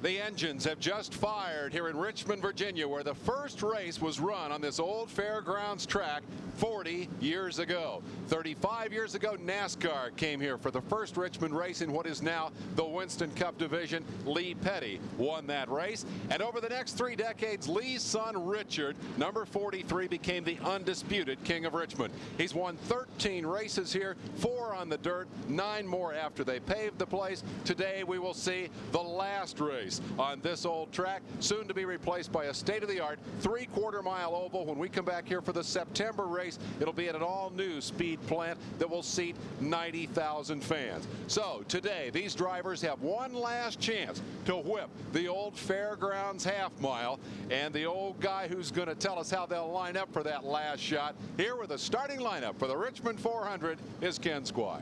The engines have just fired here in Richmond, Virginia, where the first race was run on this old fairgrounds track 40 years ago. 35 years ago, NASCAR came here for the first Richmond race in what is now the Winston Cup division. Lee Petty won that race. And over the next 3 decades, Lee's son Richard, number 43, became the undisputed king of Richmond. He's won 13 races here, 4 on the dirt, 9 more after they paved the place. Today we will see the last race on this old track, soon to be replaced by a state-of-the-art 3/4-mile oval. When we come back here for the September race, it'll be at an all-new speed plant that will seat 90,000 fans. So today, these drivers have one last chance to whip the old fairgrounds half-mile, and the old guy who's going to tell us how they'll line up for that last shot, here with the starting lineup for the Richmond 400, is Ken Squire.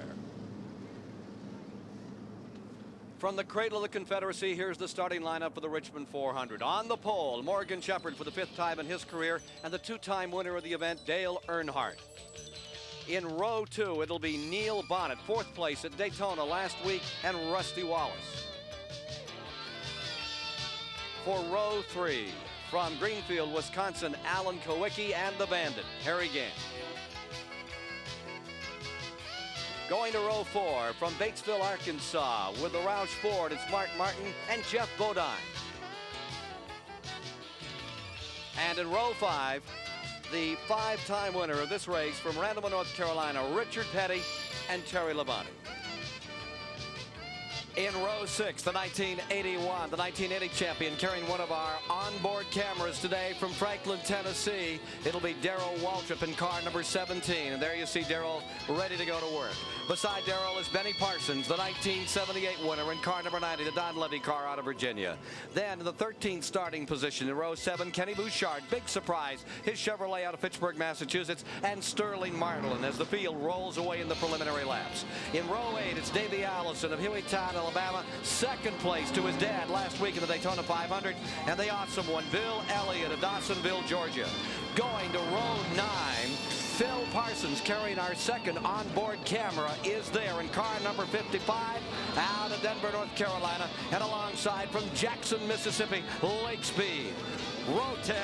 From the cradle of the Confederacy, here's the starting lineup for the Richmond 400. On the pole, Morgan Shepherd for the 5th time in his career, and the 2-time winner of the event, Dale Earnhardt. In row 2, it'll be Neil Bonnet, 4th place at Daytona last week, and Rusty Wallace. For row 3, from Greenfield, Wisconsin, Alan Kowicki and the Bandit, Harry Gant. Going to row 4, from Batesville, Arkansas, with the Roush Ford, it's Mark Martin and Jeff Bodine. And in row 5, the 5-time winner of this race from Randall, North Carolina, Richard Petty and Terry Labonte. In row 6, the 1981, the 1980 champion, carrying one of our onboard cameras today from Franklin, Tennessee. It'll be Darrell Waltrip in car number 17. And there you see Darrell ready to go to work. Beside Darrell is Benny Parsons, the 1978 winner in car number 90, the Don Levy car out of Virginia. Then in the 13th starting position in row 7, Kenny Bouchard, big surprise, his Chevrolet out of Fitchburg, Massachusetts, and Sterling Marlin as the field rolls away in the preliminary laps. In row 8, it's Davey Allison of Hueytown, Alabama, 2nd place to his dad last week in the Daytona 500, and the awesome one, Bill Elliott of Dawsonville, Georgia. Going to row 9, Phil Parsons, carrying our 2nd onboard camera, is there in car number 55 out of Denver, North Carolina, and alongside from Jackson, Mississippi, Lake Speed. Row 10,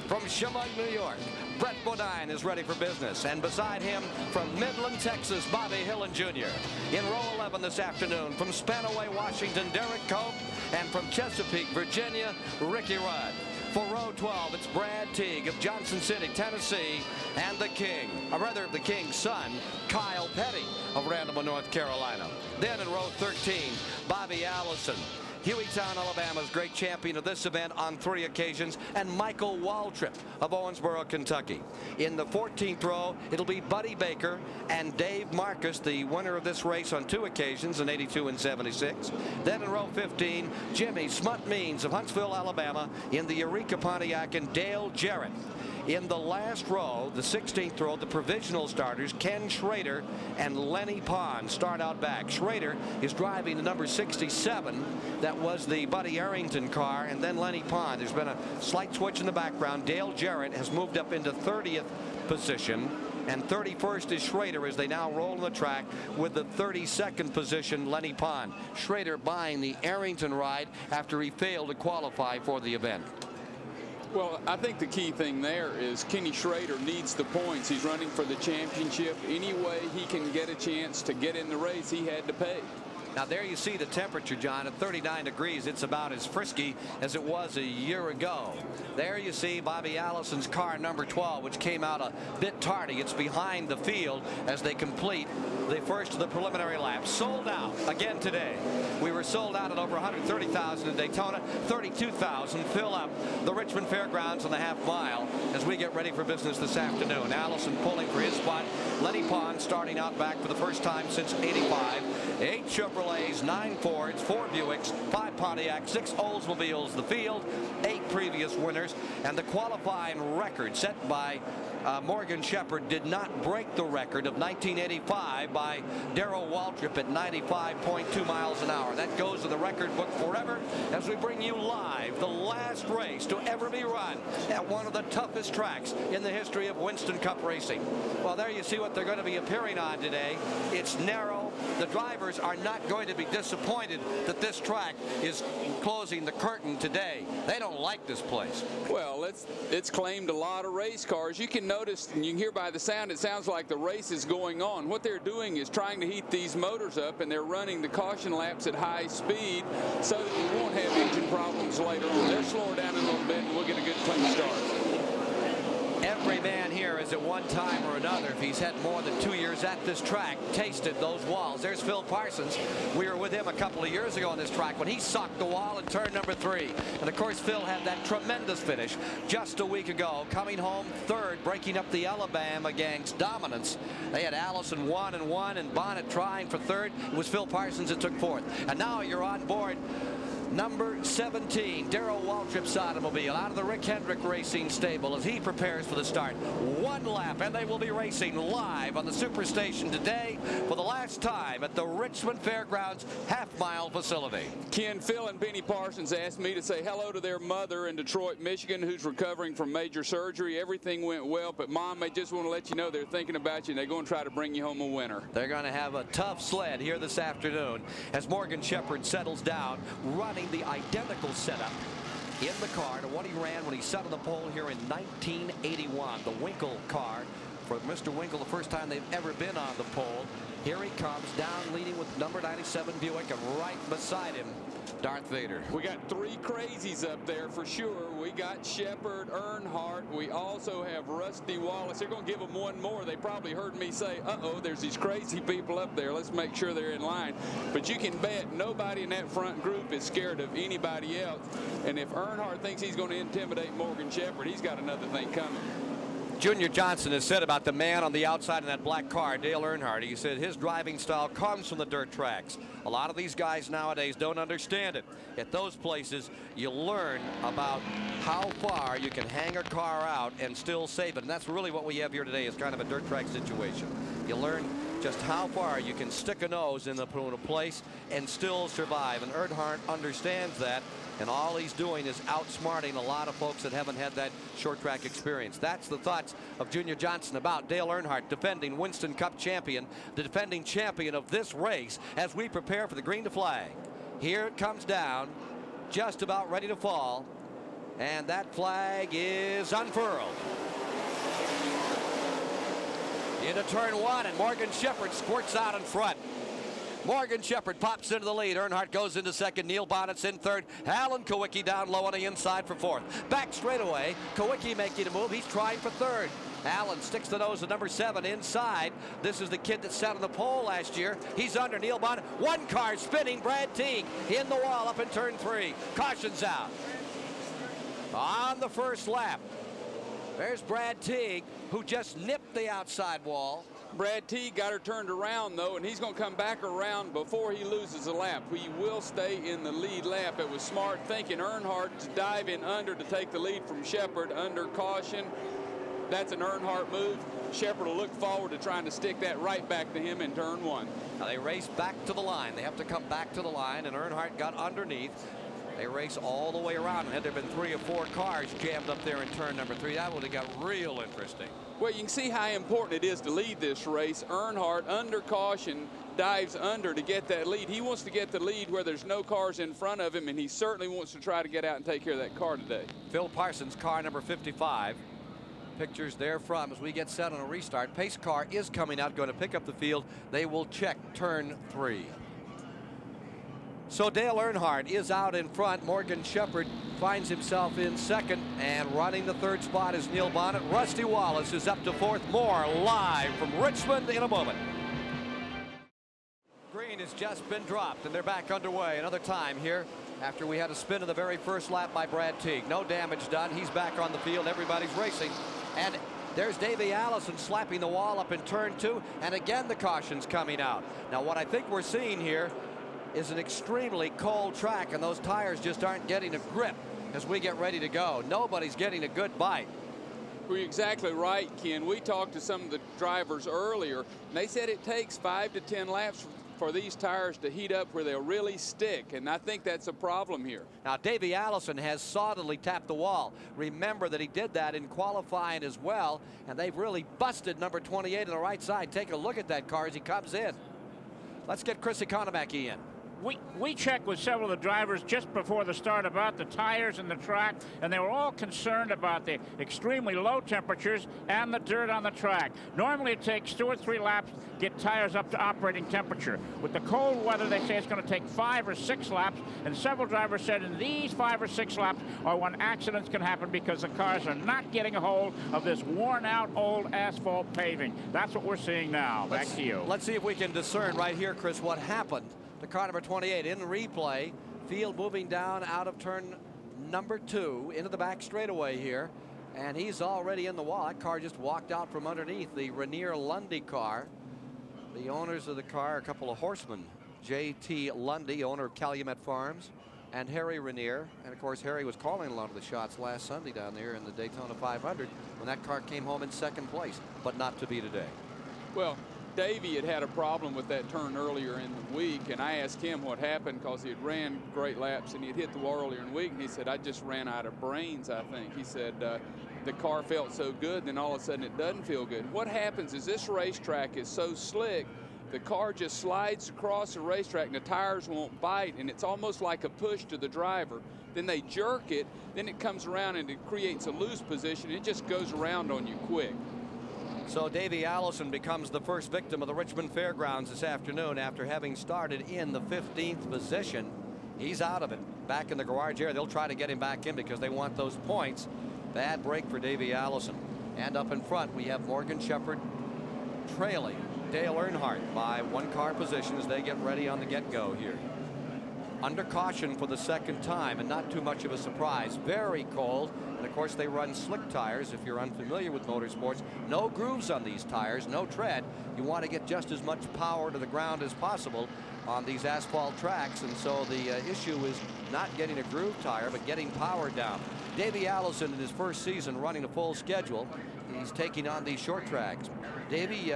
from Chemung, New York, Brett Bodine is ready for business. And beside him, from Midland, Texas, Bobby Hillen Jr. In row 11 this afternoon, from Spanaway, Washington, Derek Cope. And from Chesapeake, Virginia, Ricky Rudd. For row 12, it's Brad Teague of Johnson City, Tennessee, and the King, or rather the King's son, Kyle Petty of Randall, North Carolina. Then in row 13, Bobby Allison, Hueytown, Alabama's great champion of this event on 3 occasions, and Michael Waltrip of Owensboro, Kentucky. In the 14th row, it'll be Buddy Baker and Dave Marcus, the winner of this race on 2 occasions in 82 and 76. Then in row 15, Jimmy Smut Means of Huntsville, Alabama, in the Eureka Pontiac, and Dale Jarrett. In the last row, the 16th row, the provisional starters, Ken Schrader and Lenny Pond, start out back. Schrader is driving the number 67. That was the Buddy Arrington car, and then Lenny Pond. There's been a slight switch in the background. Dale Jarrett has moved up into 30th position, and 31st is Schrader as they now roll on the track with the 32nd position, Lenny Pond. Schrader buying the Arrington ride after he failed to qualify for the event. Well, I think the key thing there is Kenny Schrader needs the points. He's running for the championship. Any way he can get a chance to get in the race, he had to pay. Now there you see the temperature, John, at 39 degrees. It's about as frisky as it was a year ago. There you see Bobby Allison's car number 12, which came out a bit tardy. It's behind the field as they complete the first of the preliminary laps. Sold out again today. We were sold out at over 130,000 in Daytona, 32,000 fill up the Richmond Fairgrounds on the half mile as we get ready for business this afternoon. Allison pulling for his spot. Lenny Pond starting out back for the first time since 85. 8 Chevrolets, 9 Fords, 4 Buicks, 5 Pontiacs, 6 Oldsmobiles the field, 8 previous winners, and the qualifying record set by Morgan Shepherd did not break the record of 1985 by Darrell Waltrip at 95.2 miles an hour. That goes to the record book forever as we bring you live the last race to ever be run at one of the toughest tracks in the history of Winston Cup racing. Well, there you see what they're going to be appearing on today. It's narrow, the drivers are not going to be disappointed that this track is closing the curtain today. They don't like this place. Well, it's claimed a lot of race cars. You can notice, and you can hear by the sound, it sounds like the race is going on. What they're doing is trying to heat these motors up, and they're running the caution laps at high speed so that we won't have engine problems later on. They're slowing down a little bit, and we'll get a good clean start. Every man here has at one time or another, if he's had more than 2 years at this track, tasted those walls. There's Phil Parsons. We were with him a couple of years ago on this track when he socked the wall in turn number 3. And of course, Phil had that tremendous finish just a week ago, coming home third, breaking up the Alabama gang's dominance. They had Allison 1-1 and Bonnet trying for third. It was Phil Parsons that took fourth. And now you're on board number 17, Darrell Waltrip's automobile out of the Rick Hendrick Racing stable as he prepares for the start. One lap, and they will be racing live on the Superstation today for the last time at the Richmond Fairgrounds half-mile facility. Ken, Phil, and Benny Parsons asked me to say hello to their mother in Detroit, Michigan, who's recovering from major surgery. Everything went well, but Mom, they just want to let you know they're thinking about you, and they're going to try to bring you home a winner. They're going to have a tough sled here this afternoon as Morgan Shepherd settles down, running the identical setup in the car to what he ran when he sat on the pole here in 1981. The Winkle car for Mr. Winkle, the first time they've ever been on the pole. Here he comes down leading with number 97 Buick, and right beside him, Darth Vader. We got 3 crazies up there for sure. We got Shepherd, Earnhardt. We also have Rusty Wallace. They're going to give them one more. They probably heard me say, uh-oh, there's these crazy people up there. Let's make sure they're in line. But you can bet nobody in that front group is scared of anybody else. And if Earnhardt thinks he's going to intimidate Morgan Shepherd, he's got another thing coming. Junior Johnson has said about the man on the outside in that black car, Dale Earnhardt. He said his driving style comes from the dirt tracks. A lot of these guys nowadays don't understand it. At those places, you learn about how far you can hang a car out and still save it. And that's really what we have here today, is kind of a dirt track situation. You learn just how far you can stick a nose in a place and still survive. And Earnhardt understands that. And all he's doing is outsmarting a lot of folks that haven't had that short track experience. That's the thoughts of Junior Johnson about Dale Earnhardt, defending Winston Cup champion, the defending champion of this race, as we prepare for the green to flag. Here it comes down, just about ready to fall, and that flag is unfurled. Into turn 1, and Morgan Shepherd squirts out in front. Morgan Shepherd pops into the lead. Earnhardt goes into second. Neil Bonnet's in third. Alan Kawicki down low on the inside for fourth. Back straightaway. Kawicki making a move. He's trying for third. Allen sticks the nose of number 7 inside. This is the kid that sat on the pole last year. He's under Neil Bonnet. One car spinning. Brad Teague in the wall up in turn 3. Caution's out. On the first lap, there's Brad Teague, who just nipped the outside wall. Brad Teague got her turned around, though, and he's going to come back around before he loses a lap. He will stay in the lead lap. It was smart thinking. Earnhardt's diving under to take the lead from Shepherd under caution. That's an Earnhardt move. Shepherd will look forward to trying to stick that right back to him in turn 1. Now they race back to the line. They have to come back to the line, and Earnhardt got underneath. They race all the way around. And had there been 3 or 4 cars jammed up there in turn number 3, that would have got real interesting. Well, you can see how important it is to lead this race. Earnhardt, under caution, dives under to get that lead. He wants to get the lead where there's no cars in front of him, and he certainly wants to try to get out and take care of that car today. Phil Parsons, car number 55. Pictures there from as we get set on a restart. Pace car is coming out, going to pick up the field. They will check turn 3. So Dale Earnhardt is out in front. Morgan Shepherd finds himself in second, and running the third spot is Neil Bonnet. Rusty Wallace is up to fourth. More live from Richmond in a moment. Green has just been dropped, and they're back underway another time here after we had a spin in the very first lap by Brad Teague. No damage done. He's back on the field. Everybody's racing. And there's Davey Allison slapping the wall up in turn 2, and again the caution's coming out. Now what I think we're seeing here is an extremely cold track, and those tires just aren't getting a grip as we get ready to go. Nobody's getting a good bite. Well, you're exactly right, Ken. We talked to some of the drivers earlier, and they said it takes 5 to 10 laps for these tires to heat up where they'll really stick, and I think that's a problem here. Now, Davey Allison has solidly tapped the wall. Remember that he did that in qualifying as well, and they've really busted number 28 on the right side. Take a look at that car as he comes in. Let's get Chris Economaki in. We checked with several of the drivers just before the start about the tires and the track, and they were all concerned about the extremely low temperatures and the dirt on the track. Normally it takes 2 or 3 laps to get tires up to operating temperature. With the cold weather, they say it's going to take 5 or 6 laps, and several drivers said in these 5 or 6 laps are when accidents can happen because the cars are not getting a hold of this worn-out old asphalt paving. That's what we're seeing now. Back to you. Let's see if we can discern right here, Chris, what happened to car number 28 in replay. Field moving down out of turn number 2 into the back straightaway here, and he's already in the wall. That car just walked out from underneath the Rainier Lundy car. The owners of the car, a couple of horsemen, J.T. Lundy, owner of Calumet Farms, and Harry Rainier. And of course, Harry was calling a lot of the shots last Sunday down there in the Daytona 500 when that car came home in 2nd place, but not to be today. Well, Davey had a problem with that turn earlier in the week, and I asked him what happened because he had ran great laps and he had hit the wall earlier in the week, and he said, I just ran out of brains, I think. He said the car felt so good, then all of a sudden it doesn't feel good. What happens is this racetrack is so slick, the car just slides across the racetrack and the tires won't bite, and it's almost like a push to the driver. Then they jerk it, then it comes around and it creates a loose position. It just goes around on you quick. So Davey Allison becomes the first victim of the Richmond Fairgrounds this afternoon after having started in the 15th position. He's out of it. Back in the garage area. They'll try to get him back in because they want those points. Bad break for Davey Allison. And up in front, we have Morgan Shepherd trailing Dale Earnhardt by 1 car position as they get ready on the get-go here. Under caution for the 2nd time, and not too much of a surprise. Very cold, and of course they run slick tires. If you're unfamiliar with motorsports, no grooves on these tires, no tread. You want to get just as much power to the ground as possible on these asphalt tracks, and so the issue is not getting a groove tire, but getting power down. Davey Allison in his first season running a full schedule, he's taking on these short tracks. Davey,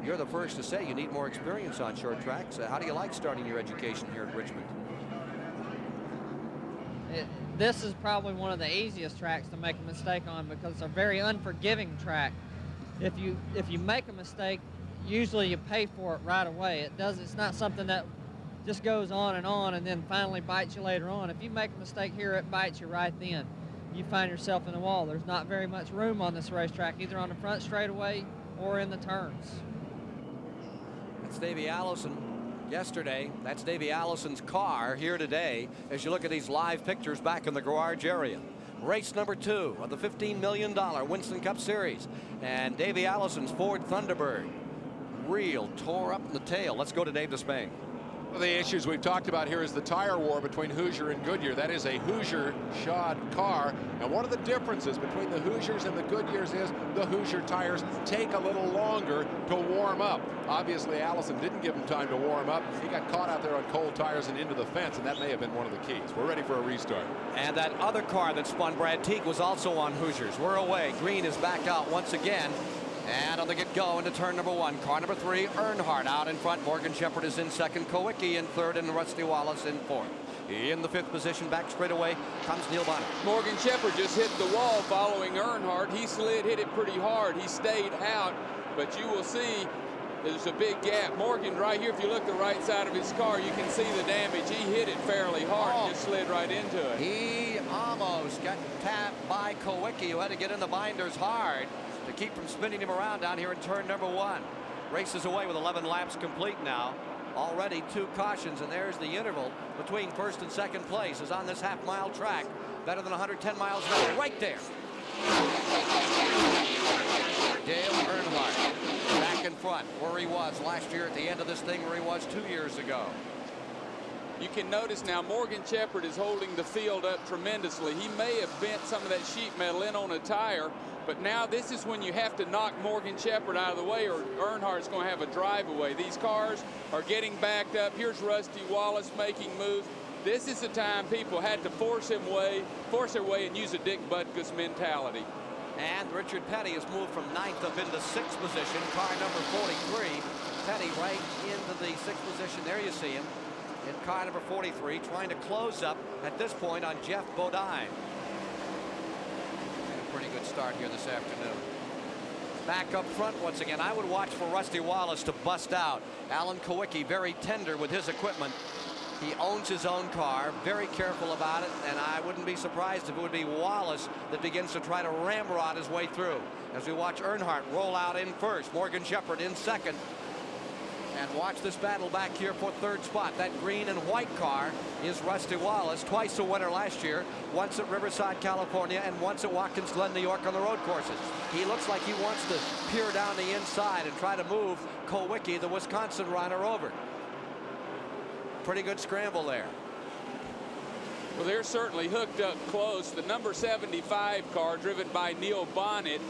you're the first to say you need more experience on short tracks. How do you like starting your education here at Richmond? This is probably one of the easiest tracks to make a mistake on because it's a very unforgiving track. If you make a mistake, usually you pay for it right away. It's not something that just goes on and then finally bites you later on. If you make a mistake here, it bites you right then. You find yourself in the wall. There's not very much room on this racetrack, either on the front straightaway or in the turns. That's Davey Allison. Yesterday, that's Davey Allison's car here today as you look at these live pictures back in the garage area. Race number 2 of the $15 million Winston Cup Series, and Davey Allison's Ford Thunderbird real tore up in the tail. Let's go to Dave Despain. One of the issues we've talked about here is the tire war between Hoosier and Goodyear. That is a Hoosier shod car, and one of the differences between the Hoosiers and the Goodyears is the Hoosier tires take a little longer to warm up. Obviously, Allison didn't give him time to warm up. He got caught out there on cold tires and into the fence, and that may have been one of the keys. We're ready for a restart. And that other car that spun, Brad Teague, was also on Hoosiers. We're away. Green is back out once again. And on the get-go into turn number 1, car number 3, Earnhardt out in front. Morgan Shepherd is in 2nd, Kowicki in 3rd, and Rusty Wallace in 4th. In the 5th position, back straightaway, comes Neil Bonner. Morgan Shepherd just hit the wall following Earnhardt. He slid, hit it pretty hard. He stayed out, but you will see there's a big gap. Morgan, right here, if you look the right side of his car, you can see the damage. He hit it fairly hard and just slid right into it. He almost got tapped by Kowicki, who had to get in the binders hard to keep from spinning him around down here in turn number 1. Races away with 11 laps complete now. Already 2 cautions, and there's the interval between 1st and 2nd place is on this half-mile track. Better than 110 miles an hour right there. Dale Earnhardt back in front where he was last year at the end of this thing, where he was 2 years ago. You can notice now Morgan Shepherd is holding the field up tremendously. He may have bent some of that sheet metal in on a tire, but now this is when you have to knock Morgan Shepherd out of the way, or Earnhardt's going to have a drive away. These cars are getting backed up. Here's Rusty Wallace making moves. This is the time people had to force their way and use a Dick Butkus mentality. And Richard Petty has moved from 9th up into 6th position. Car number 43. Petty right into the 6th position. There you see him in car number 43, trying to close up at this point on Jeff Bodine. A pretty good start here this afternoon. back up front once again. I would watch for Rusty Wallace to bust out. Alan Kowicki very tender with his equipment. He owns his own car, very careful about it, and I wouldn't be surprised if it would be Wallace that begins to try to ramrod his way through. As we watch Earnhardt roll out in first, Morgan Shepherd in second, and watch this battle back here for third spot. That green and white car is Rusty Wallace, twice a winner last year, once at Riverside, California, and once at Watkins Glen, New York on the road courses. He looks like he wants to peer down the inside and try to move Kowicki, the Wisconsin runner, over. Pretty good scramble there. Well, they're certainly hooked up close. The number 75 car, driven by Neil Bonnet,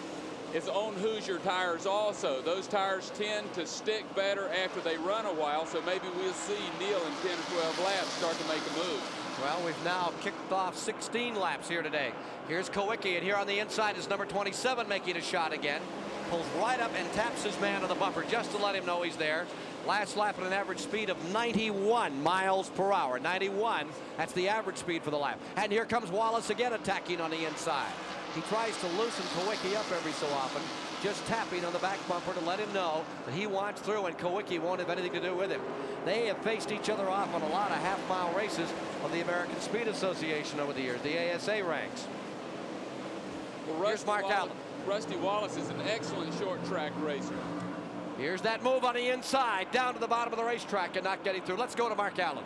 is on Hoosier tires also. Those tires tend to stick better after they run a while, so maybe we'll see Neil in 10 or 12 laps start to make a move. Well, we've now kicked off 16 laps here today. Here's Kowicki, and here on the inside is number 27 making a shot again. Pulls right up and taps his man on the bumper just to let him know he's there. Last lap at an average speed of 91 miles per hour. 91, that's the average speed for the lap. And here comes Wallace again attacking on the inside. He tries to loosen Kowicki up every so often, just tapping on the back bumper to let him know that he wants through and Kowicki won't have anything to do with him. They have faced each other off on a lot of half-mile races of the American Speed Association over the years, the ASA ranks. Well, Here's Mark Allen. Rusty Wallace is an excellent short track racer. Here's that move on the inside, down to the bottom of the racetrack and not getting through. Let's go to Mark Allen.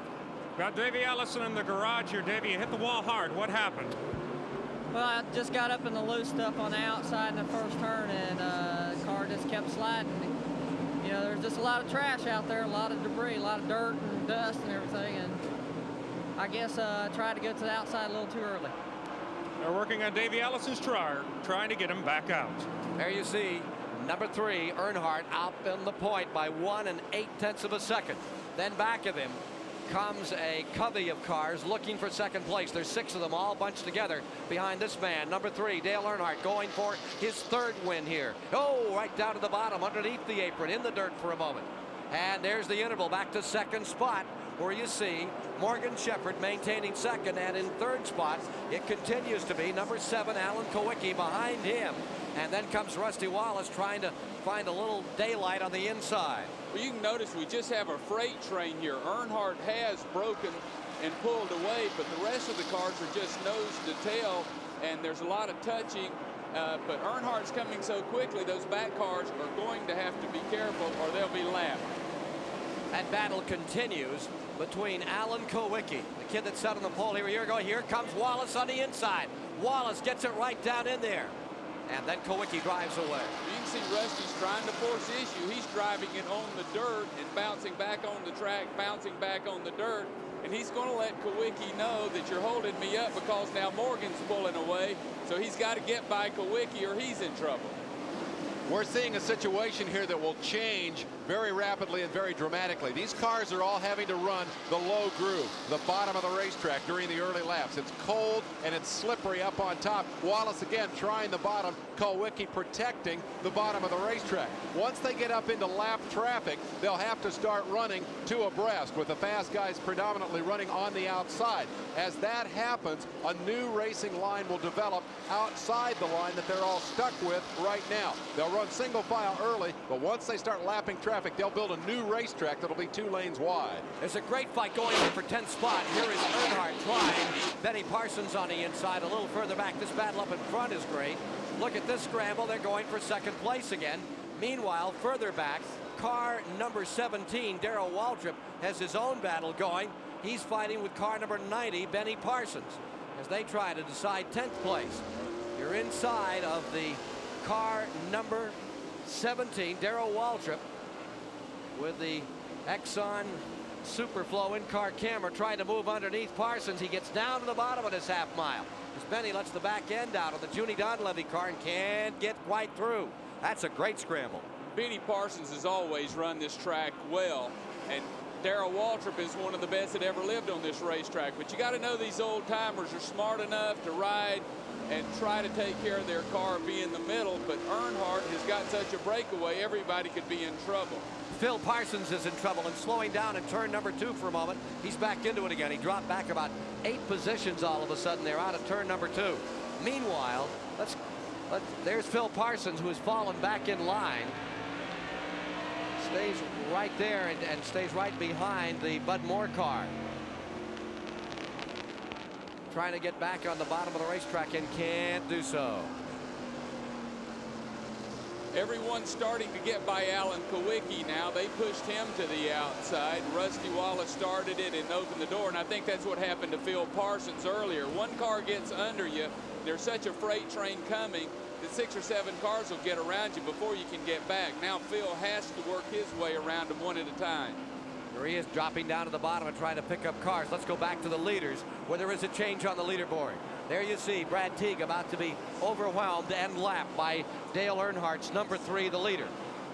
Got Davey Allison in the garage here. Davey, you hit the wall hard. What happened? Well, I just got up in the loose stuff on the outside in the first turn, and the car just kept sliding. You know, there's just a lot of trash out there, a lot of debris, a lot of dirt and dust and everything, and I guess I tried to go to the outside a little too early. They're working on Davey Allison's trying to get him back out. There you see number 3, Earnhardt, out in the point by 1 8/10 of a second. Then back of him comes a covey of cars looking for second place. There's 6 of them all bunched together behind this man, number 3, Dale Earnhardt, going for his 3rd win here. Oh, right down to the bottom, underneath the apron, in the dirt for a moment. And there's the interval back to second spot, where you see Morgan Shepherd maintaining second, and in third spot it continues to be number 7, Alan Kowicki, behind him. And then comes Rusty Wallace trying to find a little daylight on the inside. Well, you can notice we just have a freight train here. Earnhardt has broken and pulled away, but the rest of the cars are just nose to tail, and there's a lot of touching. But Earnhardt's coming so quickly, those back cars are going to have to be careful or they'll be lapped. That battle continues between Alan Kowicki, the kid that sat on the pole here a year ago. Here comes Wallace on the inside. Wallace gets it right down in there. And then Kowicki drives away. You can see Rusty's trying to force the issue. He's driving it on the dirt and bouncing back on the track, bouncing back on the dirt. And he's going to let Kowicki know that you're holding me up because now Morgan's pulling away. So he's got to get by Kowicki or he's in trouble. We're seeing a situation here that will change very rapidly and very dramatically. These cars are all having to run the low groove, the bottom of the racetrack during the early laps. It's cold and it's slippery up on top. Wallace again trying the bottom, Kowicki protecting the bottom of the racetrack. Once they get up into lap traffic, they'll have to start running two abreast, with the fast guys predominantly running on the outside. As that happens, a new racing line will develop outside the line that they're all stuck with right now. They'll run single file early, but once they start lapping traffic, they'll build a new racetrack that'll be 2 lanes wide. There's a great fight going on for 10th spot. Here is Earnhardt trying. Benny Parsons on the inside, a little further back. This battle up in front is great. Look at this scramble. They're going for second place again. Meanwhile, further back, car number 17, Darrell Waltrip, has his own battle going. He's fighting with car number 90, Benny Parsons, as they try to decide 10th place. You're inside of the car number 17, Darrell Waltrip, with the Exxon Superflow in-car camera trying to move underneath Parsons. He gets down to the bottom of this half mile as Benny lets the back end out of the Junie Donlevy car and can't get quite through. That's a great scramble. Benny Parsons has always run this track well, and Darrell Waltrip is one of the best that ever lived on this racetrack. But you got to know these old timers are smart enough to ride and try to take care of their car, be in the middle. But Earnhardt has got such a breakaway, everybody could be in trouble. Phil Parsons is in trouble and slowing down in turn number 2 for a moment. He's back into it again. He dropped back about 8 positions all of a sudden. They're out of turn number 2. Meanwhile, let's But there's Phil Parsons, who has fallen back in line. Stays right there and stays right behind the Bud Moore car. Trying to get back on the bottom of the racetrack and can't do so. Everyone's starting to get by Alan Kowicki now. They pushed him to the outside. Rusty Wallace started it and opened the door, and I think that's what happened to Phil Parsons earlier. One car gets under you. There's such a freight train coming that 6 or 7 cars will get around you before you can get back. Now Phil has to work his way around them one at a time. Here he is, dropping down to the bottom and trying to pick up cars. Let's go back to the leaders, where there is a change on the leaderboard. There you see Brad Teague about to be overwhelmed and lapped by Dale Earnhardt's number 3, the leader.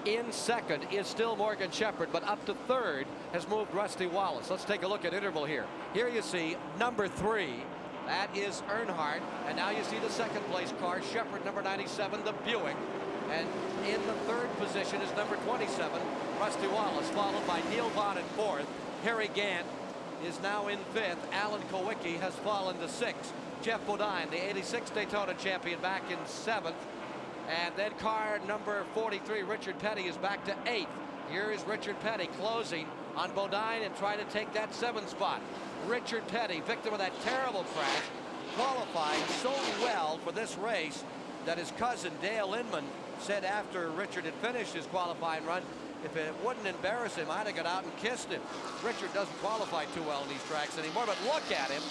In second is still Morgan Shepherd, but up to third has moved Rusty Wallace. Let's take a look at interval here. Here you see number 3. That is Earnhardt. And now you see the second place car, Shepherd, number 97, the Buick. And in the third position is number 27, Rusty Wallace, followed by Neil Vaughn in fourth. Harry Gant is now in fifth. Alan Kowicki has fallen to sixth. Jeff Bodine, the 86 Daytona champion, back in seventh. And then car number 43, Richard Petty, is back to eighth. Here is Richard Petty closing on Bodine and trying to take that 7th spot. Richard Petty, victim of that terrible crash, qualifying so well for this race that his cousin Dale Inman said after Richard had finished his qualifying run, if it wouldn't embarrass him, I'd have got out and kissed him. Richard doesn't qualify too well in these tracks anymore, but look at him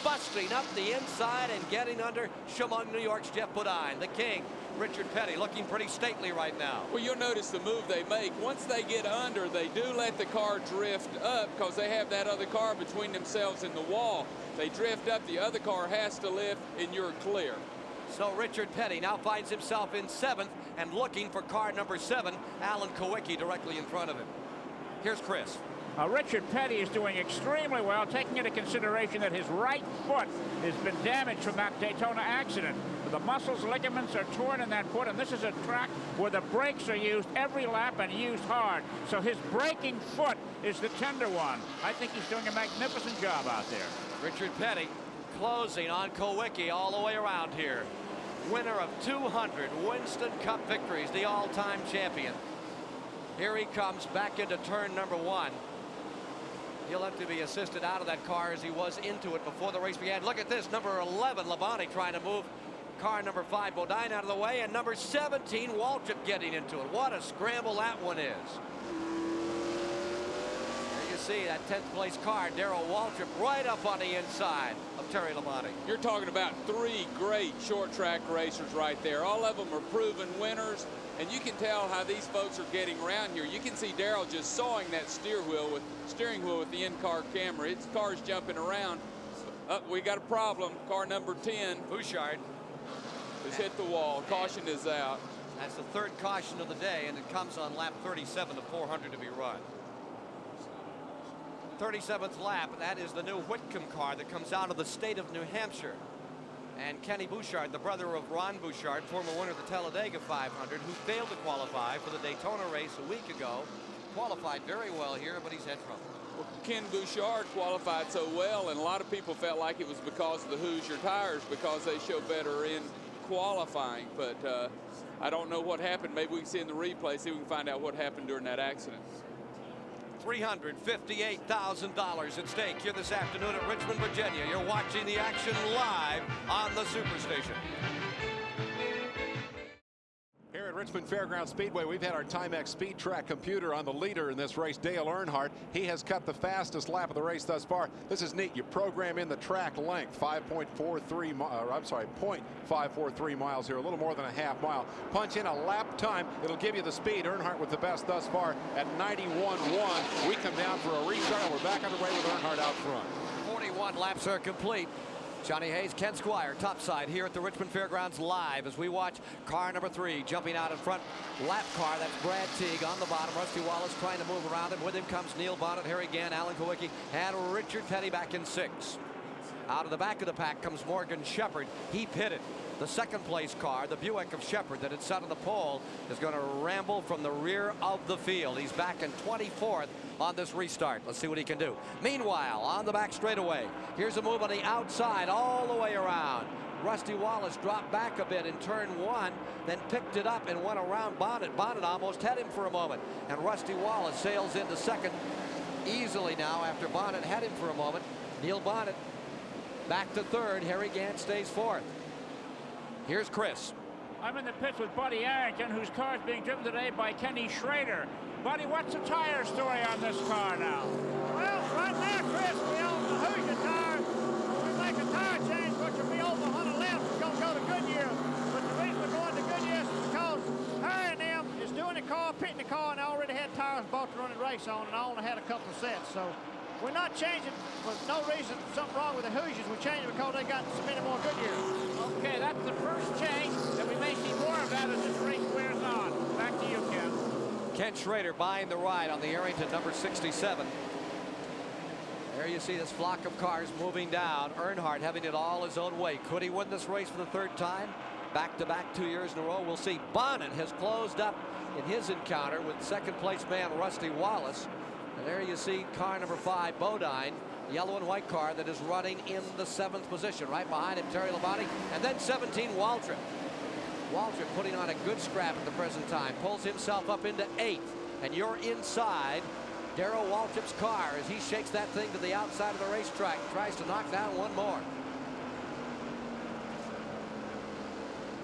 busting up the inside and getting under Chemung, New York's Jeff Bodine. The king, Richard Petty, looking pretty stately right now. Well, you'll notice the move they make. Once they get under, they do let the car drift up because they have that other car between themselves and the wall. They drift up, the other car has to lift, and you're clear. So Richard Petty now finds himself in 7th and looking for car number 7, Alan Kowicki, directly in front of him. Here's Chris. Richard Petty is doing extremely well, taking into consideration that his right foot has been damaged from that Daytona accident. The muscles, ligaments are torn in that foot, and this is a track where the brakes are used every lap and used hard. So his braking foot is the tender one. I think he's doing a magnificent job out there. Richard Petty closing on Kowicki all the way around here. Winner of 200 Winston Cup victories, the all-time champion. Here he comes back into turn number 1. He'll have to be assisted out of that car as he was into it before the race began. Look at this, number 11, Labonte trying to move car number 5, Bodine, out of the way, and number 17, Waltrip, getting into it. What a scramble that one is. There you see that 10th place car, Darrell Waltrip, right up on the inside of Terry Labonte. You're talking about 3 great short track racers right there. All of them are proven winners. And you can tell how these folks are getting around here. You can see Darrell just sawing that steering wheel with the in-car camera. Its car's jumping around. We got a problem. Car number 10, Bouchard, has hit the wall. Caution is out. That's the 3rd caution of the day, and it comes on lap 37 of 400 to be run. 37th lap, and that is the new Whitcomb car that comes out of the state of New Hampshire. And Kenny Bouchard, the brother of Ron Bouchard, former winner of the Talladega 500, who failed to qualify for the Daytona race a week ago, qualified very well here, but he's had trouble. Well, Ken Bouchard qualified so well, and a lot of people felt like it was because of the Hoosier tires, because they show better in qualifying. But I don't know what happened. Maybe we can see in the replay, see if we can find out what happened during that accident. $358,000 at stake here this afternoon at Richmond, Virginia. You're watching the action live on the Superstation. Here at Richmond Fairgrounds Speedway, we've had our Timex Speed Track computer on the leader in this race, Dale Earnhardt. He has cut the fastest lap of the race thus far. This is neat. You program in the track length, 0.543 miles here, a little more than a half mile. Punch in a lap time. It'll give you the speed. Earnhardt with the best thus far at 91.1. We come down for a restart, and we're back underway with Earnhardt out front. 41 laps are complete. Johnny Hayes, Ken Squire, topside here at the Richmond Fairgrounds live as we watch car number 3 jumping out in front. Lap car, that's Brad Teague on the bottom. Rusty Wallace trying to move around him. With him comes Neil Bonnet, Harry Gann, Alan Kowicki, and Richard Petty back in 6. Out of the back of the pack comes Morgan Shepherd. He pitted. The 2nd place car, the Buick of Shepherd that had sat on the pole, is going to ramble from the rear of the field. He's back in 24th. on this restart. Let's see what he can do. Meanwhile, on the back straightaway, here's a move on the outside all the way around. Rusty Wallace dropped back a bit in turn 1, then picked it up and went around Bonnet. Bonnet almost had him for a moment, and Rusty Wallace sails into second easily now after Bonnet had him for a moment. Neil Bonnet back to third. Harry Gant stays fourth. Here's Chris. I'm in the pits with Buddy Arrington, whose car is being driven today by Kenny Schrader. Buddy, what's the tire story on this car now? Well, right now, Chris, we own the Hoosier tire. We make a tire change, which will be over 100 left. We're going to go to Goodyear. But the reason we're going to Goodyear is because Harry and them is doing the car, pitting the car, and they already had tires bought to run the race on, and I only had a couple of sets. So we're not changing for no reason, something wrong with the Hoosiers. We're changing because they got so many more Goodyear. Okay, that's the first change, and we may see more of that as this race wears on. Back to you, Ken. Ken Schrader buying the ride on the Arrington number 67. There you see this flock of cars moving down. Earnhardt having it all his own way. Could he win this race for the third time? Back-to-back 2 years in a row. We'll see. Bonnet has closed up in his encounter with second-place man Rusty Wallace. And there you see car number 5, Bodine, yellow and white car that is running in the 7th position. Right behind him, Terry Labonte, and then 17, Waltrip. Waltrip putting on a good scrap at the present time. Pulls himself up into 8th. And you're inside Darrell Waltrip's car as he shakes that thing to the outside of the racetrack. Tries to knock down one more.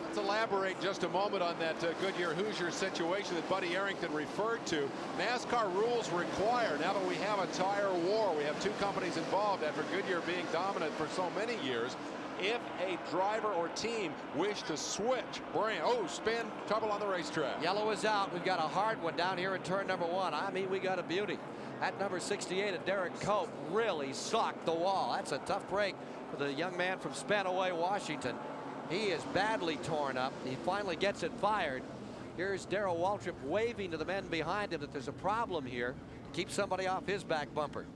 Let's elaborate just a moment on that Goodyear Hoosier situation that Buddy Arrington referred to. NASCAR rules require, now that we have a tire war, we have 2 companies involved after Goodyear being dominant for so many years. If a driver or team wish to switch brand, spin, trouble on the racetrack. Yellow is out. We've got a hard one down here in turn number 1. I mean, we got a beauty. At number 68, Derek Cope really socked the wall. That's a tough break for the young man from Spanaway, Washington. He is badly torn up. He finally gets it fired. Here's Darrell Waltrip waving to the men behind him that there's a problem here. Keep somebody off his back bumper.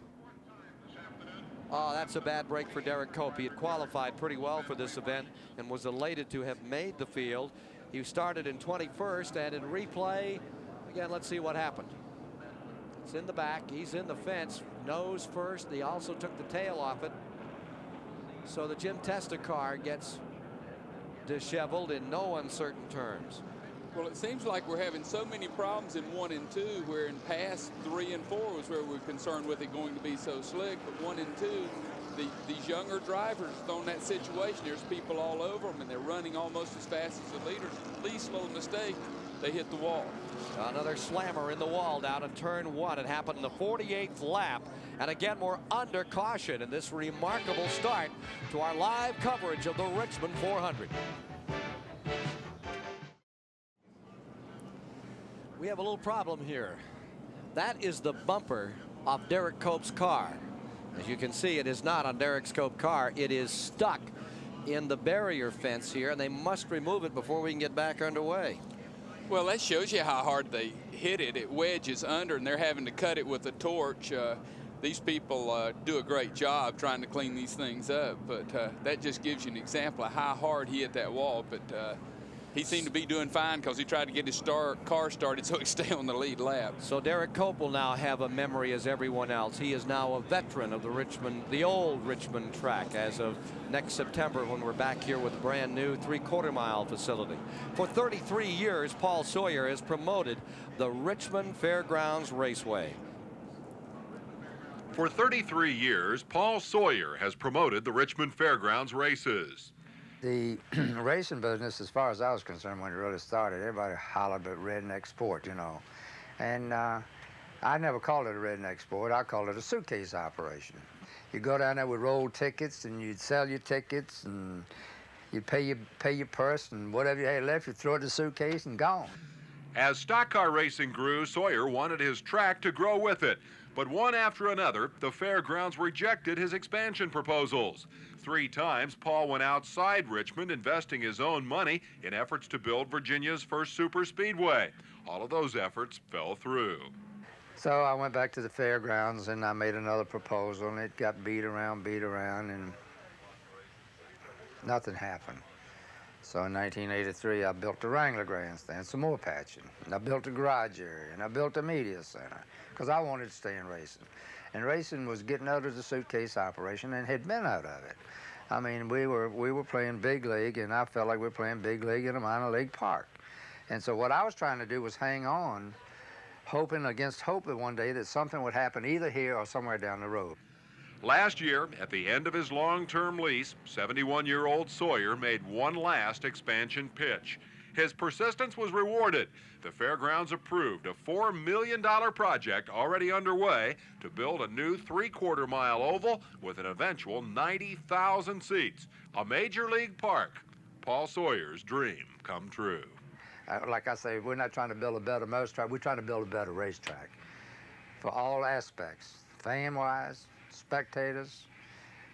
Oh, that's a bad break for Derek Cope. He had qualified pretty well for this event and was elated to have made the field. He started in 21st, and in replay, again, let's see what happened. It's in the back. He's in the fence. Nose first. He also took the tail off it. So the Jim Testa car gets disheveled in no uncertain terms. Well, it seems like we're having so many problems in 1 and 2, where in past 3 and 4 was where we were concerned with it going to be so slick. But 1 and 2, these younger drivers on that situation, there's people all over them, and they're running almost as fast as the leaders. Least little mistake, they hit the wall. Another slammer in the wall down in turn 1. It happened in the 48th lap. And again, we're under caution in this remarkable start to our live coverage of the Richmond 400. We have a little problem here. That is the bumper of Derek Cope's car. As you can see, it is not on Derek Cope's car. It is stuck in the barrier fence here, and they must remove it before we can get back underway. Well, that shows you how hard they hit it. It wedges under, and they're having to cut it with a torch. These people do a great job trying to clean these things up, but that just gives you an example of how hard he hit that wall. But he seemed to be doing fine because he tried to get his car started so he could stay on the lead lap. So Derek Cope will now have a memory as everyone else. He is now a veteran of the old Richmond track as of next September, when we're back here with a brand new 3/4 mile facility. For 33 years, Paul Sawyer has promoted the Richmond Fairgrounds Raceway. For 33 years, Paul Sawyer has promoted the Richmond Fairgrounds races. The racing business, as far as I was concerned when it really started, everybody hollered about redneck sport, you know. And I never called it a redneck sport. I called it a suitcase operation. You go down there with roll tickets, and you'd sell your tickets, and you'd pay your purse, and whatever you had left, you throw it in the suitcase and gone. As stock car racing grew, Sawyer wanted his track to grow with it. But one after another, the fairgrounds rejected his expansion proposals. 3 times, Paul went outside Richmond, investing his own money in efforts to build Virginia's first super speedway. All of those efforts fell through. So I went back to the fairgrounds, and I made another proposal, and it got beat around, and nothing happened. So in 1983, I built the Wrangler grandstand, some more patching. And I built a garage area, and I built a media center, because I wanted to stay in racing. And racing was getting out of the suitcase operation and had been out of it. I mean, we were playing big league, and I felt like we were playing big league in a minor league park. And so what I was trying to do was hang on, hoping against hope that one day that something would happen either here or somewhere down the road. Last year, at the end of his long-term lease, 71-year-old Sawyer made one last expansion pitch. His persistence was rewarded. The fairgrounds approved a $4 million project already underway to build a new 3/4-mile oval with an eventual 90,000 seats. A major league park. Paul Sawyer's dream come true. Like I say, we're not trying to build a better motor track. We're trying to build a better racetrack for all aspects, fan-wise, spectators,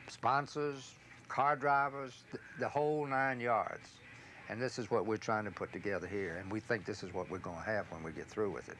sponsors, car drivers, the whole 9 yards. And this is what we're trying to put together here, and we think this is what we're going to have when we get through with it.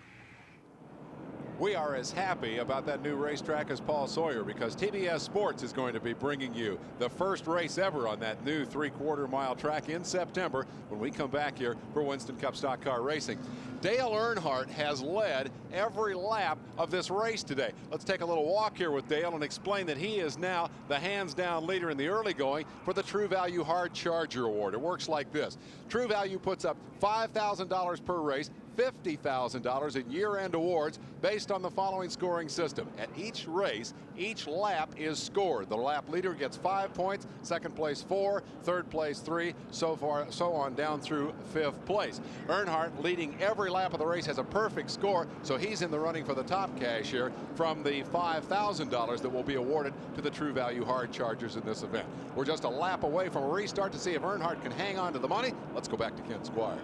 We are as happy about that new racetrack as Paul Sawyer, because TBS Sports is going to be bringing you the first race ever on that new 3/4-mile track in September when we come back here for Winston Cup Stock Car Racing. Dale Earnhardt has led every lap of this race today. Let's take a little walk here with Dale and explain that he is now the hands-down leader in the early going for the True Value Hard Charger Award. It works like this. True Value puts up $5,000 per race, $50,000 in year-end awards based on the following scoring system. At each race, each lap is scored. The lap leader gets 5 points, second place 4, third place 3, so on down through 5th place. Earnhardt, leading every lap of the race, has a perfect score, so he's in the running for the top cash here from the $5,000 that will be awarded to the True Value Hard Chargers in this event. We're just a lap away from a restart to see if Earnhardt can hang on to the money. Let's go back to Ken Squire.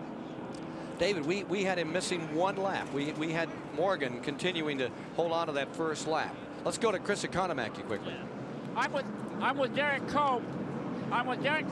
David, we had him missing one lap. We had Morgan continuing to hold on to that first lap. Let's go to Chris Economaki quickly. I'm with Derek Cope. I'm with Derek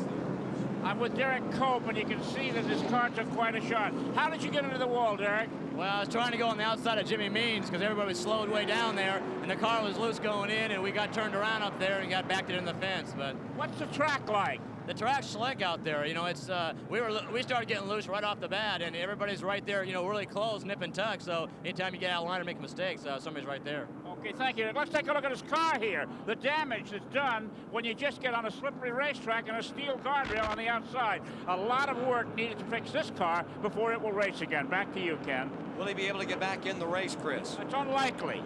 Cope, and you can see that his car took quite a shot. How did you get into the wall, Derek? Well, I was trying to go on the outside of Jimmy Means because everybody was slowed way down there, and the car was loose going in, and we got turned around up there and got backed in the fence. But what's the track like? The track's slick out there. You know, it's we started getting loose right off the bat, and everybody's right there. You know, really close, nip and tuck. So anytime you get out of line or make mistakes, somebody's right there. Okay, thank you. Let's take a look at his car here. The damage that's done when you just get on a slippery racetrack and a steel guardrail on the outside. A lot of work needed to fix this car before it will race again. Back to you, Ken. Will he be able to get back in the race, Chris? It's unlikely.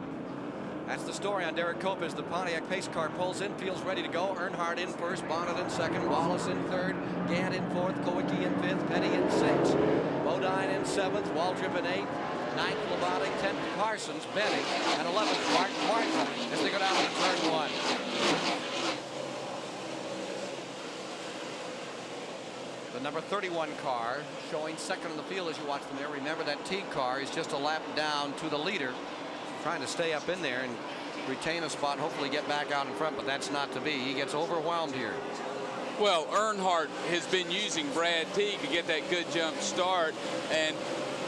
That's the story on Derek Cope as the Pontiac pace car pulls in, feels ready to go. Earnhardt in first, Bonnet in second, Wallace in third, Gant in fourth, Kowicki in fifth, Petty in sixth, Bodine in seventh, Waldrop in eighth, ninth, Labonte, 10th, Parsons, Benny, and 11th, Martin as they go down to turn one. The number 31 car showing second in the field as you watch from there. Remember that T car is just a lap down to the leader, trying to stay up in there and retain a spot, hopefully get back out in front, but that's not to be. He gets overwhelmed here. Well, Earnhardt has been using Brad Teague to get that good jump start, and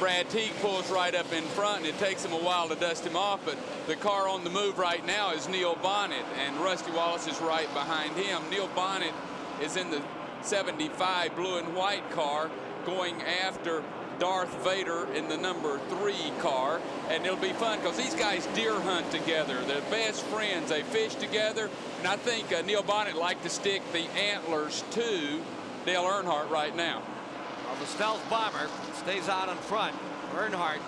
Brad Teague pulls right up in front, and it takes him a while to dust him off, but the car on the move right now is Neil Bonnet, and Rusty Wallace is right behind him. Neil Bonnet is in the 75 blue and white car going after Darth Vader in the number 3 car, and it'll be fun because these guys deer hunt together. They're best friends. They fish together, and I think Neil Bonnet like to stick the antlers to Dale Earnhardt right now. Well, the stealth bomber stays out in front, Earnhardt,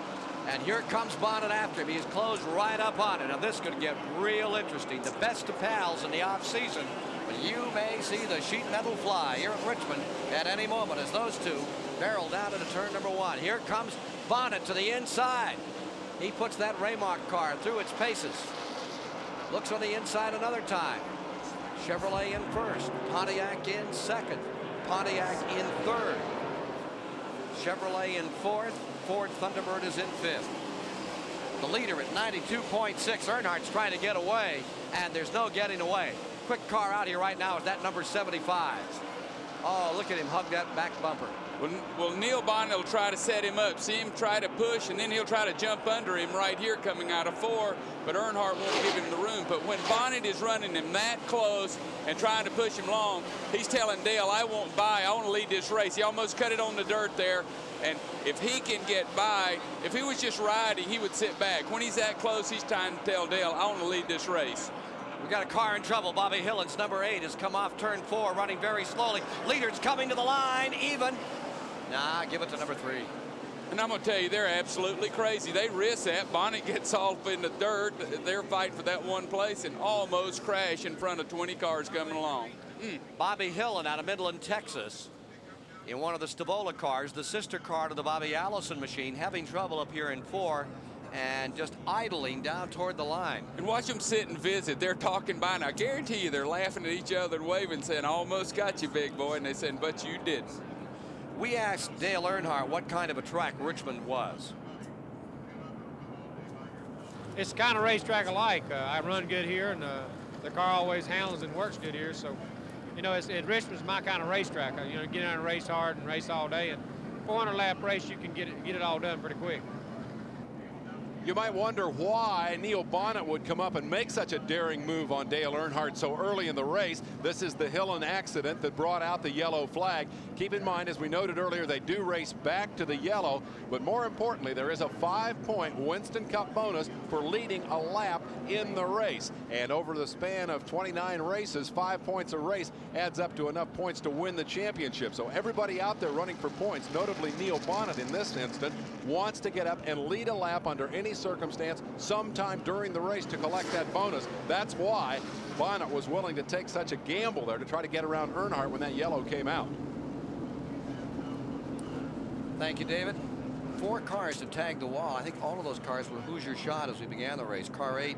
and here comes Bonnet after him. He's closed right up on it. Now this could get real interesting. The best of pals in the off-season, but you may see the sheet metal fly here at Richmond at any moment as those two barrel down into turn number 1. Here comes Bonnet to the inside. He puts that Raymark car through its paces. Looks on the inside another time. Chevrolet in first. Pontiac in second. Pontiac in third. Chevrolet in fourth. Ford Thunderbird is in fifth. The leader at 92.6. Earnhardt's trying to get away, and there's no getting away. Quick car out here right now is that number 75. Oh, look at him hug that back bumper. Well, Neil Bonnet will try to set him up. See him try to push, and then he'll try to jump under him right here coming out of 4, but Earnhardt won't give him the room. But when Bonnet is running him that close and trying to push him long, he's telling Dale, I won't buy. I want to lead this race. He almost cut it on the dirt there. And if he can get by, if he was just riding, he would sit back. When he's that close, he's trying to tell Dale, I want to lead this race. We got a car in trouble. Bobby Hillens, number 8, has come off turn 4, running very slowly. Leader's coming to the line, even. Nah, give it to number 3. And I'm going to tell you, they're absolutely crazy. They risk that. Bonnet gets off in the dirt. They're fighting for that one place and almost crash in front of 20 cars coming along. Bobby Hillen out of Midland, Texas, in one of the Stavola cars, the sister car to the Bobby Allison machine, having trouble up here in 4 and just idling down toward the line. And watch them sit and visit. They're talking by now. I guarantee you they're laughing at each other and waving, saying, I almost got you, big boy. And they said, but you didn't. We asked Dale Earnhardt what kind of a track Richmond was. It's the kind of racetrack I like. I run good here, and the car always handles and works good here. So, you know, Richmond's my kind of racetrack. You know, get in and race hard and race all day. And 400-lap race, you can get it all done pretty quick. You might wonder why Neil Bonnet would come up and make such a daring move on Dale Earnhardt so early in the race. This is the Hillen accident that brought out the yellow flag. Keep in mind, as we noted earlier, they do race back to the yellow, but more importantly, there is a 5-point Winston Cup bonus for leading a lap in the race. And over the span of 29 races, 5 points a race adds up to enough points to win the championship. So everybody out there running for points, notably Neil Bonnet in this instant, wants to get up and lead a lap under any circumstance sometime during the race to collect that bonus. That's why Bonnet was willing to take such a gamble there to try to get around Earnhardt when that yellow came out. Thank you, David. 4 cars have tagged the wall. I think all of those cars were Hoosier shot as we began the race. Car 8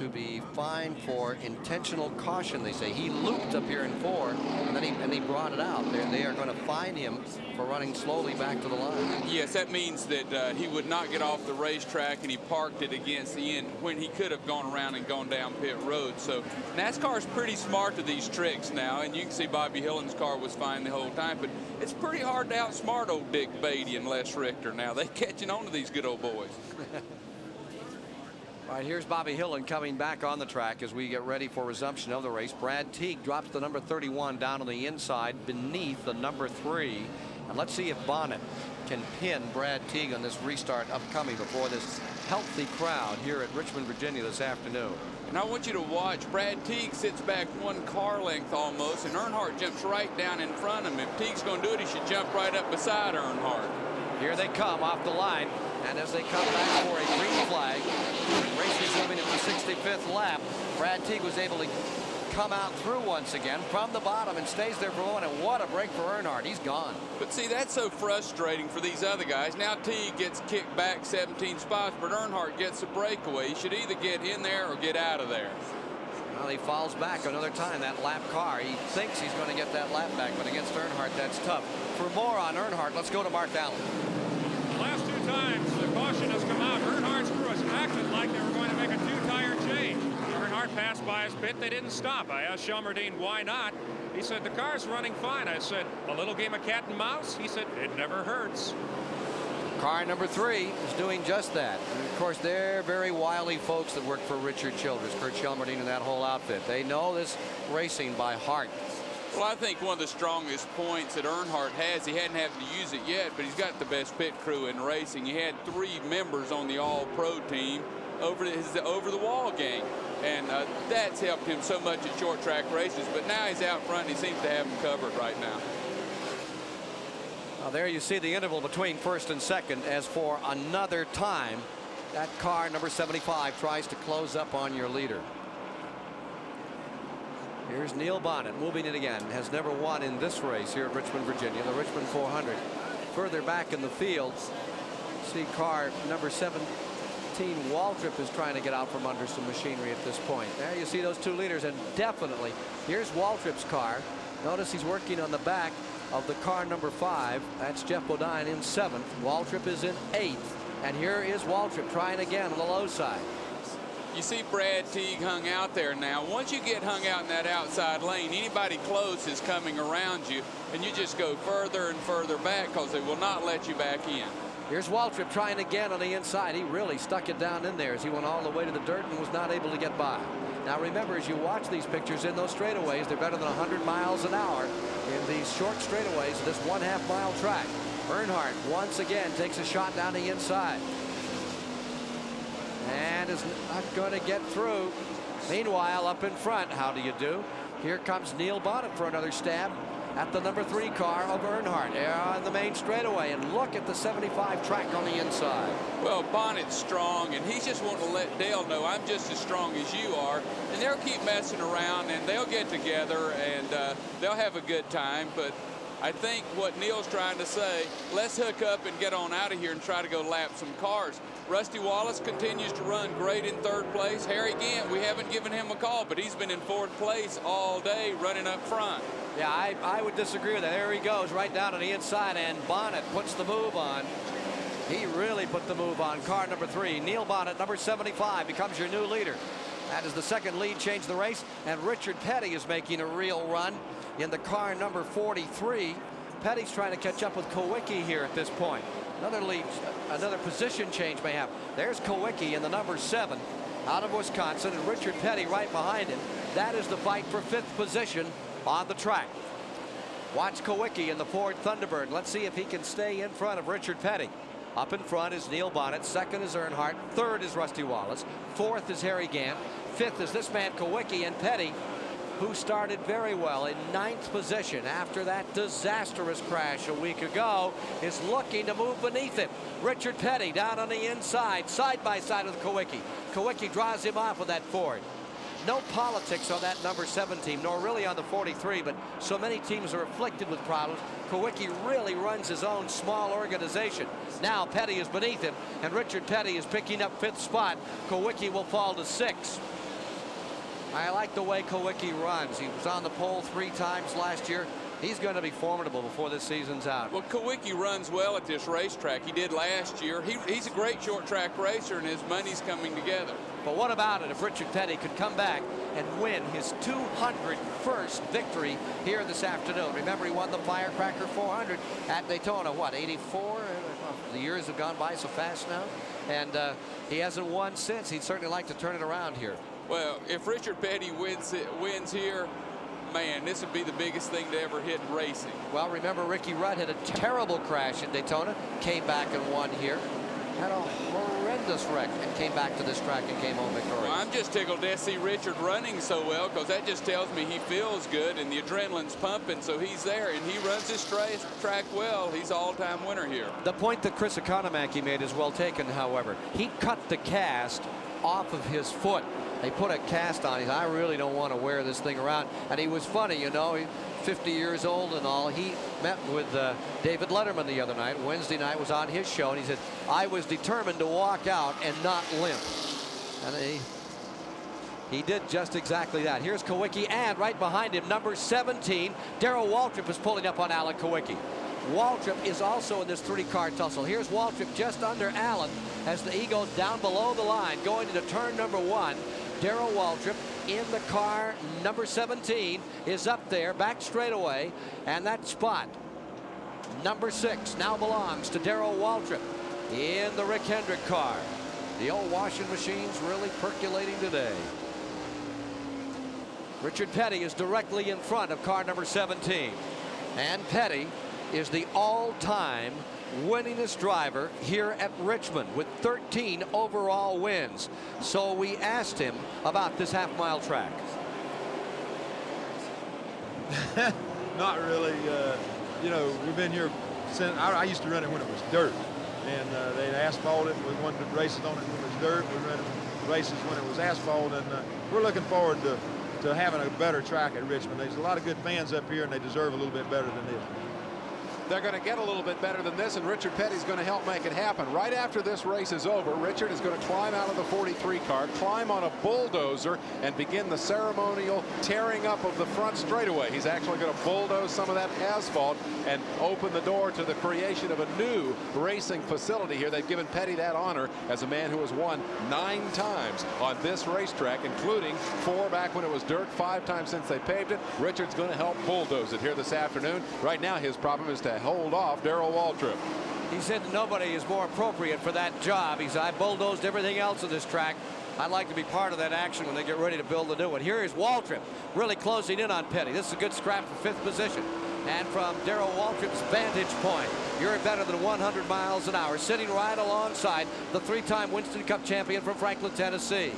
to be fined for intentional caution, they say. He looped up here in 4, and then he brought it out. They are going to fine him for running slowly back to the line. Yes, that means that he would not get off the racetrack, and he parked it against the end when he could have gone around and gone down pit road. So NASCAR's pretty smart to these tricks now, and you can see Bobby Hillen's car was fine the whole time, but it's pretty hard to outsmart old Dick Beatty and Les Richter now. They're catching on to these good old boys. All right, here's Bobby Hillen coming back on the track as we get ready for resumption of the race. Brad Teague drops the number 31 down on the inside beneath the number 3. And let's see if Bonnet can pin Brad Teague on this restart upcoming before this healthy crowd here at Richmond, Virginia this afternoon. And I want you to watch. Brad Teague sits back 1 car length almost, and Earnhardt jumps right down in front of him. If Teague's going to do it, he should jump right up beside Earnhardt. Here they come off the line, and as they come back for a green flag, race resuming at the 65th lap. Brad Teague was able to come out through once again from the bottom and stays there for a moment. And what a break for Earnhardt. He's gone. But see, that's so frustrating for these other guys. Now Teague gets kicked back 17 spots, but Earnhardt gets a breakaway. He should either get in there or get out of there. Well, he falls back another time, that lap car. He thinks he's going to get that lap back, but against Earnhardt, that's tough. For more on Earnhardt, let's go to Mark Allen. The last 2 times the caution has come out, Earnhardt's crew has acted like they were going to make a 2-tire change. Earnhardt passed by his pit. They didn't stop. I asked Shelmerdine why not. He said, the car's running fine. I said, a little game of cat and mouse? He said, it never hurts. Car number 3 is doing just that. And of course, they're very wily folks that work for Richard Childress, Kurt Shelmerdine, and that whole outfit. They know this racing by heart. Well, I think one of the strongest points that Earnhardt has, he hadn't had to use it yet, but he's got the best pit crew in racing. He had 3 members on the all-pro team over the wall gang, and that's helped him so much at short track races. But now he's out front, and he seems to have them covered right now. Now there you see the interval between first and second, as for another time that car number 75 tries to close up on your leader. Here's Neil Bonnet moving it again. Has never won in this race here at Richmond, Virginia, the Richmond 400. Further back in the field, see car number 17 Waltrip is trying to get out from under some machinery at this point. There you see those 2 leaders, and definitely here's Waltrip's car. Notice he's working on the back of the car number 5. That's Jeff Bodine in 7th. Waltrip is in 8th, and here is Waltrip trying again on the low side. You see Brad Teague hung out there now. Once you get hung out in that outside lane, anybody close is coming around you, and you just go further and further back because they will not let you back in. Here's Waltrip trying again on the inside. He really stuck it down in there as he went all the way to the dirt and was not able to get by. Now remember, as you watch these pictures in those straightaways, they're better than 100 miles an hour in these short straightaways, this 1/2 mile track. Earnhardt once again takes a shot down the inside and is not going to get through. Meanwhile, up in front, how do you do? Here comes Neil Bonnet for another stab at the number 3 car of Earnhardt on the main straightaway. And look at the 75 track on the inside. Well, Bonnet's strong, and he's just wanting to let Dale know, I'm just as strong as you are. And they'll keep messing around, and they'll get together, and they'll have a good time. But I think what Neil's trying to say, let's hook up and get on out of here and try to go lap some cars. Rusty Wallace continues to run great in 3rd place. Harry Gant, we haven't given him a call, but he's been in 4th place all day running up front. Yeah, I would disagree with that. There he goes right down on the inside, and Bonnet puts the move on. He really put the move on. Car number 3, Neil Bonnet, number 75, becomes your new leader. That is the second lead change of the race, and Richard Petty is making a real run in the car number 43. Petty's trying to catch up with Kowicki here at this point. Another lead, another position change may happen. There's Kowicki in the number 7 out of Wisconsin, and Richard Petty right behind him. That is the fight for 5th position on the track. Watch Kowicki in the Ford Thunderbird. Let's see if he can stay in front of Richard Petty. Up in front is Neil Bonnet. 2nd is Earnhardt. 3rd is Rusty Wallace. 4th is Harry Gant. 5th is this man Kowicki, and Petty, who started very well in 9th position after that disastrous crash a week ago, is looking to move beneath him. Richard Petty down on the inside, side by side with Kowicki. Kowicki draws him off with that Ford. No politics on that number 7 team, nor really on the 43, but so many teams are afflicted with problems. Kowicki really runs his own small organization. Now Petty is beneath him, and Richard Petty is picking up 5th spot. Kowicki will fall to 6th. I like the way Kowicki runs. He was on the pole 3 times last year. He's going to be formidable before this season's out. Well, Kowicki runs well at this racetrack. He did last year. He's a great short track racer, and his money's coming together. But what about it if Richard Petty could come back and win his 201st victory here this afternoon? Remember, he won the Firecracker 400 at Daytona, what, 84? The years have gone by so fast now, and he hasn't won since. He'd certainly like to turn it around here. Well, if Richard Petty wins here, man, this would be the biggest thing to ever hit in racing. Well, remember, Ricky Rudd had a terrible crash at Daytona, came back and won here. Had a horrendous wreck and came back to this track and came home victorious. Well, I'm just tickled to see Richard running so well, because that just tells me he feels good and the adrenaline's pumping, so he's there and he runs his track well. He's an all-time winner here. The point that Chris Economaki made is well taken, however. He cut the cast off of his foot. They put a cast on. He said, I really don't want to wear this thing around. And he was funny, you know, he's 50 years old and all. He met with David Letterman the other night. Wednesday night was on his show, and he said, I was determined to walk out and not limp. And he did just exactly that. Here's Kowicki, and right behind him, number 17, Darrell Waltrip is pulling up on Alan Kowicki. Waltrip is also in this 3-car tussle. Here's Waltrip just under Allen as he goes down below the line, going into turn number 1. Darrell Waltrip in the car number 17 is up there, back straightaway, and that spot, number 6, now belongs to Darrell Waltrip in the Rick Hendrick car. The old washing machine's really percolating today. Richard Petty is directly in front of car number 17, and Petty is the all-time winningest driver here at Richmond with 13 overall wins. So we asked him about this half-mile track. Not really. You know, we've been here since I used to run it when it was dirt, and they'd asphalt it. We won the races on it when it was dirt. We ran races when it was asphalt, and we're looking forward to having a better track at Richmond. There's a lot of good fans up here, and they deserve a little bit better than this. they're going to get a little bit better than this, and Richard Petty's going to help make it happen. Right after this race is over, Richard is going to climb out of the 43 car, climb on a bulldozer, and begin the ceremonial tearing up of the front straightaway. He's actually going to bulldoze some of that asphalt and open the door to the creation of a new racing facility here. They've given Petty that honor as a man who has won 9 times on this racetrack, including 4 back when it was dirt, 5 times since they paved it. Richard's going to help bulldoze it here this afternoon. Right now, his problem is to hold off Darrell Waltrip. He said nobody is more appropriate for that job. He said, I bulldozed everything else on this track. I'd like to be part of that action when they get ready to build the new one. Here is Waltrip really closing in on Petty. This is a good scrap for 5th position. And from Darrell Waltrip's vantage point, you're better than 100 miles an hour, sitting right alongside the 3-time Winston Cup champion from Franklin, Tennessee.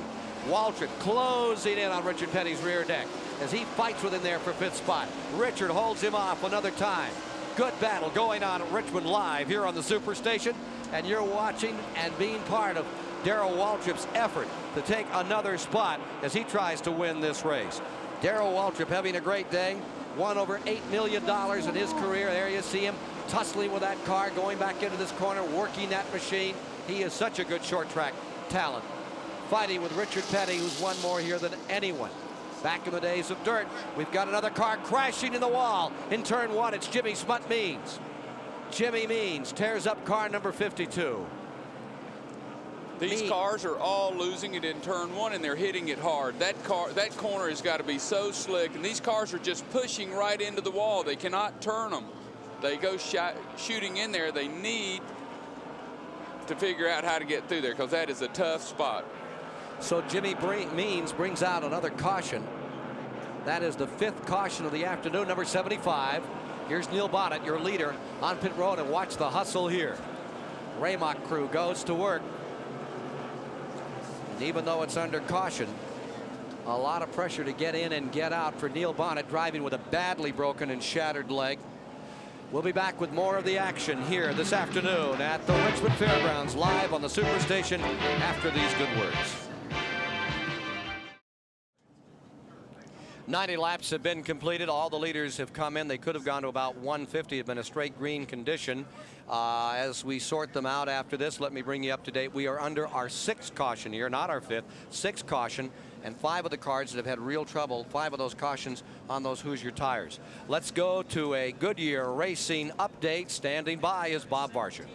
Waltrip closing in on Richard Petty's rear deck as he fights with him there for 5th spot. Richard holds him off another time. Good battle going on at Richmond Live here on the Superstation, and you're watching and being part of Darrell Waltrip's effort to take another spot as he tries to win this race. Darrell Waltrip having a great day, won over $8 million in his career. There you see him tussling with that car, going back into this corner, working that machine. He is such a good short track talent. Fighting with Richard Petty, who's won more here than anyone. Back in the days of dirt, we've got another car crashing in the wall. In turn 1, it's Jimmy Smut Means. Jimmy Means tears up car number 52. These cars are all losing it in turn 1, and they're hitting it hard. That corner has got to be so slick, and these cars are just pushing right into the wall. They cannot turn them. They go shooting in there. They need to figure out how to get through there, because that is a tough spot. So Jimmy Means brings out another caution. That is the 5th caution of the afternoon, number 75. Here's Neil Bonnet, your leader, on pit road, and watch the hustle here. Raymock crew goes to work. And even though it's under caution, a lot of pressure to get in and get out for Neil Bonnet, driving with a badly broken and shattered leg. We'll be back with more of the action here this afternoon at the Richmond Fairgrounds, live on the Superstation after these good words. 90 laps have been completed. All the leaders have come in. They could have gone to about 150. It's been a straight green condition. As we sort them out after this, let me bring you up to date. We are under our 6th caution here, not our 5th, 6th caution, and 5 of the cars that have had real trouble, 5 of those cautions on those Hoosier tires. Let's go to a Goodyear Racing update. Standing by is Bob Varsha.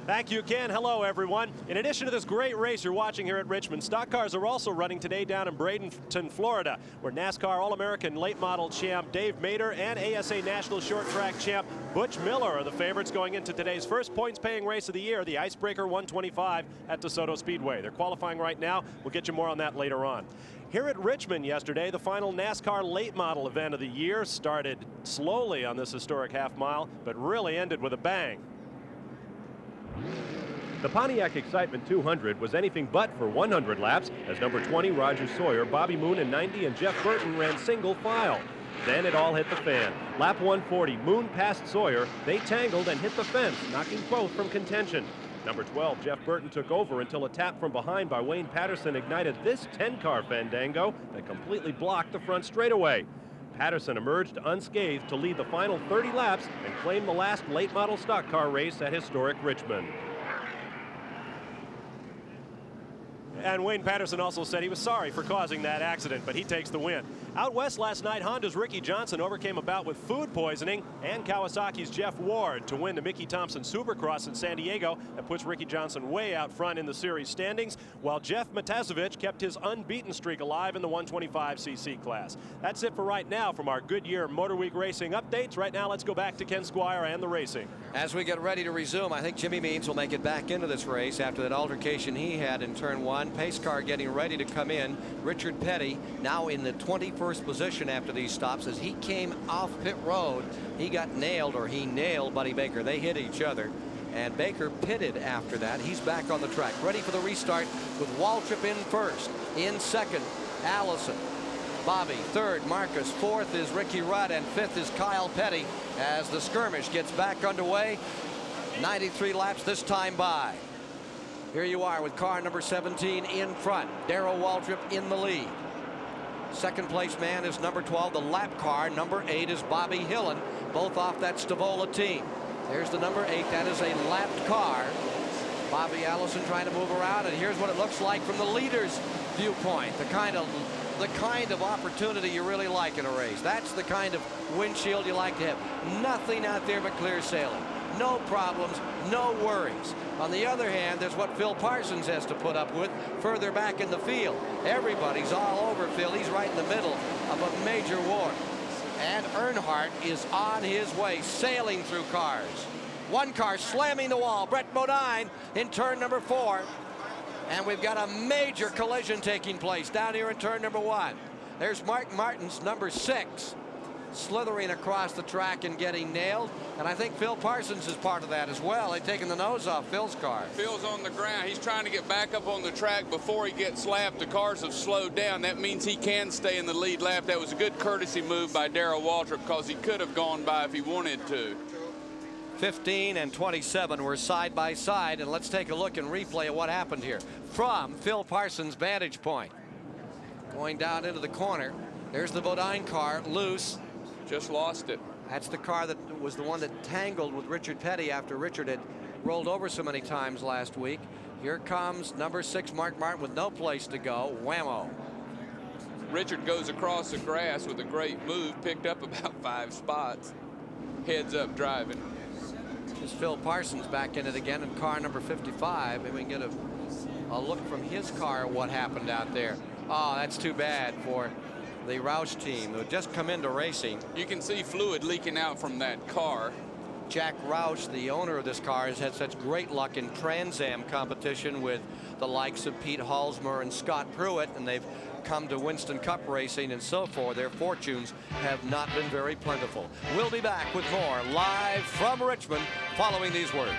Thank you, Ken. Hello, everyone. In addition to this great race you're watching here at Richmond, stock cars are also running today down in Bradenton, Florida, where NASCAR All-American late model champ Dave Mader and ASA National Short Track champ Butch Miller are the favorites going into today's first points-paying race of the year, the Icebreaker 125 at DeSoto Speedway. They're qualifying right now. We'll get you more on that later on. Here at Richmond yesterday, the final NASCAR late model event of the year started slowly on this historic half mile, but really ended with a bang. The Pontiac Excitement 200 was anything but for 100 laps as number 20 Roger Sawyer, Bobby Moon in 90, and Jeff Burton ran single file. Then it all hit the fan. Lap 140, Moon passed Sawyer. They tangled and hit the fence, knocking both from contention. Number 12, Jeff Burton took over until a tap from behind by Wayne Patterson ignited this 10-car fandango that completely blocked the front straightaway. Patterson emerged unscathed to lead the final 30 laps and claim the last late model stock car race at historic Richmond. And Wayne Patterson also said he was sorry for causing that accident, but he takes the win. Out west last night, Honda's Ricky Johnson overcame a bout with food poisoning, and Kawasaki's Jeff Ward to win the Mickey Thompson Supercross in San Diego. That puts Ricky Johnson way out front in the series standings, while Jeff Matazovich kept his unbeaten streak alive in the 125cc class. That's it for right now from our Goodyear Motor Week Racing updates. Right now, let's go back to Ken Squire and the racing. As we get ready to resume, I think Jimmy Means will make it back into this race after that altercation he had in turn 1. Pace car getting ready to come in. Richard Petty now in the 21st position after these stops as he came off pit road. He got nailed, or he nailed Buddy Baker. They hit each other, and Baker pitted after that. He's back on the track, ready for the restart with Waltrip in first. In second, Allison. Bobby third, Marcus fourth is Ricky Rudd, and fifth is Kyle Petty as the skirmish gets back underway. 93 laps this time by. Here you are with car number 17 in front. Darrell Waltrip in the lead. Second place man is number 12, the lap car. Number 8 is Bobby Hillen. both off that Stavola team. There's the number 8. That is a lapped car. Bobby Allison trying to move around, and here's what it looks like from the leader's viewpoint. The kind of opportunity you really like in a race. That's the kind of windshield you like to have. Nothing out there but clear sailing. No problems, no worries. On the other hand, there's what Phil Parsons has to put up with further back in the field. Everybody's all over Phil. He's right in the middle of a major war. And Earnhardt is on his way, sailing through cars. One car slamming the wall. Brett Bodine in turn number 4. And we've got a major collision taking place down here in turn number 1. There's Mark Martin's number 6 slithering across the track and getting nailed. And I think Phil Parsons is part of that as well. They've taken the nose off Phil's car. Phil's on the ground. He's trying to get back up on the track before he gets slapped. The cars have slowed down. That means he can stay in the lead lap. That was a good courtesy move by Darrell Waltrip because he could have gone by if he wanted to. 15 and 27 were side by side, and let's take a look and replay of what happened here from Phil Parsons' vantage point. Going down into the corner, there's the Bodine car loose. Just lost it. That's the car that was the one that tangled with Richard Petty after Richard had rolled over so many times last week. Here comes number 6 Mark Martin with no place to go. Whammo. Richard goes across the grass with a great move, picked up about 5 spots. Heads up driving. There's Phil Parsons back in it again in car number 55. Maybe we can get a look from his car at what happened out there. Oh, that's too bad for the Roush team who had just come into racing. You can see fluid leaking out from that car. Jack Roush, the owner of this car, has had such great luck in Trans Am competition with the likes of Pete Halsmer and Scott Pruitt, and they've come to Winston Cup racing and so forth. Their fortunes have not been very plentiful. We'll be back with more live from Richmond following these words.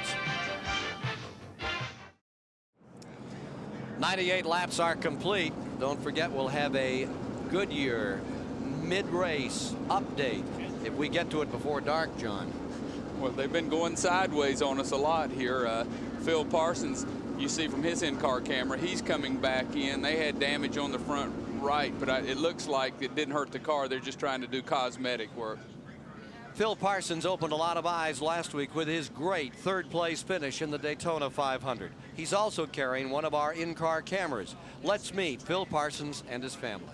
98 laps are complete. Don't forget, we'll have a Goodyear mid-race update if we get to it before dark, John. Well, they've been going sideways on us a lot here. Phil Parsons, you see from his in-car camera, he's coming back in. They had damage on the front right, but it looks like it didn't hurt the car. They're just trying to do cosmetic work. Phil Parsons opened a lot of eyes last week with his great third-place finish in the Daytona 500. He's also carrying one of our in-car cameras. Let's meet Phil Parsons and his family.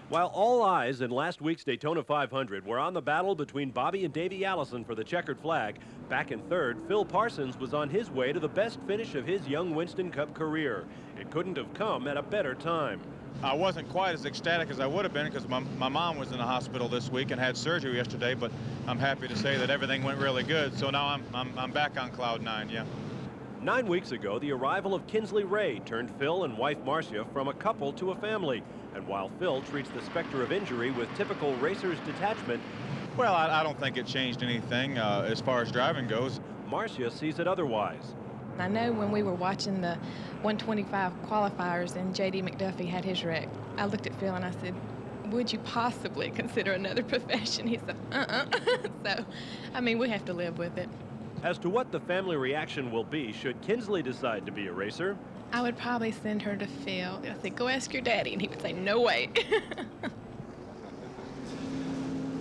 While all eyes in last week's Daytona 500 were on the battle between Bobby and Davey Allison for the checkered flag, back in third, Phil Parsons was on his way to the best finish of his young Winston Cup career. It couldn't have come at a better time. I wasn't quite as ecstatic as I would have been because my mom was in the hospital this week and had surgery yesterday, but I'm happy to say that everything went really good. So now I'm back on cloud 9, yeah. 9 weeks ago, the arrival of Kinsley Ray turned Phil and wife Marcia from a couple to a family. And while Phil treats the specter of injury with typical racer's detachment, well, I don't think it changed anything as far as driving goes. Marcia sees it otherwise. I know when we were watching the 125 qualifiers and J.D. McDuffie had his wreck, I looked at Phil and I said, would you possibly consider another profession? He said, So, I mean, we have to live with it. As to what the family reaction will be should Kinsley decide to be a racer, I would probably send her to Phil. I'd say, go ask your daddy, and he would say, no way.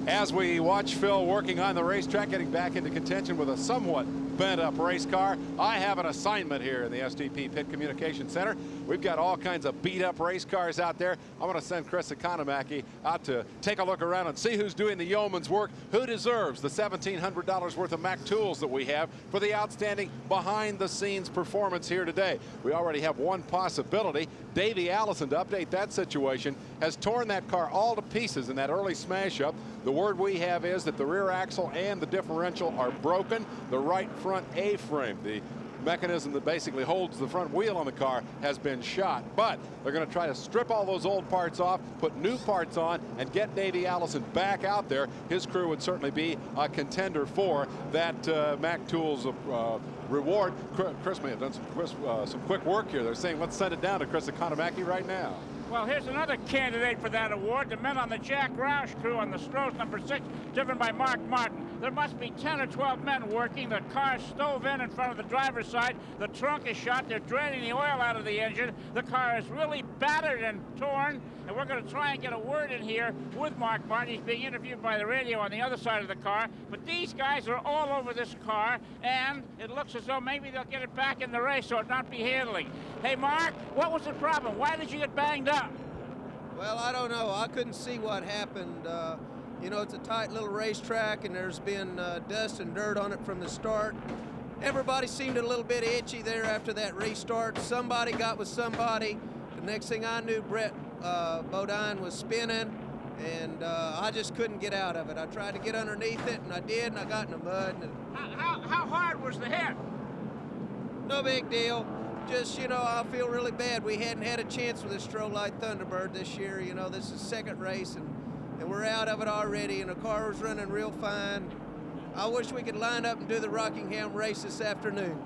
As we watch Phil working on the racetrack, getting back into contention with a somewhat bent-up race car, I have an assignment here in the STP Pit Communication Center. We've got all kinds of beat-up race cars out there. I'm going to send Chris Economaki out to take a look around and see who's doing the yeoman's work, who deserves the $1,700 worth of Mac tools that we have for the outstanding behind-the-scenes performance here today. We already have one possibility. Davey Allison, to update that situation, has torn that car all to pieces in that early smash-up. The word we have is that the rear axle and the differential are broken. The right front A-frame, the mechanism that basically holds the front wheel on the car, has been shot. But they're going to try to strip all those old parts off, put new parts on, and get Davey Allison back out there. His crew would certainly be a contender for that Mac Tools reward. Chris may have done some quick work here. They're saying, let's send it down to Chris Economaki right now. Well, here's another candidate for that award. The men on the Jack Roush crew on the Stroh's number 6, driven by Mark Martin. There must be 10 or 12 men working. The car's stove in front of the driver's side. The trunk is shot. They're draining the oil out of the engine. The car is really battered and torn. And we're going to try and get a word in here with Mark Martin. He's being interviewed by the radio on the other side of the car. But these guys are all over this car, and it looks as though maybe they'll get it back in the race so it not be handling. Hey, Mark, what was the problem? Why did you get banged up? Well, I don't know. I couldn't see what happened. You know, it's a tight little racetrack, and there's been dust and dirt on it from the start. Everybody seemed a little bit itchy there after that restart. Somebody got with somebody. The next thing I knew, Brett Bodine was spinning, and I just couldn't get out of it. I tried to get underneath it, and I did, and I got in the mud. And How hard was the hit? No big deal. Just, you know, I feel really bad. We hadn't had a chance with this Stroh-Light Thunderbird this year. You know, this is second race, and we're out of it already, and the car was running real fine. I wish we could line up and do the Rockingham race this afternoon.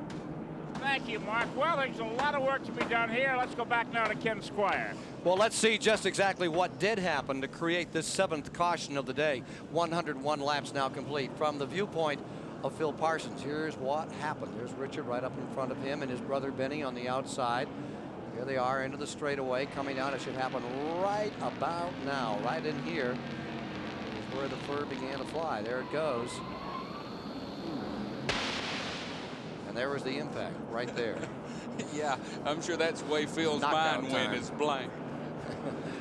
Thank you, Mark. Well, there's a lot of work to be done here. Let's go back now to Ken Squire. Well, let's see just exactly what did happen to create this 7th caution of the day. 101 laps now complete. From the viewpoint of Phil Parsons, here's what happened. There's Richard right up in front of him and his brother Benny on the outside. Here they are into the straightaway, coming down. It should happen right about now. Right in here is where the fur began to fly. There it goes. And there was the impact right there. Yeah, I'm sure that's the way Phil's mind went, is blank.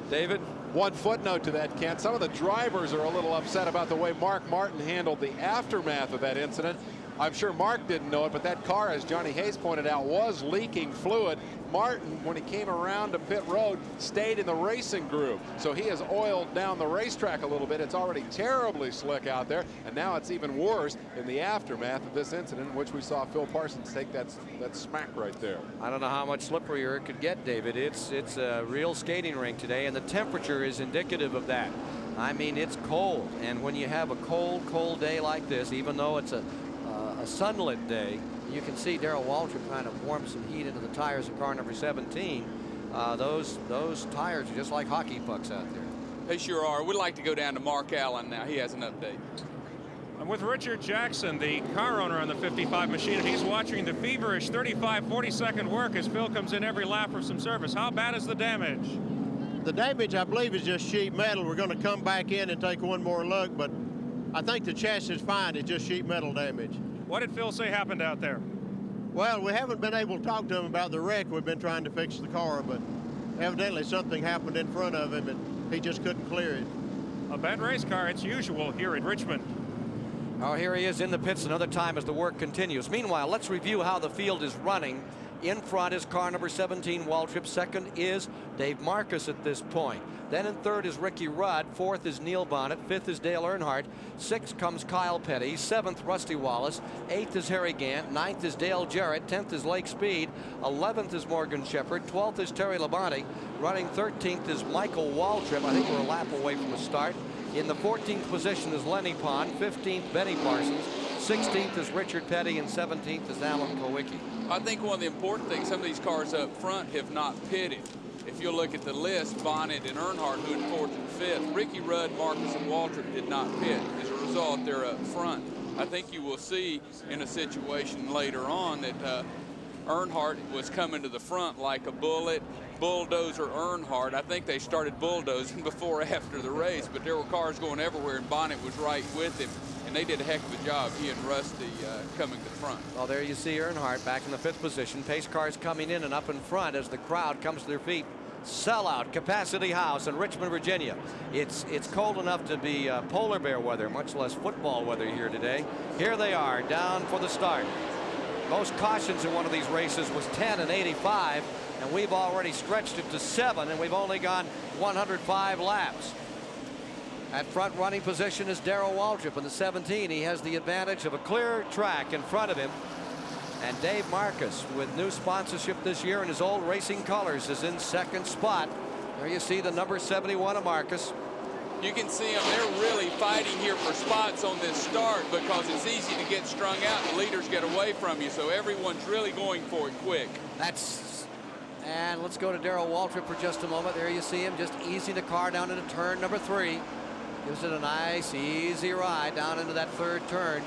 David? One footnote to that, Kent. Some of the drivers are a little upset about the way Mark Martin handled the aftermath of that incident. I'm sure Mark didn't know it, but that car, as Johnny Hayes pointed out, was leaking fluid. Martin, when he came around to pit road, stayed in the racing groove. So he has oiled down the racetrack a little bit. It's already terribly slick out there, and now it's even worse in the aftermath of this incident, in which we saw Phil Parsons take that smack right there. I don't know how much slipperier it could get, David. It's a real skating rink today, and the temperature is indicative of that. I mean, it's cold, and when you have a cold day like this, even though it's a sunlit day, you can see Darrell Waltrip kind of warm some heat into the tires of car number 17. Those tires are just like hockey pucks out there. They sure are. We'd like to go down to Mark Allen now. He has an update. I'm with Richard Jackson, the car owner on the 55 machine, and he's watching the feverish 40-second work as Phil comes in every lap for some service. How bad is the damage? The damage, I believe, is just sheet metal. We're going to come back in and take one more look, but I think the chassis is fine. It's just sheet metal damage. What did Phil say happened out there? Well, we haven't been able to talk to him about the wreck. We've been trying to fix the car, but evidently something happened in front of him, and he just couldn't clear it. A bad race car, it's usual here in Richmond. Oh, here he is in the pits another time as the work continues. Meanwhile, let's review how the field is running. In front is car number 17, Waltrip. Second is Dave Marcus at this point. Then in third is Ricky Rudd. Fourth is Neil Bonnet. Fifth is Dale Earnhardt. Sixth comes Kyle Petty. Seventh, Rusty Wallace. Eighth is Harry Gant. Ninth is Dale Jarrett. 10th is Lake Speed. 11th is Morgan Shepherd. 12th is Terry Labonte. Running 13th is Michael Waltrip. I think we're a lap away from the start. In the 14th position is Lenny Pond. 15th, Benny Parsons. 16th is Richard Petty, and 17th is Alan Kowicki. I think one of the important things, some of these cars up front have not pitted. If you look at the list, Bonnet and Earnhardt, who in 4th and 5th, Ricky Rudd, Marcus, and Waltrip did not pit. As a result, they're up front. I think you will see in a situation later on that Earnhardt was coming to the front like a bulldozer Earnhardt. I think they started bulldozing before or after the race, but there were cars going everywhere, and Bonnet was right with him. And they did a heck of a job, he and Rusty, coming to the front. Well, there you see Earnhardt back in the 5th position. Pace cars coming in and up in front as the crowd comes to their feet. Sellout Capacity House in Richmond, Virginia. It's cold enough to be polar bear weather, much less football weather here today. Here they are down for the start. Most cautions in one of these races was 10 and 85, and we've already stretched it to 7, and we've only gone 105 laps. At front running position is Darrell Waltrip in the 17. He has the advantage of a clear track in front of him. And Dave Marcus, with new sponsorship this year in his old racing colors, is in 2nd spot. There you see the number 71 of Marcus. You can see them, they're really fighting here for spots on this start because it's easy to get strung out and the leaders get away from you. So everyone's really going for it quick. That's And let's go to Darrell Waltrip for just a moment. There you see him just easing the car down into turn number 3. Gives it a nice, easy ride down into that 3rd turn.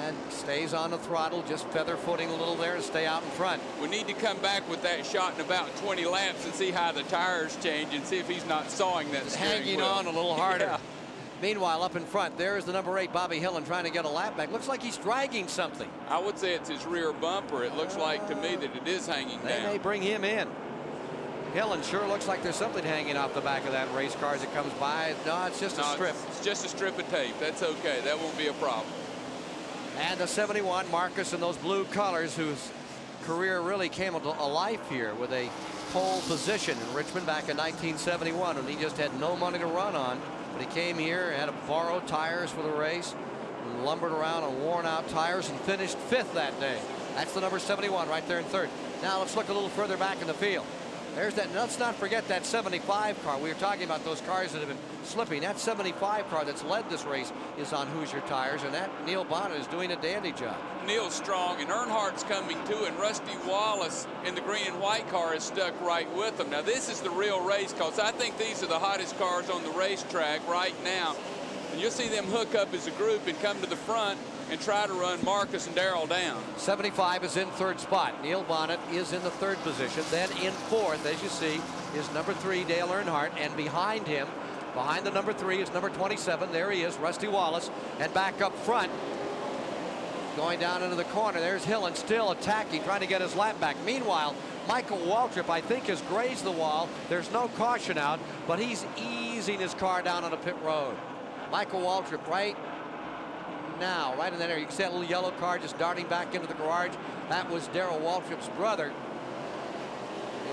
And stays on the throttle, just feather footing a little there to stay out in front. We need to come back with that shot in about 20 laps and see how the tires change and see if he's not sawing that steering Hanging wheel. on a little harder. Yeah. Meanwhile, up in front, there's the number 8, Bobby Hillen, trying to get a lap back. Looks like he's dragging something. I would say it's his rear bumper. It looks like to me that it is hanging They down. may bring him in. Hillen sure looks like there's something hanging off the back of that race car as it comes by. No, it's just a strip. It's just a strip of tape. That's okay. That won't be a problem. And the 71, Marcus in those blue colors, whose career really came to life here with a pole position in Richmond back in 1971 when he just had no money to run on. But he came here, had to borrow tires for the race, and lumbered around on worn out tires and finished 5th that day. That's the number 71 right there in 3rd. Now let's look a little further back in the field. There's that. Let's not forget that 75 car. We were talking about those cars that have been slipping. That 75 car that's led this race is on Hoosier tires, and that Neil Bonnet is doing a dandy job. Neil's strong, and Earnhardt's coming too, and Rusty Wallace in the green and white car is stuck right with them. Now this is the real race, because I think these are the hottest cars on the racetrack right now. And you'll see them hook up as a group and come to the front and try to run Marcus and Darrell down. 75 is in 3rd spot. Neil Bonnet is in the 3rd position. Then in 4th, as you see, is number 3, Dale Earnhardt. And behind him, behind the number 3, is number 27. There he is, Rusty Wallace. And back up front, going down into the corner, there's Hillen still attacking, trying to get his lap back. Meanwhile, Michael Waltrip, I think, has grazed the wall. There's no caution out, but he's easing his car down on the pit road. Michael Waltrip right now, right in that area. You can see that little yellow car just darting back into the garage. That was Darrell Waltrip's brother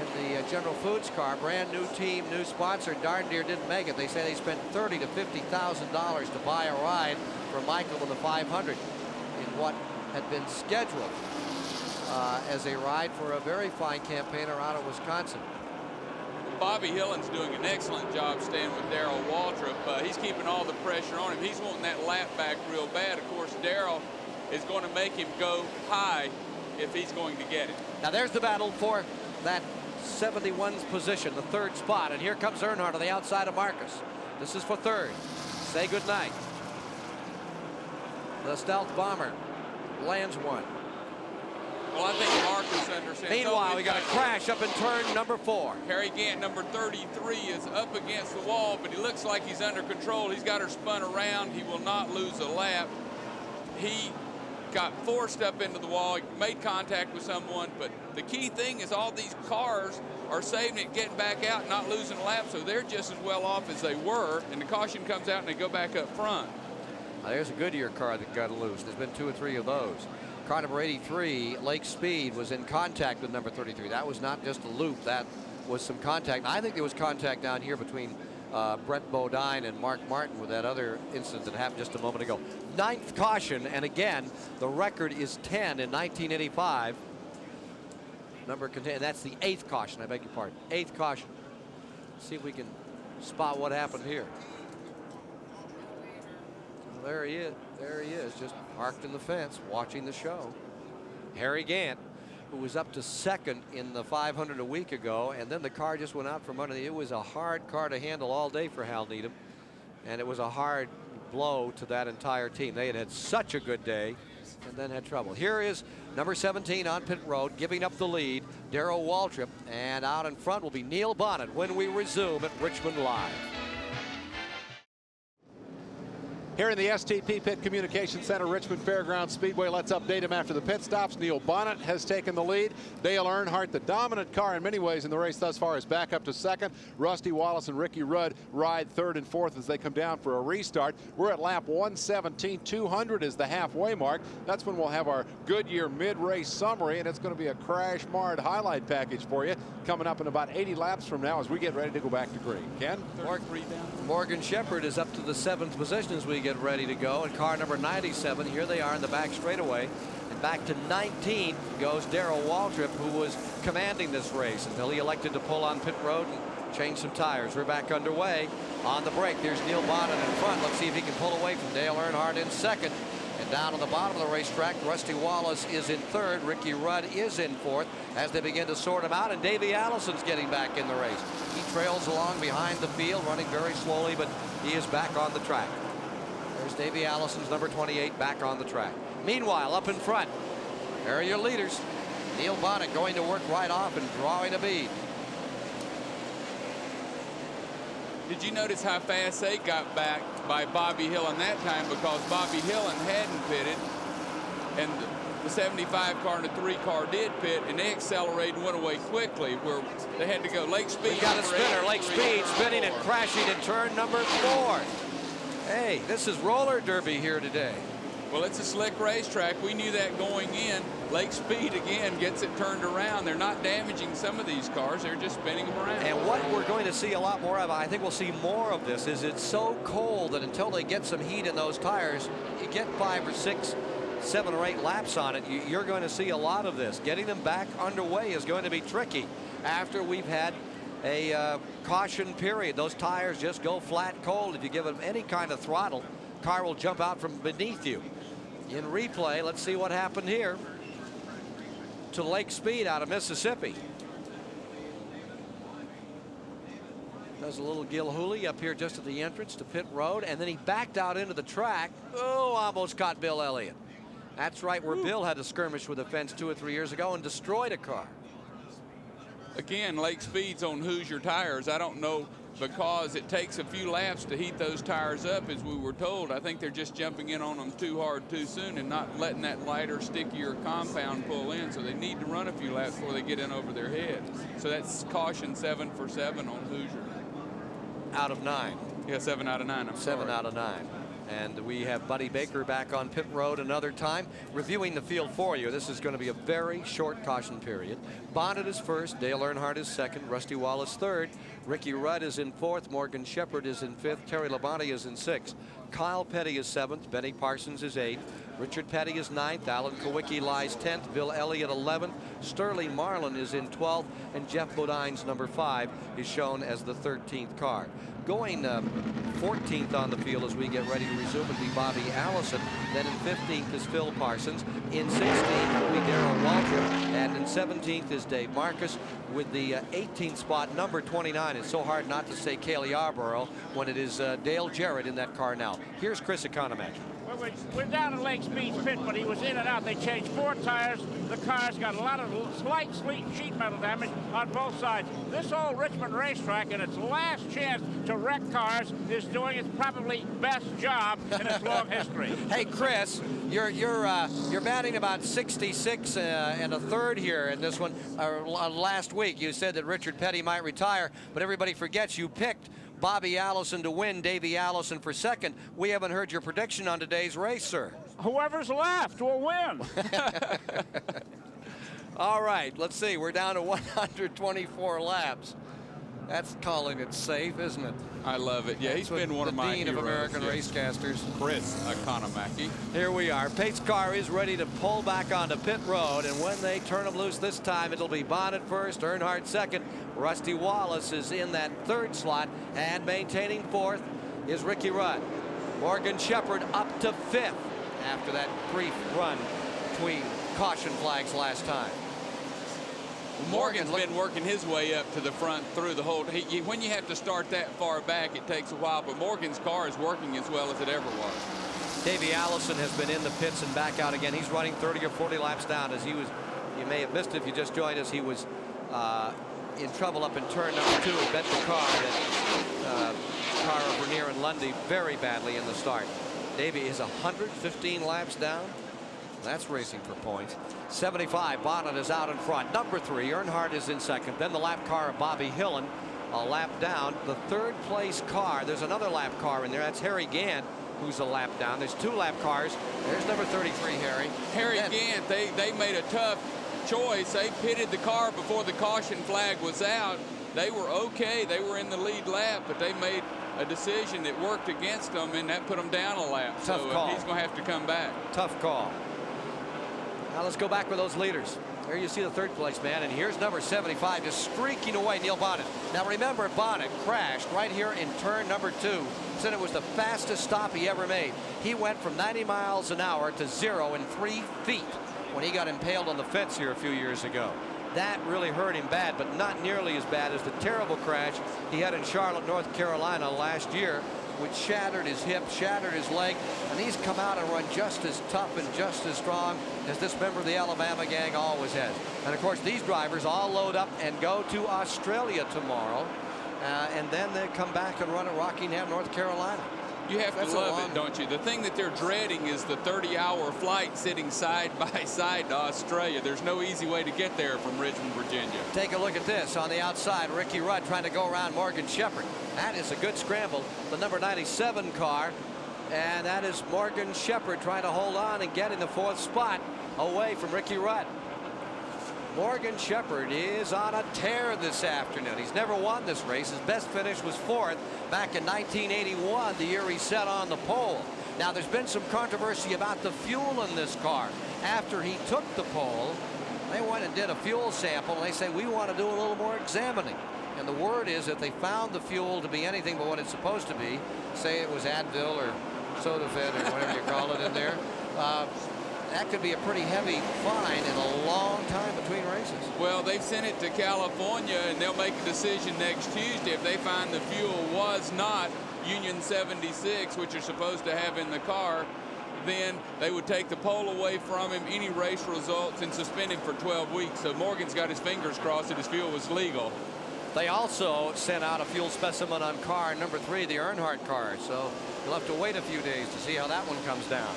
in the General Foods car. Brand new team, new sponsor. Darn Deer didn't make it. They say they spent $30,000 to $50,000 to buy a ride for Michael in the 500 in what had been scheduled as a ride for a very fine campaigner out of Wisconsin. Bobby Hillen's doing an excellent job staying with Darrell Waltrip. He's keeping all the pressure on him. He's wanting that lap back real bad. Of course, Darrell is going to make him go high if he's going to get it. Now there's the battle for that 71's position, the 3rd spot. And here comes Earnhardt on the outside of Marcus. This is for 3rd. Say goodnight. The stealth bomber lands one. Well, I think Marcus understands. Meanwhile, we got a crash up in turn number 4. Harry Gant, number 33, is up against the wall, but he looks like he's under control. He's got her spun around. He will not lose a lap. He got forced up into the wall. He made contact with someone, but the key thing is all these cars are saving it, getting back out, not losing a lap, so they're just as well off as they were, and the caution comes out and they go back up front. Now, there's a Goodyear car that got loose. There's been 2 or 3 of those. Car number 83, Lake Speed, was in contact with number 33. That was not just a loop. That was some contact. I think there was contact down here between Brett Bodine and Mark Martin with that other incident that happened just a moment ago. 9th caution, and again, the record is 10 in 1985. Number contained. That's the 8th caution. I beg your pardon. 8th caution. Let's see if we can spot what happened here. Well, there he is. There he is, just parked in the fence, watching the show. Harry Gant, who was up to 2nd in the 500 a week ago, and then the car just went out from under the. It was a hard car to handle all day for Hal Needham, and it was a hard blow to that entire team. They had had such a good day and then had trouble. Here is number 17 on pit road, giving up the lead, Darrell Waltrip, and out in front will be Neil Bonnet when we resume at Richmond Live. Here in the STP Pit Communication Center, Richmond Fairgrounds Speedway. Let's update him after the pit stops. Neil Bonnet has taken the lead. Dale Earnhardt, the dominant car in many ways in the race thus far, is back up to 2nd. Rusty Wallace and Ricky Rudd ride 3rd and 4th as they come down for a restart. We're at lap 117. 200 is the halfway mark. That's when we'll have our Goodyear mid-race summary, and it's going to be a crash-marred highlight package for you coming up in about 80 laps from now as we get ready to go back to green. Ken? Morgan Shepherd is up to the 7th position as we get ready to go, and car number 97, here they are in the back straightaway, and back to 19th goes Darrell Waltrip, who was commanding this race until he elected to pull on pit road and change some tires. We're back underway. On the break, there's Neil Bonnet in front. Let's see if he can pull away from Dale Earnhardt in 2nd, And down on the bottom of the racetrack, Rusty Wallace is in third. Ricky Rudd is in fourth as they begin to sort him out. And Davey Allison's getting back in the race. He trails along behind the field, running very slowly, but he is back on the track. There's Davey Allison's number 28 back on the track. Meanwhile, up in front, there are your leaders. Neil Bonnet going to work right off and drawing a bead. Did you notice how fast they got back by Bobby Hillin that time? Because Bobby Hillin hadn't pitted, and the 75 car and the 3 car did pit, and they accelerated and went away quickly, where they had to go. Lake Speed. We got a spinner. Lake Speed spinning and crashing in turn number 4. Hey, this is roller derby here today. Well, it's a slick racetrack. We knew that going in. Lake Speed, again, gets it turned around. They're not damaging some of these cars. They're just spinning them around. And what we're going to see a lot more of, I think we'll see more of this, is it's so cold that until they get some heat in those tires, you get 5 or 6, 7 or 8 laps on it, you're going to see a lot of this. Getting them back underway is going to be tricky after we've had a caution period. Those tires just go flat cold. If you give them any kind of throttle, car will jump out from beneath you. In replay, let's see what happened here to Lake Speed out of Mississippi. Does a little Gilhooly up here just at the entrance to pit road, and then he backed out into the track. Oh, almost caught Bill Elliott. That's right, where Bill had a skirmish with the fence 2 or 3 years ago and destroyed a car. Again, Lake Speed's on Hoosier tires. I don't know, because it takes a few laps to heat those tires up, as we were told. I think they're just jumping in on them too hard too soon and not letting that lighter, stickier compound pull in. So they need to run a few laps before they get in over their head. So that's caution 7 for 7 on Hoosier. Out of 9. Yeah, 7 out of 9. I'm 7 sorry. out of 9. And we have Buddy Baker back on pit road another time, reviewing the field for you. This is going to be a very short caution period. Bonnet is first, Dale Earnhardt is second, Rusty Wallace third, Ricky Rudd is in fourth, Morgan Shepherd is in fifth, Terry Labonte is in sixth, Kyle Petty is seventh, Benny Parsons is eighth, Richard Petty is ninth, Alan Kowicki lies 10th, Bill Elliott 11th, Sterling Marlin is in 12th, and Jeff Bodine's number 5 is shown as the 13th car. Going 14th on the field as we get ready to resume would be Bobby Allison. Then in 15th is Phil Parsons. In 16th will be Darrell Waltrip. And in 17th is Dave Marcus with the 18th spot, number 29. It's so hard not to say Cale Yarborough when it is Dale Jarrett in that car now. Here's Chris Economaki. Well, we're down at Lake Speed's pit, but he was in and out. They changed 4 tires. The car's got a lot of slight sheet metal damage on both sides. This old Richmond racetrack, in its last chance to wreck cars, is doing its probably best job in its long history. Hey, Chris, you're batting about 66 and a third here in this one. Last week, you said that Richard Petty might retire, but everybody forgets you picked Bobby Allison to win, Davey Allison for second. We haven't heard your prediction on today's race, sir. Whoever's left will win. All right, let's see. We're down to 124 laps. That's calling it safe, isn't it? I love it. Yeah, he's been one of my Dean heroes. of American Racecasters. Chris Economaki. Here we are. Pate's car is ready to pull back onto pit road, and when they turn him loose this time, it'll be Bonnet first, Earnhardt second. Rusty Wallace is in that third slot, and maintaining fourth is Ricky Rudd. Morgan Shepherd up to fifth after that brief run between caution flags last time. Morgan's been working his way up to the front through the whole. When you have to start that far back, it takes a while, but Morgan's car is working as well as it ever was. Davey Allison has been in the pits and back out again. He's running 30 or 40 laps down, as he was. You may have missed it if you just joined us. He was in trouble up in turn number 2 and bent the car that car of Vernier and Lundy very badly in the start. Davey is 115 laps down. That's racing for points. 75, Bonnet is out in front. Number 3, Earnhardt is in second. Then the lap car of Bobby Hillin, a lap down. The third place car, there's another lap car in there. That's Harry Gant, who's a lap down. There's 2 lap cars. There's number 33, Harry. Harry Gant, they made a tough choice. They pitted the car before the caution flag was out. They were okay. They were in the lead lap, but they made a decision that worked against them, and that put them down a lap. Tough call. He's going to have to come back. Tough call. Now let's go back with those leaders. There you see the third place man, and here's number 75 just streaking away, Neil Bonnet. Now remember, Bonnet crashed right here in turn number 2. Said it was the fastest stop he ever made. He went from 90 miles an hour to 0 in 3 feet when he got impaled on the fence here a few years ago. That really hurt him bad, but not nearly as bad as the terrible crash he had in Charlotte, North Carolina last year, which shattered his hip, shattered his leg, and he's come out and run just as tough and just as strong as this member of the Alabama gang always has. And of course, these drivers all load up and go to Australia tomorrow, and then they come back and run at Rockingham, North Carolina. You have to love it, don't you? The thing that they're dreading is the 30-hour flight sitting side by side to Australia. There's no easy way to get there from Richmond, Virginia. Take a look at this on the outside. Ricky Rudd trying to go around Morgan Shepherd. That is a good scramble. The number 97 car, and that is Morgan Shepherd trying to hold on and get in the 4th spot away from Ricky Rudd. Morgan Shepherd is on a tear this afternoon. He's never won this race. His best finish was 4th back in 1981, the year he set on the pole. Now, there's been some controversy about the fuel in this car. After he took the pole, they went and did a fuel sample, and they say, we want to do a little more examining. And the word is that they found the fuel to be anything but what it's supposed to be. Say it was Advil or SodaFed or whatever you call it in there. That could be a pretty heavy fine in a long time between races. Well, they've sent it to California, and they'll make a decision next Tuesday. If they find the fuel was not Union 76, which you're supposed to have in the car, then they would take the pole away from him, any race results, and suspend him for 12 weeks. So Morgan's got his fingers crossed that his fuel was legal. They also sent out a fuel specimen on car number 3, the Earnhardt car. So you'll have to wait a few days to see how that one comes down.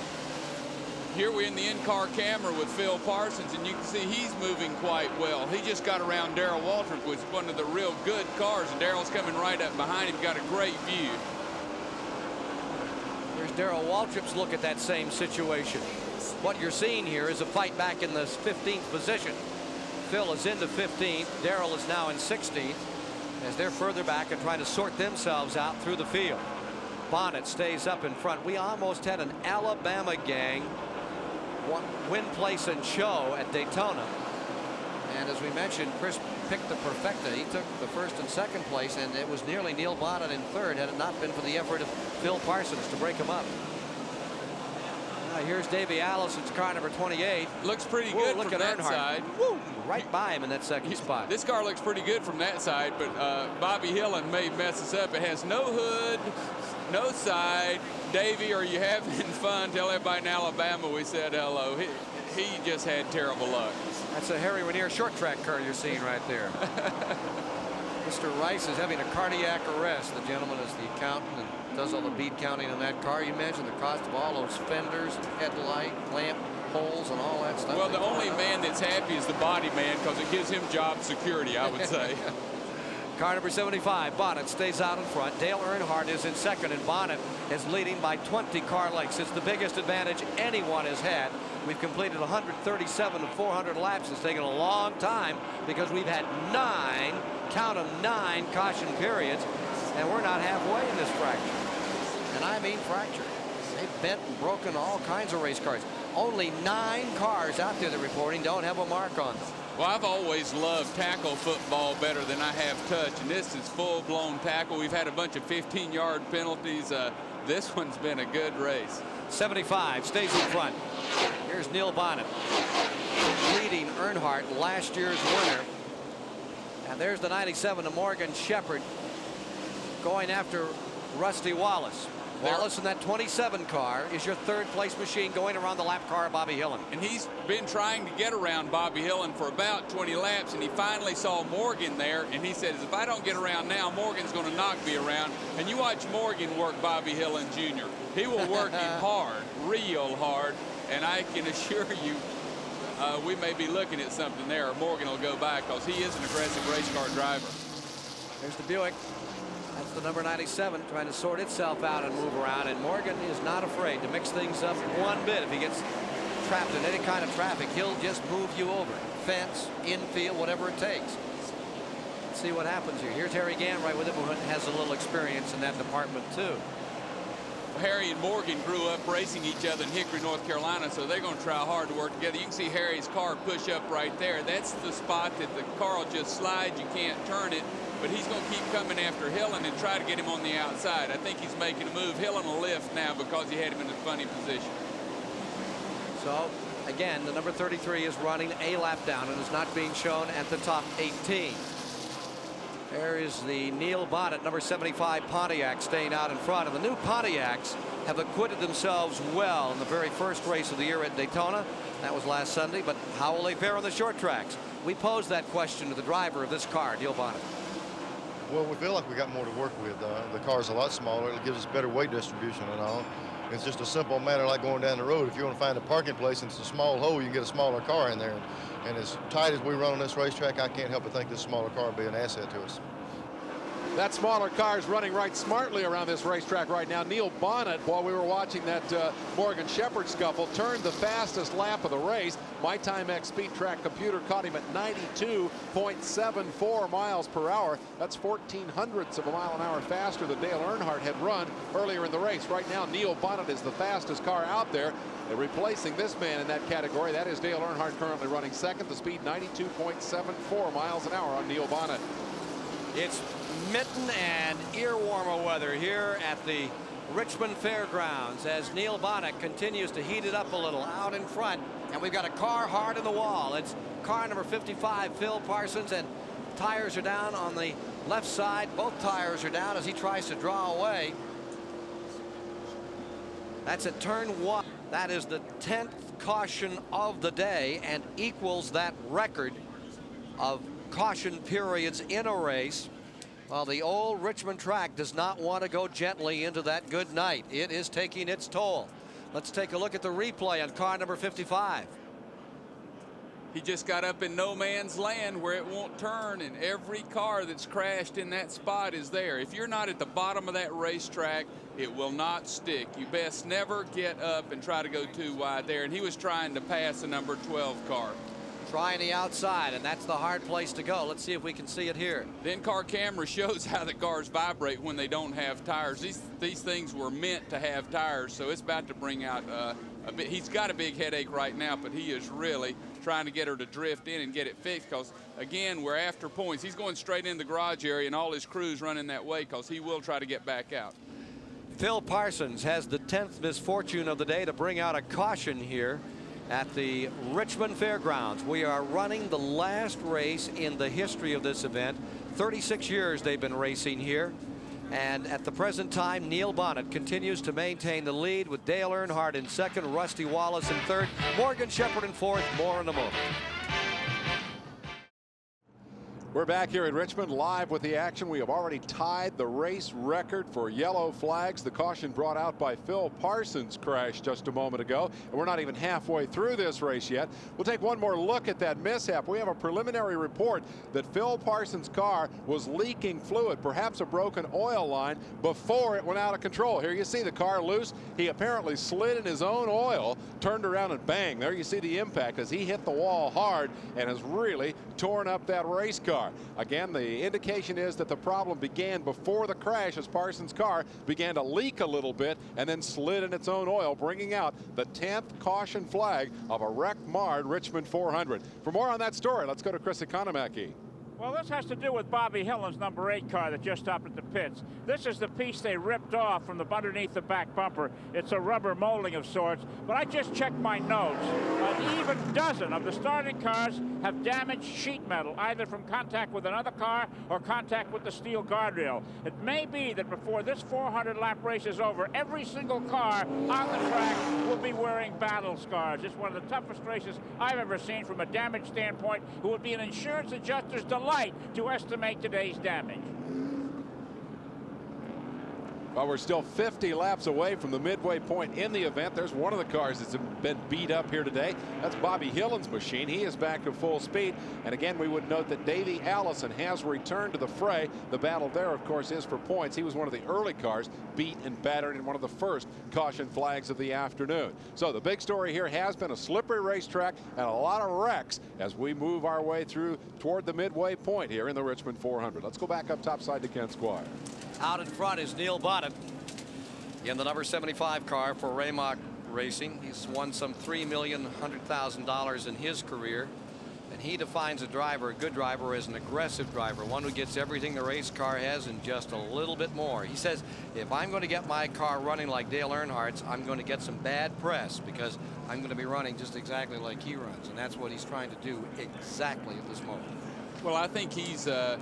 Here we're in the in-car camera with Phil Parsons, and you can see he's moving quite well. He just got around Darrell Waltrip with one of the real good cars, and Darrell's coming right up behind him, got a great view. Here's Darrell Waltrip's look at that same situation. What you're seeing here is a fight back in the 15th position. Phil is into 15th. Darrell is now in 16th as they're further back and trying to sort themselves out through the field. Bonnet stays up in front. We almost had an Alabama gang win, place, and show at Daytona. And as we mentioned, Chris picked the perfecta. He took the 1st and 2nd place, and it was nearly Neil Bonnet in 3rd had it not been for the effort of Phil Parsons to break him up. Now here's Davey Allison's car number 28. Looks pretty good look from at that Earnhardt. side. Woo, right by him in that 2nd spot. This car looks pretty good from that side, but Bobby Hillen may mess us up. It has no hood, no side. Davey, are you having fun? Tell everybody in Alabama we said hello. He just had terrible luck. That's a Harry Ranier short track car you're seeing right there. Mr. Rice is having a cardiac arrest. The gentleman is the accountant and does all the bead counting on that car. You imagine the cost of all those fenders, headlight, lamp holes, and all that stuff. Well, the only man that's happy is the body man because it gives him job security, I would say. Car number 75, Bonnet stays out in front. Dale Earnhardt is in 2nd, and Bonnet is leading by 20 car lengths. It's the biggest advantage anyone has had. We've completed 137 of 400 laps. It's taken a long time because we've had 9, count them, 9 caution periods, and we're not halfway in this fracture. And I mean fracture. They've bent and broken all kinds of race cars. Only 9 cars out there that are reporting don't have a mark on them. Well, I've always loved tackle football better than I have touch, and this is full-blown tackle. We've had a bunch of 15-yard penalties. This one's been a good race. 75 stays in front. Here's Neil Bonnet leading Earnhardt, last year's winner. And there's the 97 to Morgan Shepherd going after Rusty Wallace. Wallace in that 27 car is your 3rd place machine going around the lap car of Bobby Hillen. And he's been trying to get around Bobby Hillen for about 20 laps, and he finally saw Morgan there, and he says, if I don't get around now, Morgan's going to knock me around. And you watch Morgan work Bobby Hillen Jr. He will work him hard, real hard, and I can assure you we may be looking at something there, or Morgan will go back because he is an aggressive race car driver. There's the Buick. That's the number 97 trying to sort itself out and move around, and Morgan is not afraid to mix things up one bit. If he gets trapped in any kind of traffic, he'll just move you over. Fence, infield, whatever it takes. Let's see what happens here. Here's Harry Gant right with him, who has a little experience in that department too. Harry and Morgan grew up racing each other in Hickory, North Carolina, so they're going to try hard to work together. You can see Harry's car push up right there. That's the spot that the car will just slide. You can't turn it, but he's going to keep coming after Hillen and try to get him on the outside. I think he's making a move. Hillen will lift now because he had him in a funny position. So, again, the number 33 is running a lap down and is not being shown at the top 18. There is the Neil Bonnet, number 75 Pontiac, staying out in front. And the new Pontiacs have acquitted themselves well in the very first race of the year at Daytona. That was last Sunday, but how will they fare on the short tracks? We posed that question to the driver of this car, Neil Bonnet. Well, we feel like we got more to work with. The car's a lot smaller. It gives us better weight distribution and all. It's just a simple matter like going down the road. If you want to find a parking place and it's a small hole, you can get a smaller car in there. And as tight as we run on this racetrack, I can't help but think this smaller car will be an asset to us. That smaller car is running right smartly around this racetrack right now. Neil Bonnet, while we were watching that Morgan Shepherd scuffle, turned the fastest lap of the race. My Timex Speed Track computer caught him at 92.74 miles per hour. That's 0.14 of a mile an hour faster than Dale Earnhardt had run earlier in the race. Right now, Neil Bonnet is the fastest car out there. And replacing this man in that category, that is Dale Earnhardt, currently running second. The speed 92.74 miles an hour on Neil Bonnet. It's mitten and ear warmer weather here at the Richmond Fairgrounds as Neil Bonnet continues to heat it up a little out in front, and we've got a car hard in the wall. It's car number 55, Phil Parsons, and tires are down on the left side. Both tires are down as he tries to draw away. That's at turn 1. That is the 10th caution of the day and equals that record of caution periods in a race. Well, the old Richmond track does not want to go gently into that good night. It is taking its toll. Let's take a look at the replay on car number 55. He just got up in no man's land where it won't turn, and every car that's crashed in that spot is there. If you're not at the bottom of that racetrack, it will not stick. You best never get up and try to go too wide there. And he was trying to pass the number 12 car. Trying the outside, and that's the hard place to go. Let's see if we can see it here. The in-car camera shows how the cars vibrate when they don't have tires. These things were meant to have tires, so it's about to bring out a bit. He's got a big headache right now, but he is really trying to get her to drift in and get it fixed because, again, we're after points. He's going straight in the garage area, and all his crew's running that way because he will try to get back out. Phil Parsons has the 10th misfortune of the day to bring out a caution here at the Richmond Fairgrounds. We are running the last race in the history of this event. 36 years they've been racing here. And at the present time, Neil Bonnet continues to maintain the lead with Dale Earnhardt in second, Rusty Wallace in third, Morgan Shepherd in fourth. More in a moment. We're back here in Richmond live with the action. We have already tied the race record for yellow flags. The caution brought out by Phil Parsons crashed just a moment ago, and we're not even halfway through this race yet. We'll take one more look at that mishap. We have a preliminary report that Phil Parsons' car was leaking fluid, perhaps a broken oil line, before it went out of control. Here you see the car loose. He apparently slid in his own oil, turned around, and bang, there you see the impact as he hit the wall hard and has really torn up that race car. Again, the indication is that the problem began before the crash as Parsons' car began to leak a little bit and then slid in its own oil, bringing out the 10th caution flag of a wreck-marred Richmond 400. For more on that story, let's go to Chris Economaki. Well, this has to do with Bobby Hillen's number 8 car that just stopped at the pits. This is the piece they ripped off from underneath the back bumper. It's a rubber molding of sorts, but I just checked my notes. An even dozen of the starting cars have damaged sheet metal, either from contact with another car or contact with the steel guardrail. It may be that before this 400-lap race is over, every single car on the track will be wearing battle scars. It's one of the toughest races I've ever seen from a damage standpoint. It would be an insurance adjuster's delight to estimate today's damage. Well, we're still 50 laps away from the midway point in the event. There's one of the cars that's been beat up here today. That's Bobby Hillen's machine. He is back to full speed. And again, we would note that Davey Allison has returned to the fray. The battle there, of course, is for points. He was one of the early cars beat and battered in one of the first caution flags of the afternoon. So the big story here has been a slippery racetrack and a lot of wrecks as we move our way through toward the midway point here in the Richmond 400. Let's go back up topside to Ken Squire. Out in front is Neil Bonnet. in the number 75 car for Raymock Racing. He's won some $3,100,000 in his career. And he defines a driver, a good driver, as an aggressive driver, one who gets everything the race car has and just a little bit more. He says, if I'm going to get my car running like Dale Earnhardt's, I'm going to get some bad press because I'm going to be running just exactly like he runs. And that's what he's trying to do exactly at this moment. Well, I think he's the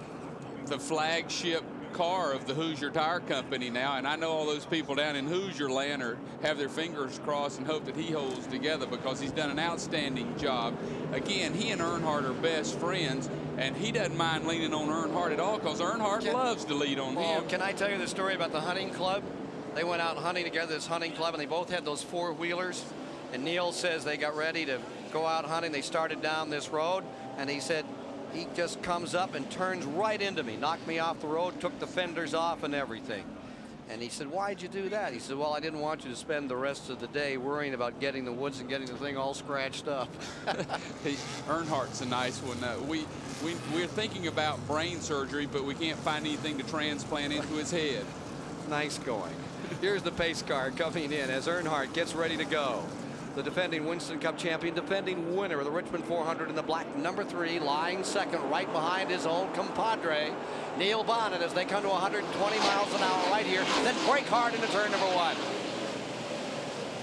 flagship car of the Hoosier Tire Company now, and I know all those people down in Hoosier land have their fingers crossed and hope that he holds together because he's done an outstanding job. Again, he and Earnhardt are best friends, and he doesn't mind leaning on Earnhardt at all because Earnhardt loves to lead on him. Can I tell you the story about the hunting club? They went out hunting together, this hunting club, and they both had those four-wheelers. And Neil says they got ready to go out hunting. They started down this road, and he said, he just comes up and turns right into me, knocked me off the road, took the fenders off and everything. And he said, why'd you do that? He said, well, I didn't want you to spend the rest of the day worrying about getting the woods and getting the thing all scratched up. Earnhardt's a nice one. We're thinking about brain surgery, but we can't find anything to transplant into his head. Nice going. Here's the pace car coming in as Earnhardt gets ready to go. The defending Winston Cup champion, defending winner of the Richmond 400 in the black, number 3, lying second right behind his old compadre, Neil Bonnet, as they come to 120 miles an hour right here, then brake hard into turn number 1.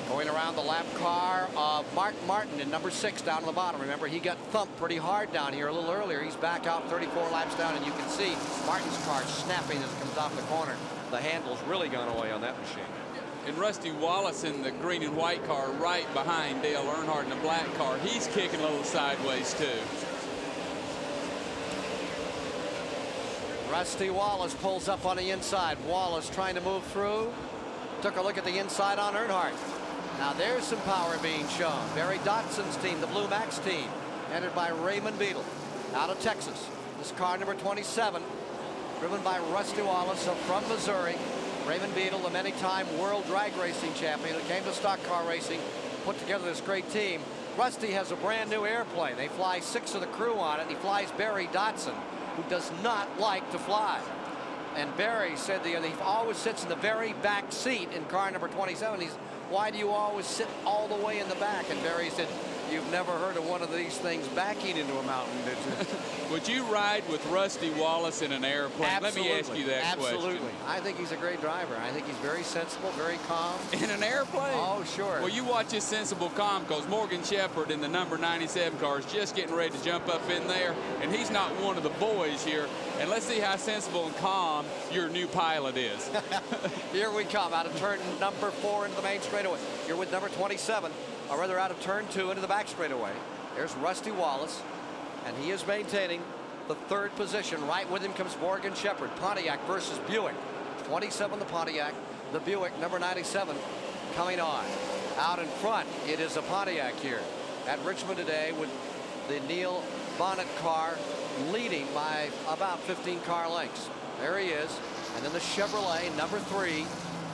Going around the lap car of Mark Martin in number 6 down on the bottom. Remember, he got thumped pretty hard down here a little earlier. He's back out 34 laps down, and you can see Martin's car snapping as it comes off the corner. The handle's really gone away on that machine. And Rusty Wallace in the green and white car right behind Dale Earnhardt in the black car. He's kicking a little sideways too. Rusty Wallace pulls up on the inside. Wallace trying to move through. Took a look at the inside on Earnhardt. Now there's some power being shown. Barry Dotson's team, the Blue Max team, entered by Raymond Beadle out of Texas. This car number 27, driven by Rusty Wallace from Missouri. Raymond Beadle, the many-time world drag racing champion who came to stock car racing, put together this great team. Rusty has a brand new airplane. They fly 6 of the crew on it, and he flies Barry Dotson, who does not like to fly. And Barry said that he always sits in the very back seat in car number 27. He's, why do you always sit all the way in the back? And Barry said, you've never heard of one of these things backing into a mountain, did you? Would you ride with Rusty Wallace in an airplane? Absolutely. Let me ask you that question. Absolutely. I think he's a great driver. I think he's very sensible, very calm. In an airplane? Oh, sure. Well, you watch his sensible calm because Morgan Shepherd in the number 97 car is just getting ready to jump up in there, and he's not one of the boys here. And let's see how sensible and calm your new pilot is. Here we come out of turn number 4 into the main straightaway. You're with number 27. Or rather out of turn 2 into the back straightaway. There's Rusty Wallace, and he is maintaining the 3rd position. Right with him comes Morgan Shepherd. Pontiac versus Buick. 27 the Pontiac, the Buick number 97 coming on. Out in front, it is a Pontiac here at Richmond today with the Neil Bonnet car leading by about 15 car lengths. There he is. And then the Chevrolet number 3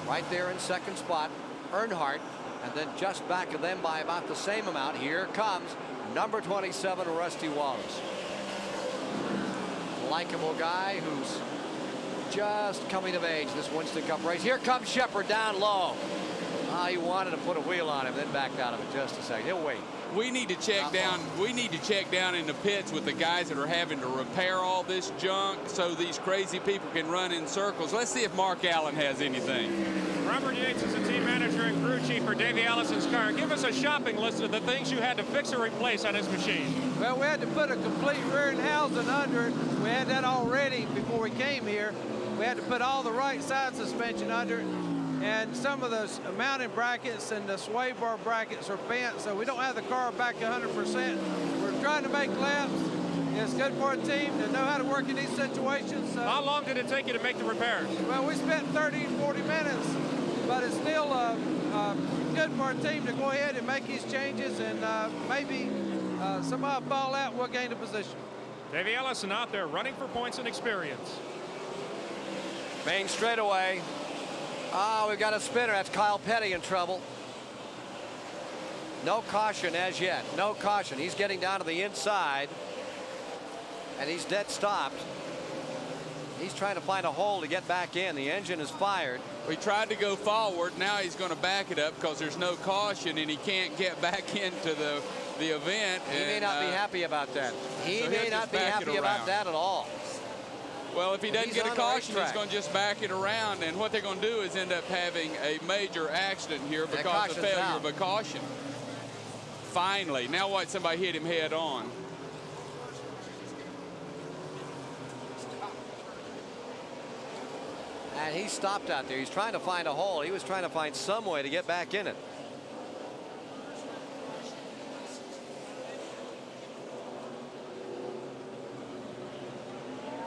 right there in 2nd spot, Earnhardt. And then just back of them by about the same amount, here comes number 27, Rusty Wallace. Likeable guy who's just coming of age this Winston Cup race. Here comes Shepherd down low. He wanted to put a wheel on him, then backed out of it just a second. He'll wait. We need to check down. We need to check down in the pits with the guys that are having to repair all this junk so these crazy people can run in circles. Let's see if Mark Allen has anything. Robert Yates is the team manager and crew chief for Davey Allison's car. Give us a shopping list of the things you had to fix or replace on his machine. Well, we had to put a complete rear end housing under it. We had that all ready before we came here. We had to put all the right side suspension under it. And some of the mounting brackets and the sway bar brackets are bent, so we don't have the car back 100%. We're trying to make laps. It's good for a team to know how to work in these situations. How long did it take you to make the repairs? Well, we spent 30, 40 minutes, but it's still good for a team to go ahead and make these changes, and maybe somebody fall out, we'll gain a position. Davey Allison out there running for points and experience. Main straightaway. We've got a spinner. That's Kyle Petty in trouble. No caution as yet. No caution. He's getting down to the inside, and he's dead stopped. He's trying to find a hole to get back in. The engine is fired. He tried to go forward. Now he's going to back it up because there's no caution and he can't get back into the event. He may not be happy about that. He may not be happy about that at all. Well, if he doesn't get a caution, he's going to just back it around. And what they're going to do is end up having a major accident here because of failure of a caution. Finally. Now what? Somebody hit him head on. And he stopped out there. He's trying to find a hole. He was trying to find some way to get back in it.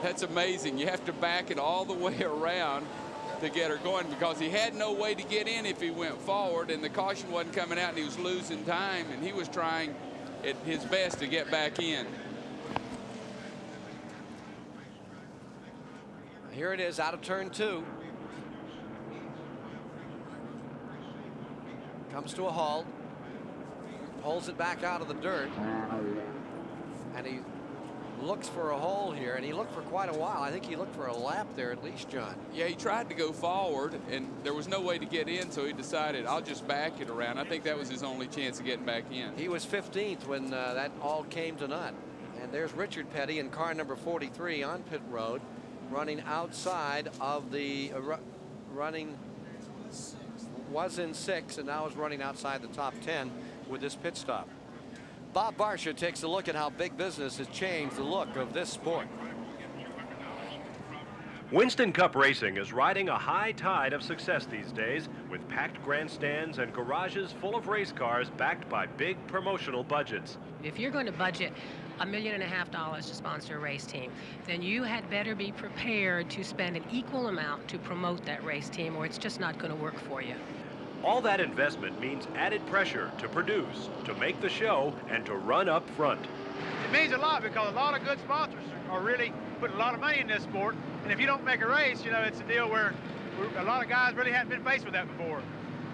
That's amazing. You have to back it all the way around to get her going because he had no way to get in if he went forward, and the caution wasn't coming out, and he was losing time, and he was trying at his best to get back in. Here it is out of turn 2. Comes to a halt. Pulls it back out of the dirt. And he looks for a hole here, and he looked for quite a while. I think he looked for a lap there at least, John. Yeah, he tried to go forward, and there was no way to get in, so he decided, I'll just back it around. I think that was his only chance of getting back in. He was 15th when that all came to naught. And there's Richard Petty in car number 43 on pit road, running outside of the was in 6th and now is running outside the top 10 with this pit stop. Bob Barsha takes a look at how big business has changed the look of this sport. Winston Cup Racing is riding a high tide of success these days with packed grandstands and garages full of race cars backed by big promotional budgets. If you're going to budget $1.5 million to sponsor a race team, then you had better be prepared to spend an equal amount to promote that race team, or it's just not going to work for you. All that investment means added pressure to produce, to make the show, and to run up front. It means a lot because a lot of good sponsors are really putting a lot of money in this sport. And if you don't make a race, you know, it's a deal where a lot of guys really haven't been faced with that before.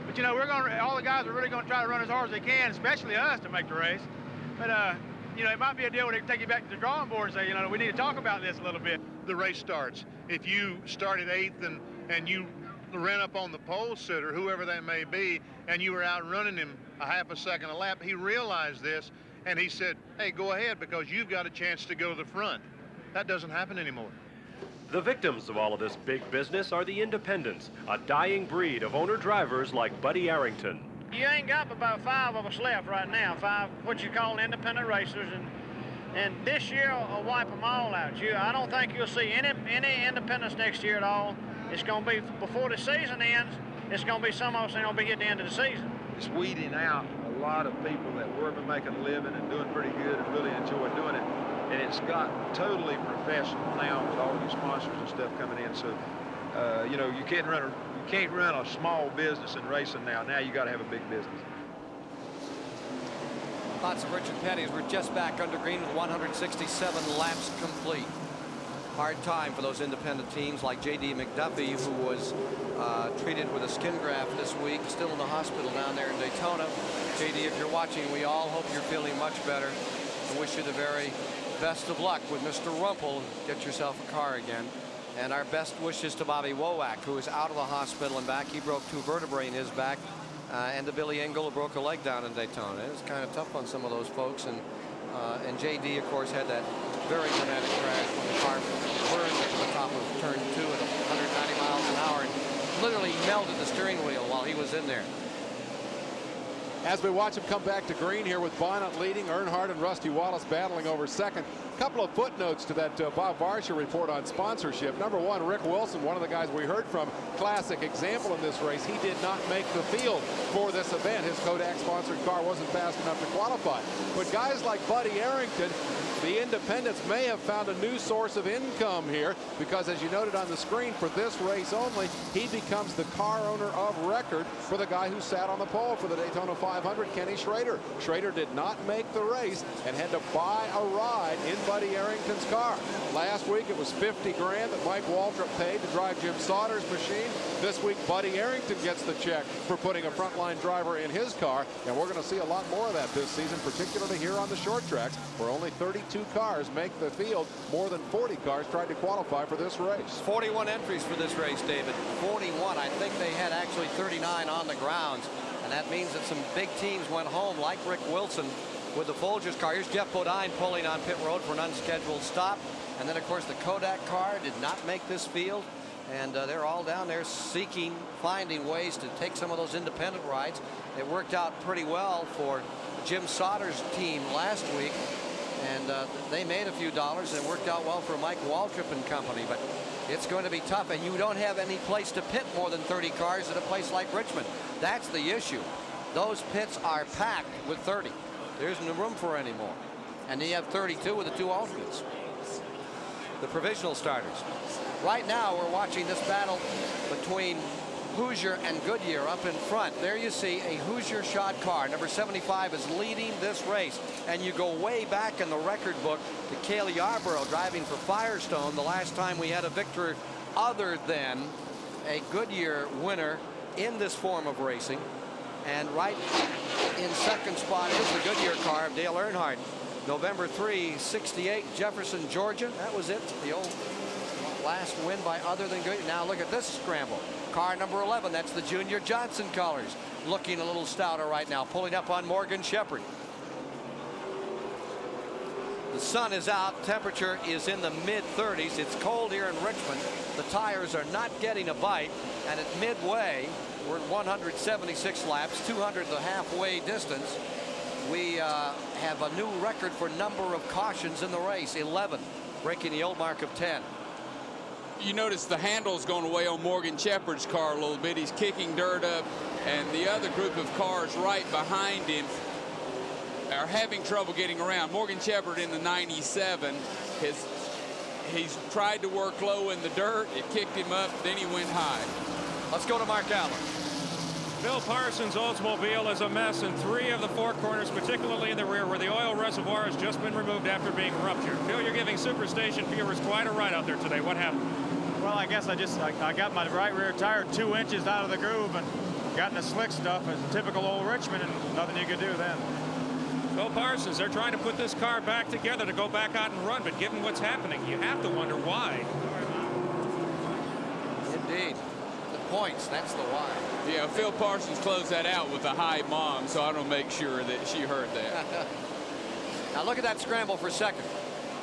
But, you know, all the guys are really going to try to run as hard as they can, especially us, to make the race. But, you know, it might be a deal where they can take you back to the drawing board and say, you know, we need to talk about this a little bit. The race starts. If you started 8th and you ran up on the pole sitter, whoever that may be, and you were outrunning him a half a second a lap, he realized this, and he said, hey, go ahead, because you've got a chance to go to the front. That doesn't happen anymore. The victims of all of this big business are the independents, a dying breed of owner-drivers like Buddy Arrington. You ain't got about 5 of us left right now, 5 what you call independent racers, and this year will wipe them all out. I don't think you'll see any independents next year at all. It's going to be, before the season ends, it's going to be some of us ain't going to be here at the end of the season. It's weeding out a lot of people that were making a living and doing pretty good and really enjoy doing it. And it's got totally professional now with all these sponsors and stuff coming in. So, you know, you can't run a small business in racing now. Now you got to have a big business. Lots of Richard Petty as we're just back under green with 167 laps complete. Hard time for those independent teams like J.D. McDuffie, who was treated with a skin graft this week, still in the hospital down there in Daytona. J.D., if you're watching, we all hope you're feeling much better. I wish you the very best of luck with Mr. Rumpel. Get yourself a car again. And our best wishes to Bobby Wowack, who is out of the hospital and back. He broke 2 vertebrae in his back. And to Billy Engel, who broke a leg down in Daytona. It was kind of tough on some of those folks. And J.D., of course, had that very dramatic crash when the car burned to the top of turn 2 at 190 miles an hour and literally melted the steering wheel while he was in there. As we watch him come back to green here with Bonnet leading, Earnhardt and Rusty Wallace battling over second. A couple of footnotes to that Bob Barsha report on sponsorship. Number 1, Rick Wilson, one of the guys we heard from, classic example in this race. He did not make the field for this event. His Kodak sponsored car wasn't fast enough to qualify. But guys like Buddy Arrington, the independents may have found a new source of income here because, as you noted on the screen, for this race only, he becomes the car owner of record for the guy who sat on the pole for the Daytona 500. 500, Kenny Schrader. Schrader did not make the race and had to buy a ride in Buddy Arrington's car. Last week it was $50 grand that Mike Waltrip paid to drive Jim Sauter's machine. This week Buddy Arrington gets the check for putting a frontline driver in his car, and we're going to see a lot more of that this season, particularly here on the short tracks, where only 32 cars make the field. More than 40 cars tried to qualify for this race. 41 entries for this race, David. 41. I think they had actually 39 on the grounds, and that means that some big teams went home, like Rick Wilson with the Folgers car. Here's Jeff Bodine pulling on pit road for an unscheduled stop. And then, of course, the Kodak car did not make this field. And they're all down there finding ways to take some of those independent rides. It worked out pretty well for Jim Sauter's team last week. And they made a few dollars, and it worked out well for Mike Waltrip and company. But it's going to be tough, and you don't have any place to pit more than 30 cars at a place like Richmond. That's the issue. Those pits are packed with 30. There isn't room for any more. And then you have 32 with the 2 alternates, the provisional starters. Right now, we're watching this battle between Hoosier and Goodyear up in front. There you see a Hoosier shod car. Number 75 is leading this race. And you go way back in the record book to Cale Yarborough driving for Firestone the last time we had a victor other than a Goodyear winner in this form of racing. And right in second spot is the Goodyear car of Dale Earnhardt. November 3, 68, Jefferson, Georgia. That was it. The old last win by other than Goodyear. Now look at this scramble. Car number 11, that's the Junior Johnson colors. Looking a little stouter right now, pulling up on Morgan Shepherd. The sun is out, temperature is in the mid-30s. It's cold here in Richmond. The tires are not getting a bite, and at midway, we're at 176 laps, 200 the halfway distance. We have a new record for number of cautions in the race, 11, breaking the old mark of 10. You notice the handle's going away on Morgan Shepherd's car a little bit. He's kicking dirt up, and the other group of cars right behind him are having trouble getting around. Morgan Shepherd in the 97, he's tried to work low in the dirt. It kicked him up, then he went high. Let's go to Mark Allen. Phil Parsons' Oldsmobile is a mess in 3 of the 4 corners, particularly in the rear, where the oil reservoir has just been removed after being ruptured. Phil, you're giving Superstation viewers quite a ride out there today. What happened? Well, I guess I got my right rear tire 2 inches out of the groove and got in the slick stuff as typical old Richmond, and nothing you could do then. Phil Parsons, they're trying to put this car back together to go back out and run, but given what's happening, you have to wonder why. Indeed. The points, that's the why. Yeah, Phil Parsons closed that out with a high mom, so I don't make sure that she heard that. Now look at that scramble for second.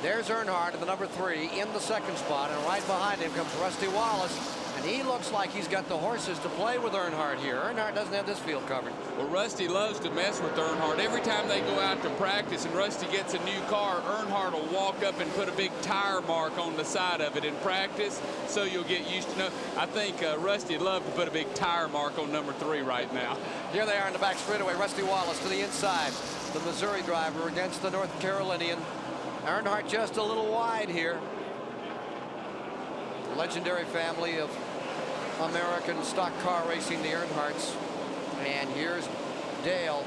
There's Earnhardt in the number 3 in the second spot, and right behind him comes Rusty Wallace, and he looks like he's got the horses to play with Earnhardt here. Earnhardt doesn't have this field covered. Well, Rusty loves to mess with Earnhardt. Every time they go out to practice and Rusty gets a new car, Earnhardt will walk up and put a big tire mark on the side of it in practice, so you'll get used to know. I think Rusty would love to put a big tire mark on number 3 right now. Here they are in the back straightaway. Rusty Wallace to the inside. The Missouri driver against the North Carolinian. Earnhardt just a little wide here. Legendary family of American stock car racing, the Earnhardts. And here's Dale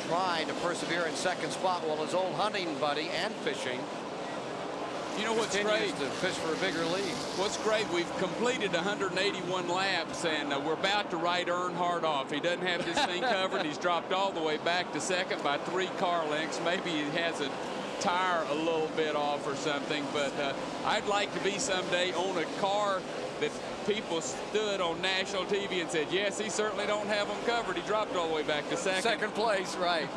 trying to persevere in second spot while his old hunting buddy and fishing. You know what's great? To fish for a bigger lead. What's great, we've completed 181 laps, and we're about to write Earnhardt off. He doesn't have this thing covered. He's dropped all the way back to second by 3 car lengths. Maybe he has a tire a little bit off or something, but I'd like to be someday on a car that people stood on national TV and said, yes, he certainly don't have them covered. He dropped all the way back to second. Second place, right.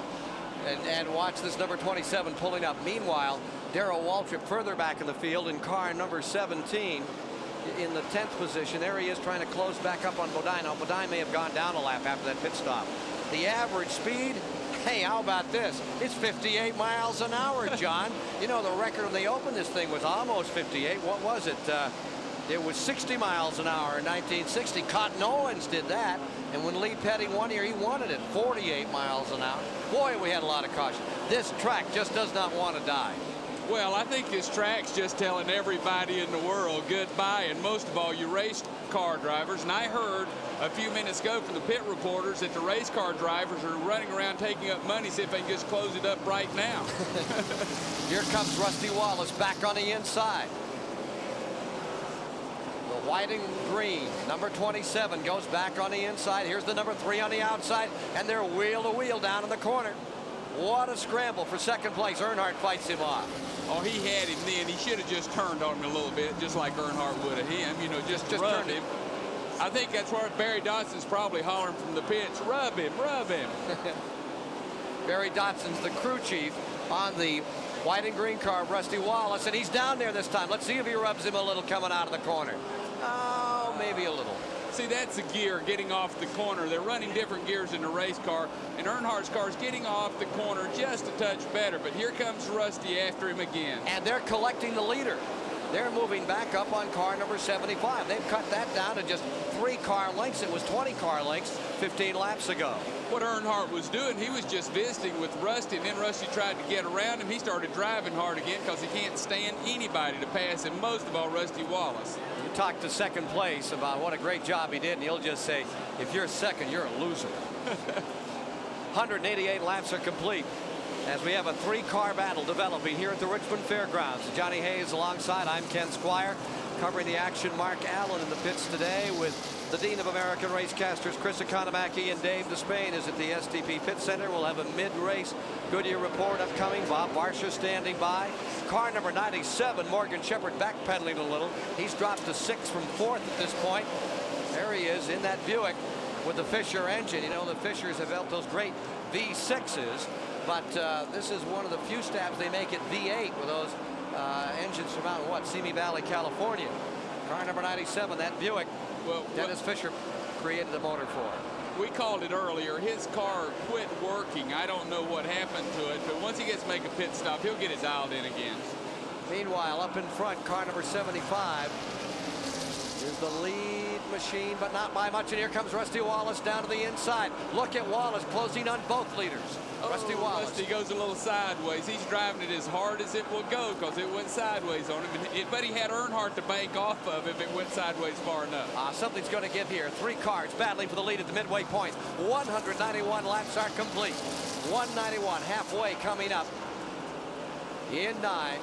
And watch this number 27 pulling up. Meanwhile, Darrell Waltrip further back in the field in car number 17 in the 10th position. There he is trying to close back up on Bodine. Now, Bodine may have gone down a lap after that pit stop. The average speed, hey, how about this? It's 58 miles an hour, John. You know, the record when they opened this thing was almost 58. What was it? It was 60 miles an hour in 1960. Cotton Owens did that. And when Lee Petty won here, he won it at 48 miles an hour. Boy, we had a lot of caution. This track just does not want to die. Well, I think this track's just telling everybody in the world goodbye, and most of all, you race car drivers. And I heard a few minutes ago from the pit reporters that the race car drivers are running around taking up money, see if they can just close it up right now. Here comes Rusty Wallace back on the inside. The white and green, number 27, goes back on the inside. Here's the number 3 on the outside, and they're wheel to wheel down in the corner. What a scramble for second place. Earnhardt fights him off. Oh, he had him then. He should have just turned on him a little bit, just like Earnhardt would have him. You know, just rub him. I think that's where Barry Dotson's probably hollering from the pits. Rub him, rub him. Barry Dotson's the crew chief on the white and green car of Rusty Wallace, and he's down there this time. Let's see if he rubs him a little coming out of the corner. Oh, maybe a little. See, that's a gear getting off the corner. They're running different gears in the race car, and Earnhardt's car is getting off the corner just a touch better, but here comes Rusty after him again. And they're collecting the leader. They're moving back up on car number 75. They've cut that down to just 3 car lengths. It was 20 car lengths 15 laps ago. What Earnhardt was doing, he was just visiting with Rusty, and then Rusty tried to get around him. He started driving hard again because he can't stand anybody to pass him, most of all Rusty Wallace. You talk to second place about what a great job he did, and he'll just say, if you're second, you're a loser. 188 laps are complete as we have a 3-car battle developing here at the Richmond Fairgrounds. Johnny Hayes alongside. I'm Ken Squire, covering the action. Mark Allen in the pits today with the Dean of American Racecasters, Chris Economaki, and Dave Despain is at the STP Pit Center. We'll have a mid-race Goodyear report upcoming. Bob Barsha standing by. Car number 97, Morgan Shepherd, backpedaling a little. He's dropped to 6th from 4th at this point. There he is in that Buick with the Fisher engine. You know, the Fishers have built those great V6s, but this is one of the few stabs they make at V8 with those engines from out in Simi Valley, California. Car number 97, that Buick. Well, Dennis Fisher created the motor for it. We called it earlier. His car quit working. I don't know what happened to it, but once he gets to make a pit stop, he'll get it dialed in again. Meanwhile, up in front, car number 75 is the lead machine, but not by much. And here comes Rusty Wallace down to the inside. Look at Wallace closing on both leaders. Rusty Wallace. Rusty goes a little sideways. He's driving it as hard as it will go because it went sideways on him. But he had Earnhardt to bank off of if it went sideways far enough. Something's going to give here. 3 cars battling for the lead at the midway point. 191 laps are complete. 191 halfway coming up in 9.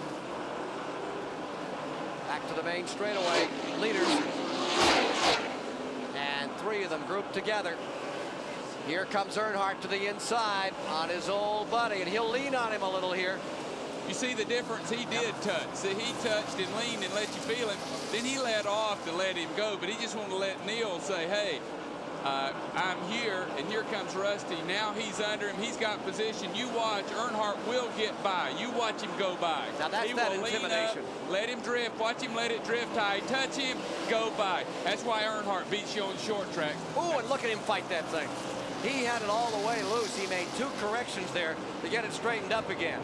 Back to the main straightaway. Leaders. And 3 of them grouped together. Here comes Earnhardt to the inside on his old buddy, and he'll lean on him a little here. You see the difference? He did touch. See, he touched and leaned and let you feel it. Then he let off to let him go, but he just wanted to let Neil say, hey, I'm here, and here comes Rusty. Now he's under him. He's got position. You watch. Earnhardt will get by. You watch him go by. Now that's he that will intimidation. Lean up, let him drift. Watch him let it drift high. Touch him, go by. That's why Earnhardt beats you on short track. Ooh, and look at him fight that thing. He had it all the way loose. He made 2 corrections there to get it straightened up again.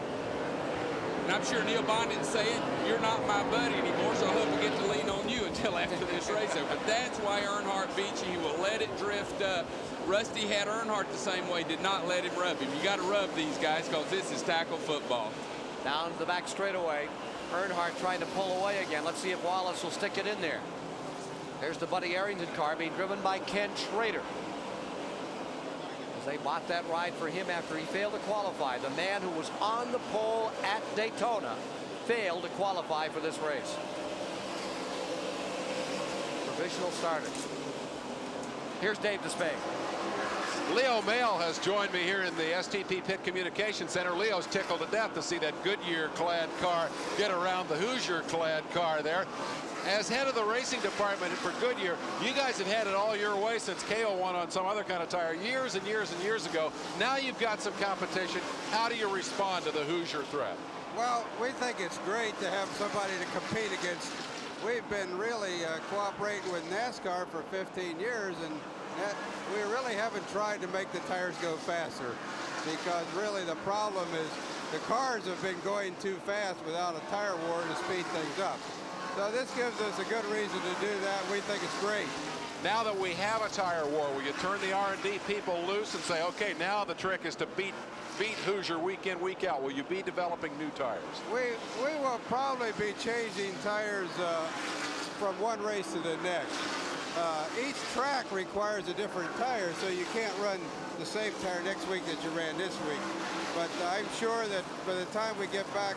And I'm sure Neil Bond didn't say it. You're not my buddy anymore, so I hope we get to lean on you until after this race. But that's why Earnhardt beats you. He will let it drift up. Rusty had Earnhardt the same way, did not let him rub him. You got to rub these guys because this is tackle football. Down the back straightaway. Earnhardt trying to pull away again. Let's see if Wallace will stick it in there. There's the Buddy Arrington car being driven by Ken Schrader. They bought that ride for him after he failed to qualify. The man who was on the pole at Daytona failed to qualify for this race. Provisional starters. Here's Dave Despain. Leo Mail has joined me here in the STP Pit Communication Center. Leo's tickled to death to see that Goodyear-clad car get around the Hoosier-clad car there. As head of the racing department for Goodyear, you guys have had it all your way since KO won on some other kind of tire years and years and years ago. Now you've got some competition. How do you respond to the Hoosier threat? Well, we think it's great to have somebody to compete against. We've been really cooperating with NASCAR for 15 years, and we really haven't tried to make the tires go faster, because really the problem is the cars have been going too fast without a tire war to speed things up. So this gives us a good reason to do that. We think it's great. Now that we have a tire war, will you turn the R&D people loose and say, okay, now the trick is to beat beat Hoosier week in, week out? Will you be developing new tires? We will probably be changing tires from one race to the next. Each track requires a different tire, so you can't run the same tire next week that you ran this week. But I'm sure that by the time we get back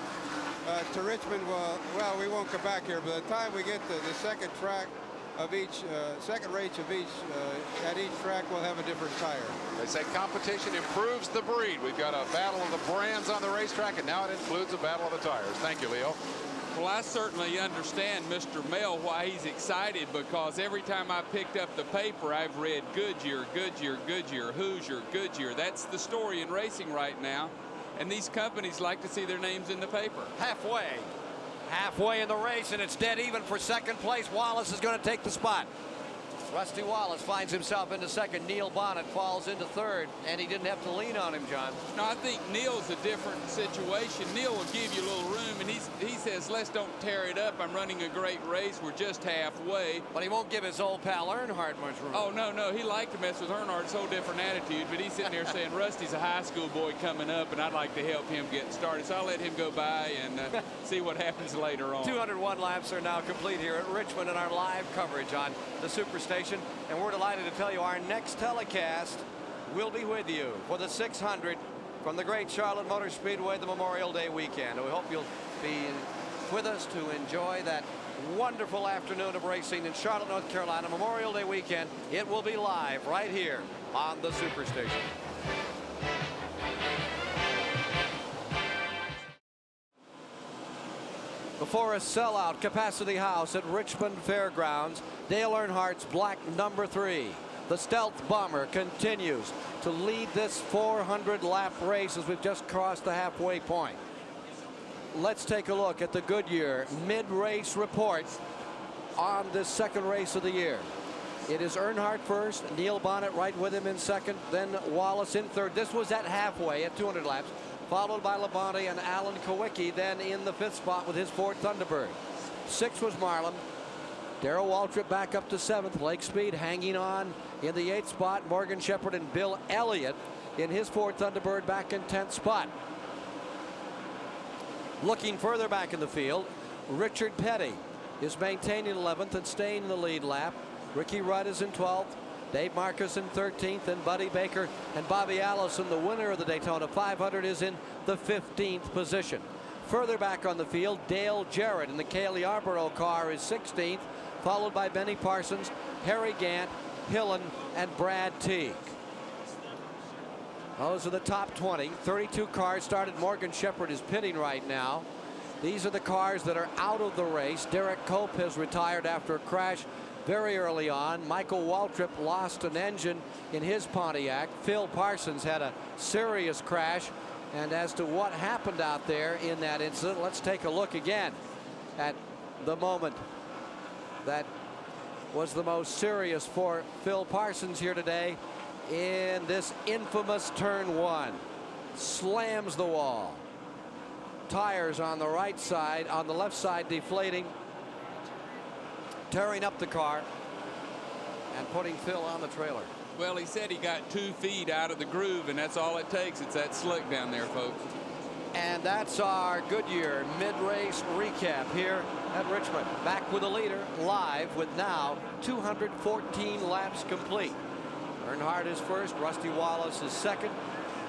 to Richmond, well, we won't come back here. By the time we get to the second track of each, second race of each, at each track, we'll have a different tire. They say competition improves the breed. We've got a battle of the brands on the racetrack, and now it includes a battle of the tires. Thank you, Leo. Well, I certainly understand Mr. Mel why he's excited, because every time I picked up the paper, I've read Goodyear, Goodyear, Goodyear, Hoosier, Goodyear. That's the story in racing right now, and these companies like to see their names in the paper. Halfway in the race, and it's dead even for second place. Wallace is going to take the spot. Rusty Wallace finds himself into second. Neil Bonnet falls into third, and he didn't have to lean on him, John. No, I think Neil's a different situation. Neil will give you a little room, and he says, let's don't tear it up. I'm running a great race. We're just halfway. But he won't give his old pal Earnhardt much room. Oh, no. He liked to mess with Earnhardt. It's a whole different attitude. But he's sitting there saying, Rusty's a high school boy coming up, and I'd like to help him get started. So I'll let him go by and see what happens later on. 201 laps are now complete here at Richmond in our live coverage on the Superstation. And we're delighted to tell you our next telecast will be with you for the 600 from the great Charlotte Motor Speedway, the Memorial Day weekend. And we hope you'll be with us to enjoy that wonderful afternoon of racing in Charlotte, North Carolina, Memorial Day weekend. It will be live right here on the Superstation. Before a sellout Capacity House at Richmond Fairgrounds, Dale Earnhardt's black number 3. The Stealth Bomber continues to lead this 400-lap race as we've just crossed the halfway point. Let's take a look at the Goodyear mid-race report on this second race of the year. It is Earnhardt first, Neil Bonnet right with him in second, then Wallace in third. This was at halfway at 200 laps. Followed by Labonte and Alan Kowicki, then in the 5th spot with his Ford Thunderbird. 6 was Marlin. Darrell Waltrip back up to 7th. Lake Speed hanging on in the 8th spot. Morgan Shepherd and Bill Elliott in his Ford Thunderbird back in 10th spot. Looking further back in the field, Richard Petty is maintaining 11th and staying in the lead lap. Ricky Rudd is in 12th. Dave Marcus in 13th, and Buddy Baker and Bobby Allison, the winner of the Daytona 500, is in the 15th position. Further back on the field, Dale Jarrett in the Cale Yarborough car is 16th, followed by Benny Parsons, Harry Gant, Hillen, and Brad Teague. Those are the top 20. 32 cars started. Morgan Shepherd is pitting right now. These are the cars that are out of the race. Derek Cope has retired after a crash very early on. Michael Waltrip lost an engine in his Pontiac. Phil Parsons had a serious crash. And as to what happened out there in that incident, let's take a look again at the moment that was the most serious for Phil Parsons here today in this infamous turn 1. Slams the wall. Tires on the right side, on the left side deflating, tearing up the car and putting Phil on the trailer. Well, he said he got 2 feet out of the groove, and that's all it takes. It's that slick down there, folks. And that's our Goodyear mid-race recap here at Richmond. Back with the leader live with now 214 laps complete. Earnhardt is first. Rusty Wallace is second.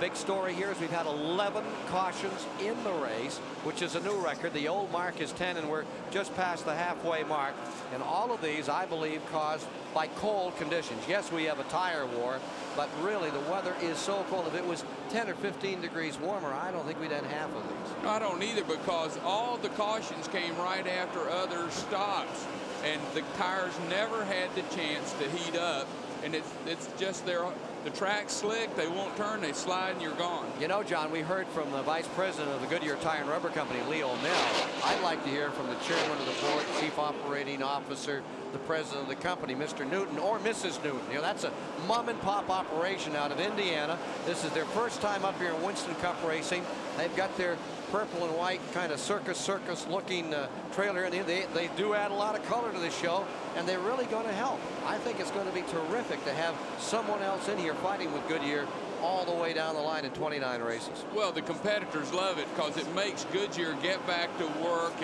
Big story here is we've had 11 cautions in the race, which is a new record. The old mark is 10, and we're just past the halfway mark. And all of these, I believe, caused by cold conditions. Yes, we have a tire war, but really the weather is so cold. If it was 10 or 15 degrees warmer, I don't think we'd had half of these. No, I don't either, because all the cautions came right after other stops, and the tires never had the chance to heat up. And it's just the track's slick, they won't turn, they slide, and you're gone. You know, John, we heard from the vice president of the Goodyear Tire and Rubber Company, Leo Mill. I'd like to hear from the chairman of the board, chief operating officer, the president of the company, Mr. Newton or Mrs. Newton. You know, that's a mom and pop operation out of Indiana. This is their first time up here in Winston Cup racing. They've got their purple and white kind of circus looking trailer, and they do add a lot of color to this show, and they're really going to help. I think it's going to be terrific to have someone else in here fighting with Goodyear all the way down the line in 29 races. Well, the competitors love it because it makes Goodyear get back to work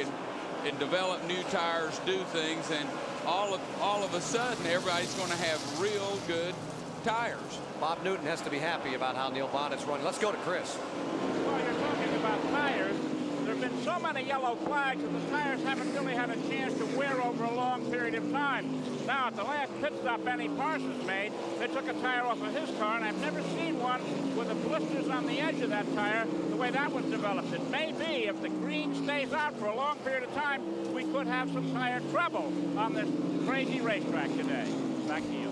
and develop new tires, do things, and all of a sudden everybody's going to have real good tires. Bob Newton has to be happy about how Neil Bonnet's running. Let's go to Chris. Well, you're talking about tires. There have been so many yellow flags that the tires haven't really had a chance to wear over a long period of time. Now, at the last pit stop Benny Parsons made, they took a tire off of his car, and I've never seen one with the blisters on the edge of that tire the way that was developed. It may be, if the green stays out for a long period of time, we could have some tire trouble on this crazy racetrack today. Back to you.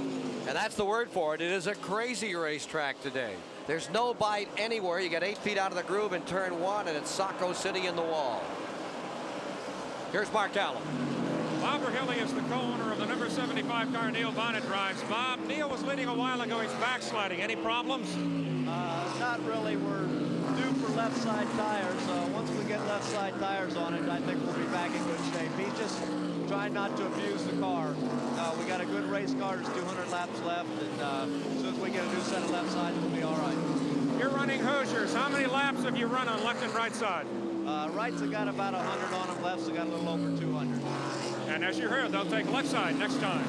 And that's the word for it. It is a crazy racetrack today. There's no bite anywhere. You get 8 feet out of the groove in turn 1, and it's Saco City in the wall. Here's Mark Allen. Bob Verhilly is the co-owner of the number 75 car Neil Bonnet drives. Bob, Neil was leading a while ago. He's backsliding. Any problems? Not really. We're due for left side tires. Once we get left side tires on it, I think we'll be back in good shape. He's just trying not to abuse the car. We got a good race car. There's 200 laps left, and as soon as we get a new set of left sides, we'll be all right. You're running Hoosiers. How many laps have you run on left and right side? Rights have got about 100 on them. Lefts have got a little over 200. And as you heard, they'll take left side next time.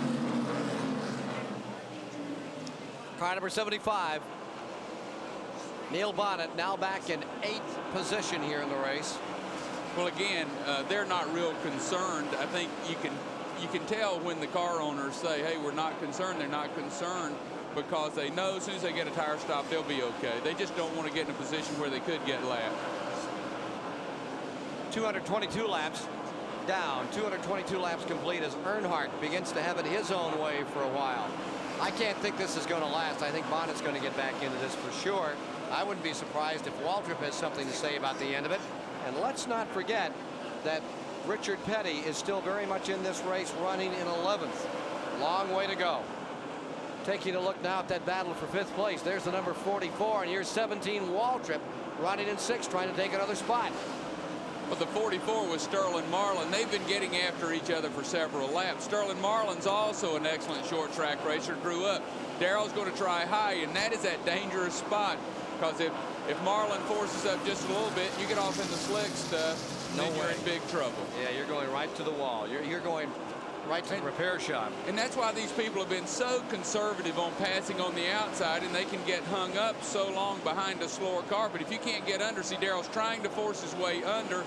Car number 75. Neil Bonnet now back in 8th position here in the race. Well, again, they're not real concerned. I think you can tell when the car owners say, hey, we're not concerned. They're not concerned because they know as soon as they get a tire stop, they'll be okay. They just don't want to get in a position where they could get lapped. 222 laps down. 222 laps complete as Earnhardt begins to have it his own way for a while. I can't think this is going to last. I think Bonnet's going to get back into this for sure. I wouldn't be surprised if Waltrip has something to say about the end of it. And let's not forget that Richard Petty is still very much in this race, running in 11th. Long way to go. Taking a look now at that battle for 5th place. There's the number 44, and here's 17 Waltrip running in 6th, trying to take another spot. Well, the 44 was Sterling Marlin. They've been getting after each other for several laps. Sterling Marlin's also an excellent short track racer, grew up. Darrell's going to try high, and that is that dangerous spot because if Marlin forces up just a little bit, you get off in the slick stuff, then you're in big trouble. Yeah, you're going right to the wall. You're going right to the repair shop. And that's why these people have been so conservative on passing on the outside, and they can get hung up so long behind a slower car. But if you can't get under, see, Darrell's trying to force his way under,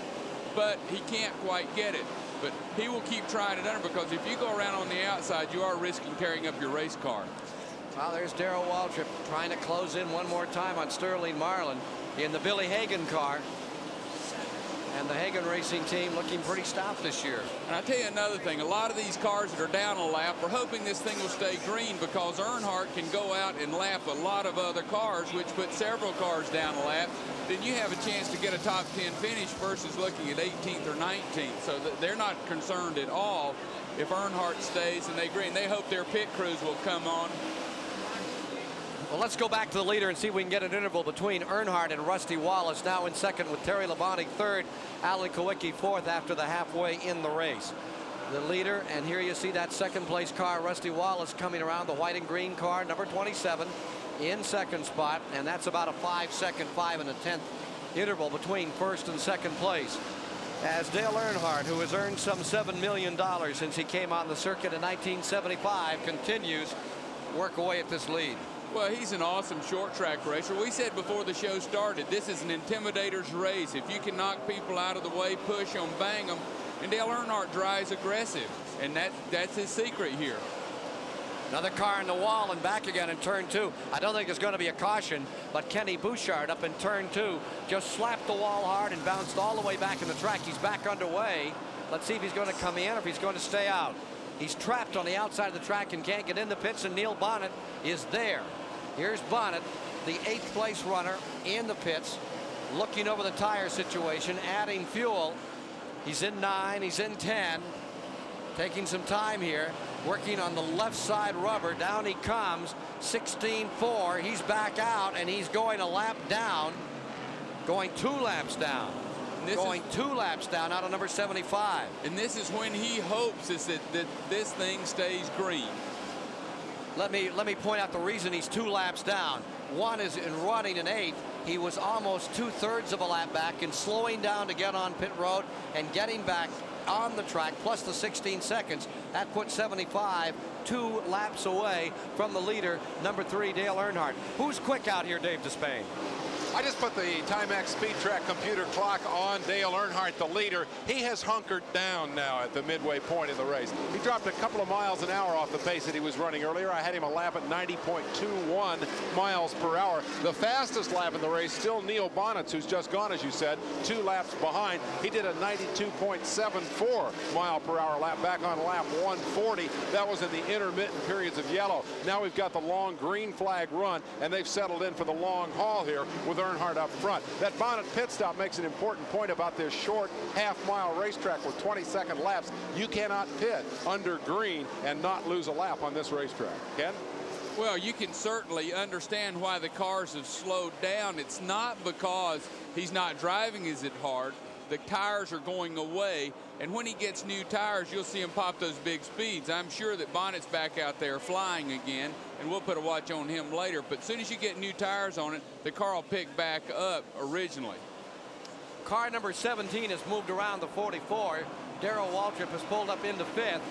but he can't quite get it. But he will keep trying it under because if you go around on the outside, you are risking tearing up your race car. Well, there's Darrell Waltrip trying to close in one more time on Sterling Marlin in the Billy Hagan car. And the Hagan Racing team looking pretty stout this year. And I'll tell you another thing. A lot of these cars that are down a lap are hoping this thing will stay green because Earnhardt can go out and lap a lot of other cars, which put several cars down a lap. Then you have a chance to get a top 10 finish versus looking at 18th or 19th. So they're not concerned at all if Earnhardt stays and they green. They hope their pit crews will come on. Well, let's go back to the leader and see if we can get an interval between Earnhardt and Rusty Wallace. Now in second with Terry Labonte third, Alan Kowicki fourth after the halfway in the race. The leader, and here you see that second place car, Rusty Wallace, coming around the white and green car, number 27, in second spot, and that's about a 5-second, 5 1/10 interval between first and second place. As Dale Earnhardt, who has earned some $7 million since he came on the circuit in 1975, continues to work away at this lead. Well, he's an awesome short track racer. We said before the show started, this is an intimidator's race. If you can knock people out of the way, push them, bang them, and Dale Earnhardt drives aggressive, and that's his secret here. Another car in the wall and back again in turn 2. I don't think there's going to be a caution, but Kenny Bouchard up in turn 2 just slapped the wall hard and bounced all the way back in the track. He's back underway. Let's see if he's going to come in or if he's going to stay out. He's trapped on the outside of the track and can't get in the pits, and Neil Bonnet is there. Here's Bonnet, the 8th place runner in the pits, looking over the tire situation, adding fuel. He's in 9, he's in 10, taking some time here, working on the left side rubber. Down he comes, 16.4. He's back out, and he's going a lap down, going 2 laps down. Going 2 laps down out of number 75. And this is when he hopes is that this thing stays green. Let me point out the reason he's 2 laps down. one is in running in 8th. He was almost 2/3 of a lap back and slowing down to get on pit road and getting back on the track, plus the 16 seconds. That put 75 2 laps away from the leader, number 3, Dale Earnhardt. Who's quick out here, Dave Despain? I just put the Timex Speed Track computer clock on Dale Earnhardt, the leader. He has hunkered down now at the midway point in the race. He dropped a couple of miles an hour off the pace that he was running earlier. I had him a lap at 90.21 miles per hour. The fastest lap in the race, still Neil Bonnet's, who's just gone, as you said, 2 laps behind. He did a 92.74 mile per hour lap back on lap 140. That was in the intermittent periods of yellow. Now we've got the long green flag run, and they've settled in for the long haul here with Earnhardt up front. That Bonnet pit stop makes an important point about this short half-mile racetrack with 20-second laps. You cannot pit under green and not lose a lap on this racetrack. Ken? Well, you can certainly understand why the cars have slowed down. It's not because he's not driving as hard. The tires are going away, and when he gets new tires, you'll see him pop those big speeds. I'm sure that Bonnet's back out there flying again, and we'll put a watch on him later. But as soon as you get new tires on it, the car will pick back up originally. Car number 17 has moved around the 44. Darrell Waltrip has pulled up into 5th.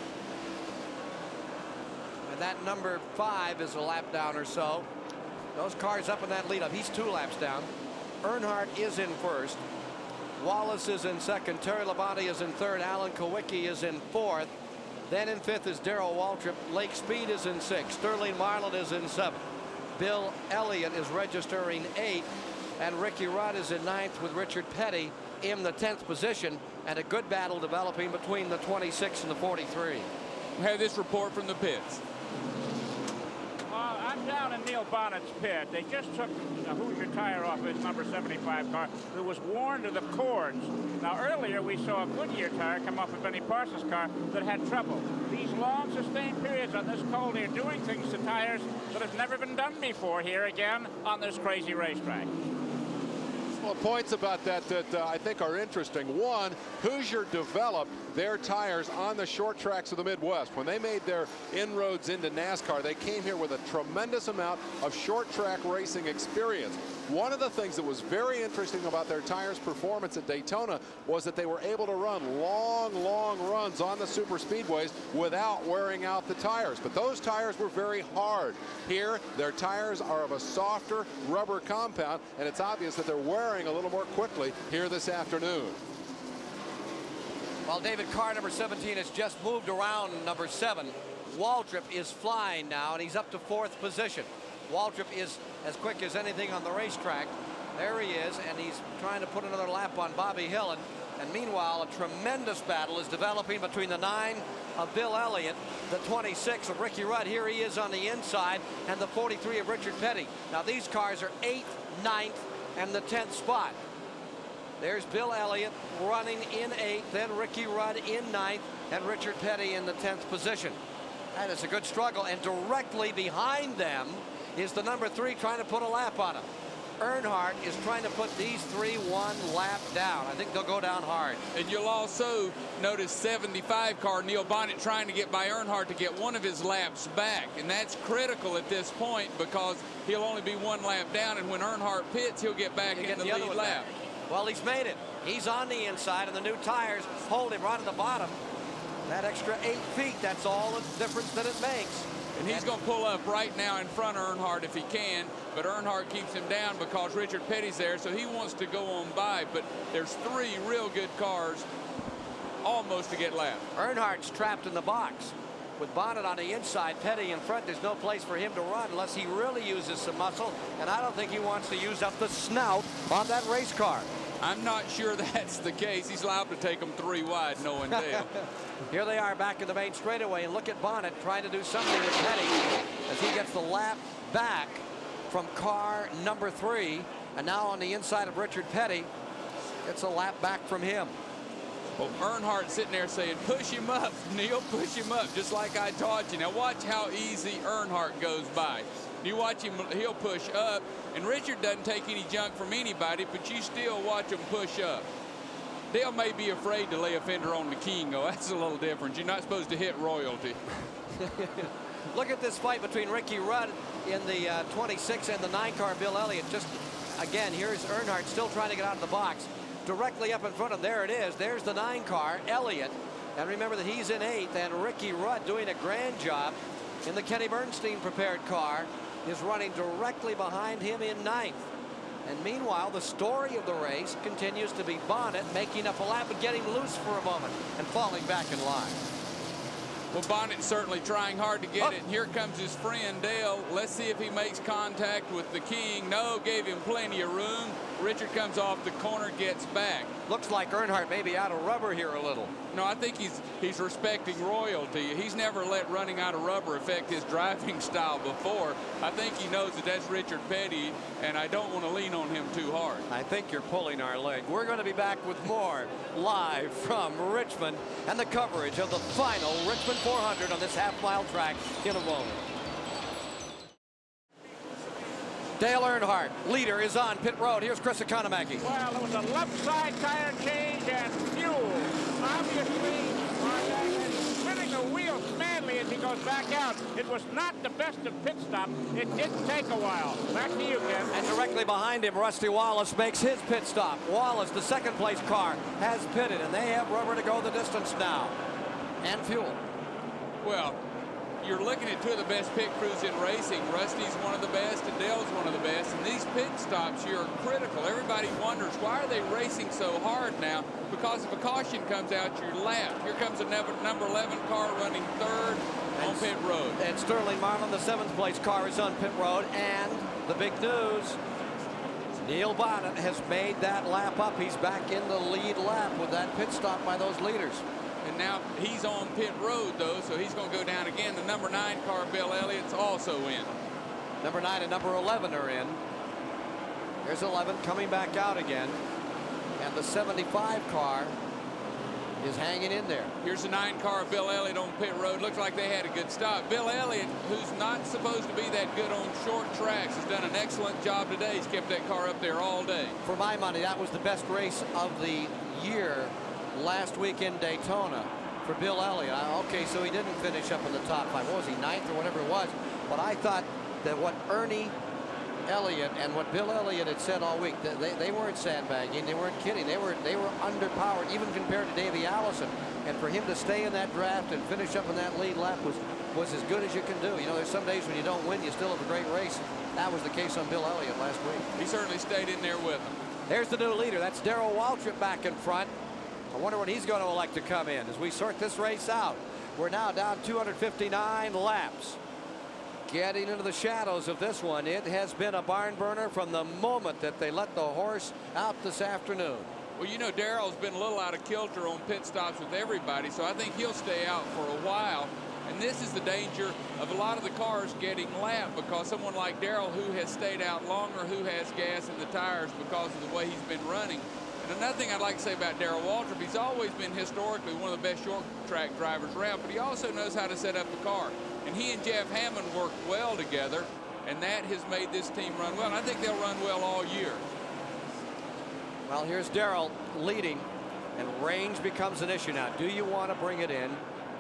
And that number 5 is a lap down or so. Those cars up in that lead up. He's 2 laps down. Earnhardt is in 1st. Wallace is in 2nd. Terry Labonte is in 3rd. Alan Kowicki is in 4th. Then in 5th is Darrell Waltrip. Lake Speed is in 6th. Sterling Marlin is in 7th. Bill Elliott is registering 8th. And Ricky Rudd is in 9th with Richard Petty in the 10th position. And a good battle developing between the 26 and the 43. We have this report from the pits. I'm down in Neil Bonnet's pit. They just took a Hoosier tire off his number 75 car that was worn to the cords. Now, earlier we saw a Goodyear tire come off of Benny Parsons' car that had trouble. These long, sustained periods on this cold air doing things to tires that have never been done before here again on this crazy racetrack. Well, points about that I think are interesting. One, Hoosier developed their tires on the short tracks of the Midwest. When they made their inroads into NASCAR, they came here with a tremendous amount of short track racing experience. One of the things that was very interesting about their tires' performance at Daytona was that they were able to run long runs on the super speedways without wearing out the tires. But those tires were very hard. Here, their tires are of a softer rubber compound, and it's obvious that they're wearing a little more quickly here this afternoon. While David Carr, number 17, has just moved around number 7. Waltrip is flying now, and he's up to 4th position. Waltrip is as quick as anything on the racetrack. There he is, and he's trying to put another lap on Bobby Hillin. And meanwhile, a tremendous battle is developing between the 9 of Bill Elliott, the 26 of Ricky Rudd. Here he is on the inside, and the 43 of Richard Petty. Now these cars are 8th, 9th, and the 10th spot. There's Bill Elliott running in 8th, then Ricky Rudd in 9th, and Richard Petty in the 10th position. That is a good struggle, and directly behind them is the number 3 trying to put a lap on him. Earnhardt is trying to put these 3 1 lap down. I think they'll go down hard. And you'll also notice 75 car Neil Bonnet trying to get by Earnhardt to get one of his laps back. And that's critical at this point because he'll only be 1 lap down, and when Earnhardt pits, he'll get back in the lead lap. Well, he's made it. He's on the inside, and the new tires hold him right at the bottom. That extra 8 feet, that's all the difference that it makes. And he's going to pull up right now in front of Earnhardt if he can, but Earnhardt keeps him down because Richard Petty's there, so he wants to go on by. But there's 3 real good cars almost to get lapped. Earnhardt's trapped in the box. With Bonnet on the inside, Petty in front, there's no place for him to run unless he really uses some muscle, and I don't think he wants to use up the snout on that race car. I'm not sure that's the case. He's liable to take them 3 wide, knowing Dale. Here they are back in the main straightaway, and look at Bonnet trying to do something with Petty as he gets the lap back from car number 3, and now on the inside of Richard Petty, it's a lap back from him. Well, Earnhardt sitting there saying, push him up, Neil, push him up, just like I taught you. Now watch how easy Earnhardt goes by. You watch him, he'll push up, and Richard doesn't take any junk from anybody, but you still watch him push up. Dale may be afraid to lay a fender on the King, though. That's a little different. You're not supposed to hit royalty. Look at this fight between Ricky Rudd in the 26 and the 9 car, Bill Elliott. Just again, here's Earnhardt still trying to get out of the box. Directly up in front of him, there it is. There's the 9 car, Elliott. And remember that he's in 8th, and Ricky Rudd doing a grand job in the Kenny Bernstein prepared car is running directly behind him in 9th. And meanwhile, the story of the race continues to be Bonnet making up a lap and getting loose for a moment and falling back in line. Well, Bonnet's certainly trying hard to get it. And here comes his friend Dale. Let's see if he makes contact with the King. No, gave him plenty of room. Richard comes off the corner, gets back. Looks like Earnhardt may be out of rubber here a little. No, I think he's respecting royalty. He's never let running out of rubber affect his driving style before. I think he knows that that's Richard Petty, and I don't want to lean on him too hard. I think you're pulling our leg. We're going to be back with more live from Richmond and the coverage of the final Richmond 400 on this half-mile track in a moment. Dale Earnhardt, leader, is on pit road. Here's Chris Economaki. Well, there was a left side tire change and fuel. Obviously, Pontiac is spinning the wheels madly as he goes back out. It was not the best of pit stops. It did take a while. Back to you, Ken. And directly behind him, Rusty Wallace makes his pit stop. Wallace, the second place car, has pitted, and they have rubber to go the distance now. And fuel. Well, you're looking at 2 of the best pit crews in racing. Rusty's one of the best and Dale's one of the best. And these pit stops here are critical. Everybody wonders, why are they racing so hard now? Because if a caution comes out, you're lapped. Here comes a number 11 car running 3rd on pit road. And Sterling Marlin, the 7th place car, is on pit road. And the big news, Neil Bonnet has made that lap up. He's back in the lead lap with that pit stop by those leaders. And now he's on pit road, though, so he's going to go down again. The number 9 car, Bill Elliott's also in. Number 9 and number 11 are in. There's 11 coming back out again. And the 75 car is hanging in there. Here's the 9 car, Bill Elliott on pit road. Looks like they had a good stop. Bill Elliott, who's not supposed to be that good on short tracks, has done an excellent job today. He's kept that car up there all day. For my money, that was the best race of the year last week in Daytona for Bill Elliott. Okay, so he didn't finish up in the top 5. What was he, 9th or whatever it was? But I thought that what Ernie Elliott and what Bill Elliott had said all week, they weren't sandbagging, they weren't kidding, they were underpowered even compared to Davey Allison. And for him to stay in that draft and finish up in that lead lap was as good as you can do. You know, there's some days when you don't win, you still have a great race. That was the case on Bill Elliott last week. He certainly stayed in there with him. There's the new leader. That's Darrell Waltrip back in front. I wonder when he's going to elect to come in as we sort this race out. We're now down 259 laps. Getting into the shadows of this one. It has been a barn burner from the moment that they let the horse out this afternoon. Well, you know, Darrell's been a little out of kilter on pit stops with everybody, so I think he'll stay out for a while. And this is the danger of a lot of the cars getting lapped, because someone like Darrell, who has stayed out longer, who has gas in the tires because of the way he's been running. And another thing I'd like to say about Darrell Waltrip, he's always been historically one of the best short track drivers around, but he also knows how to set up the car. And he and Jeff Hammond work well together, and that has made this team run well. And I think they'll run well all year. Well, here's Darrell leading, and range becomes an issue now. Do you want to bring it in?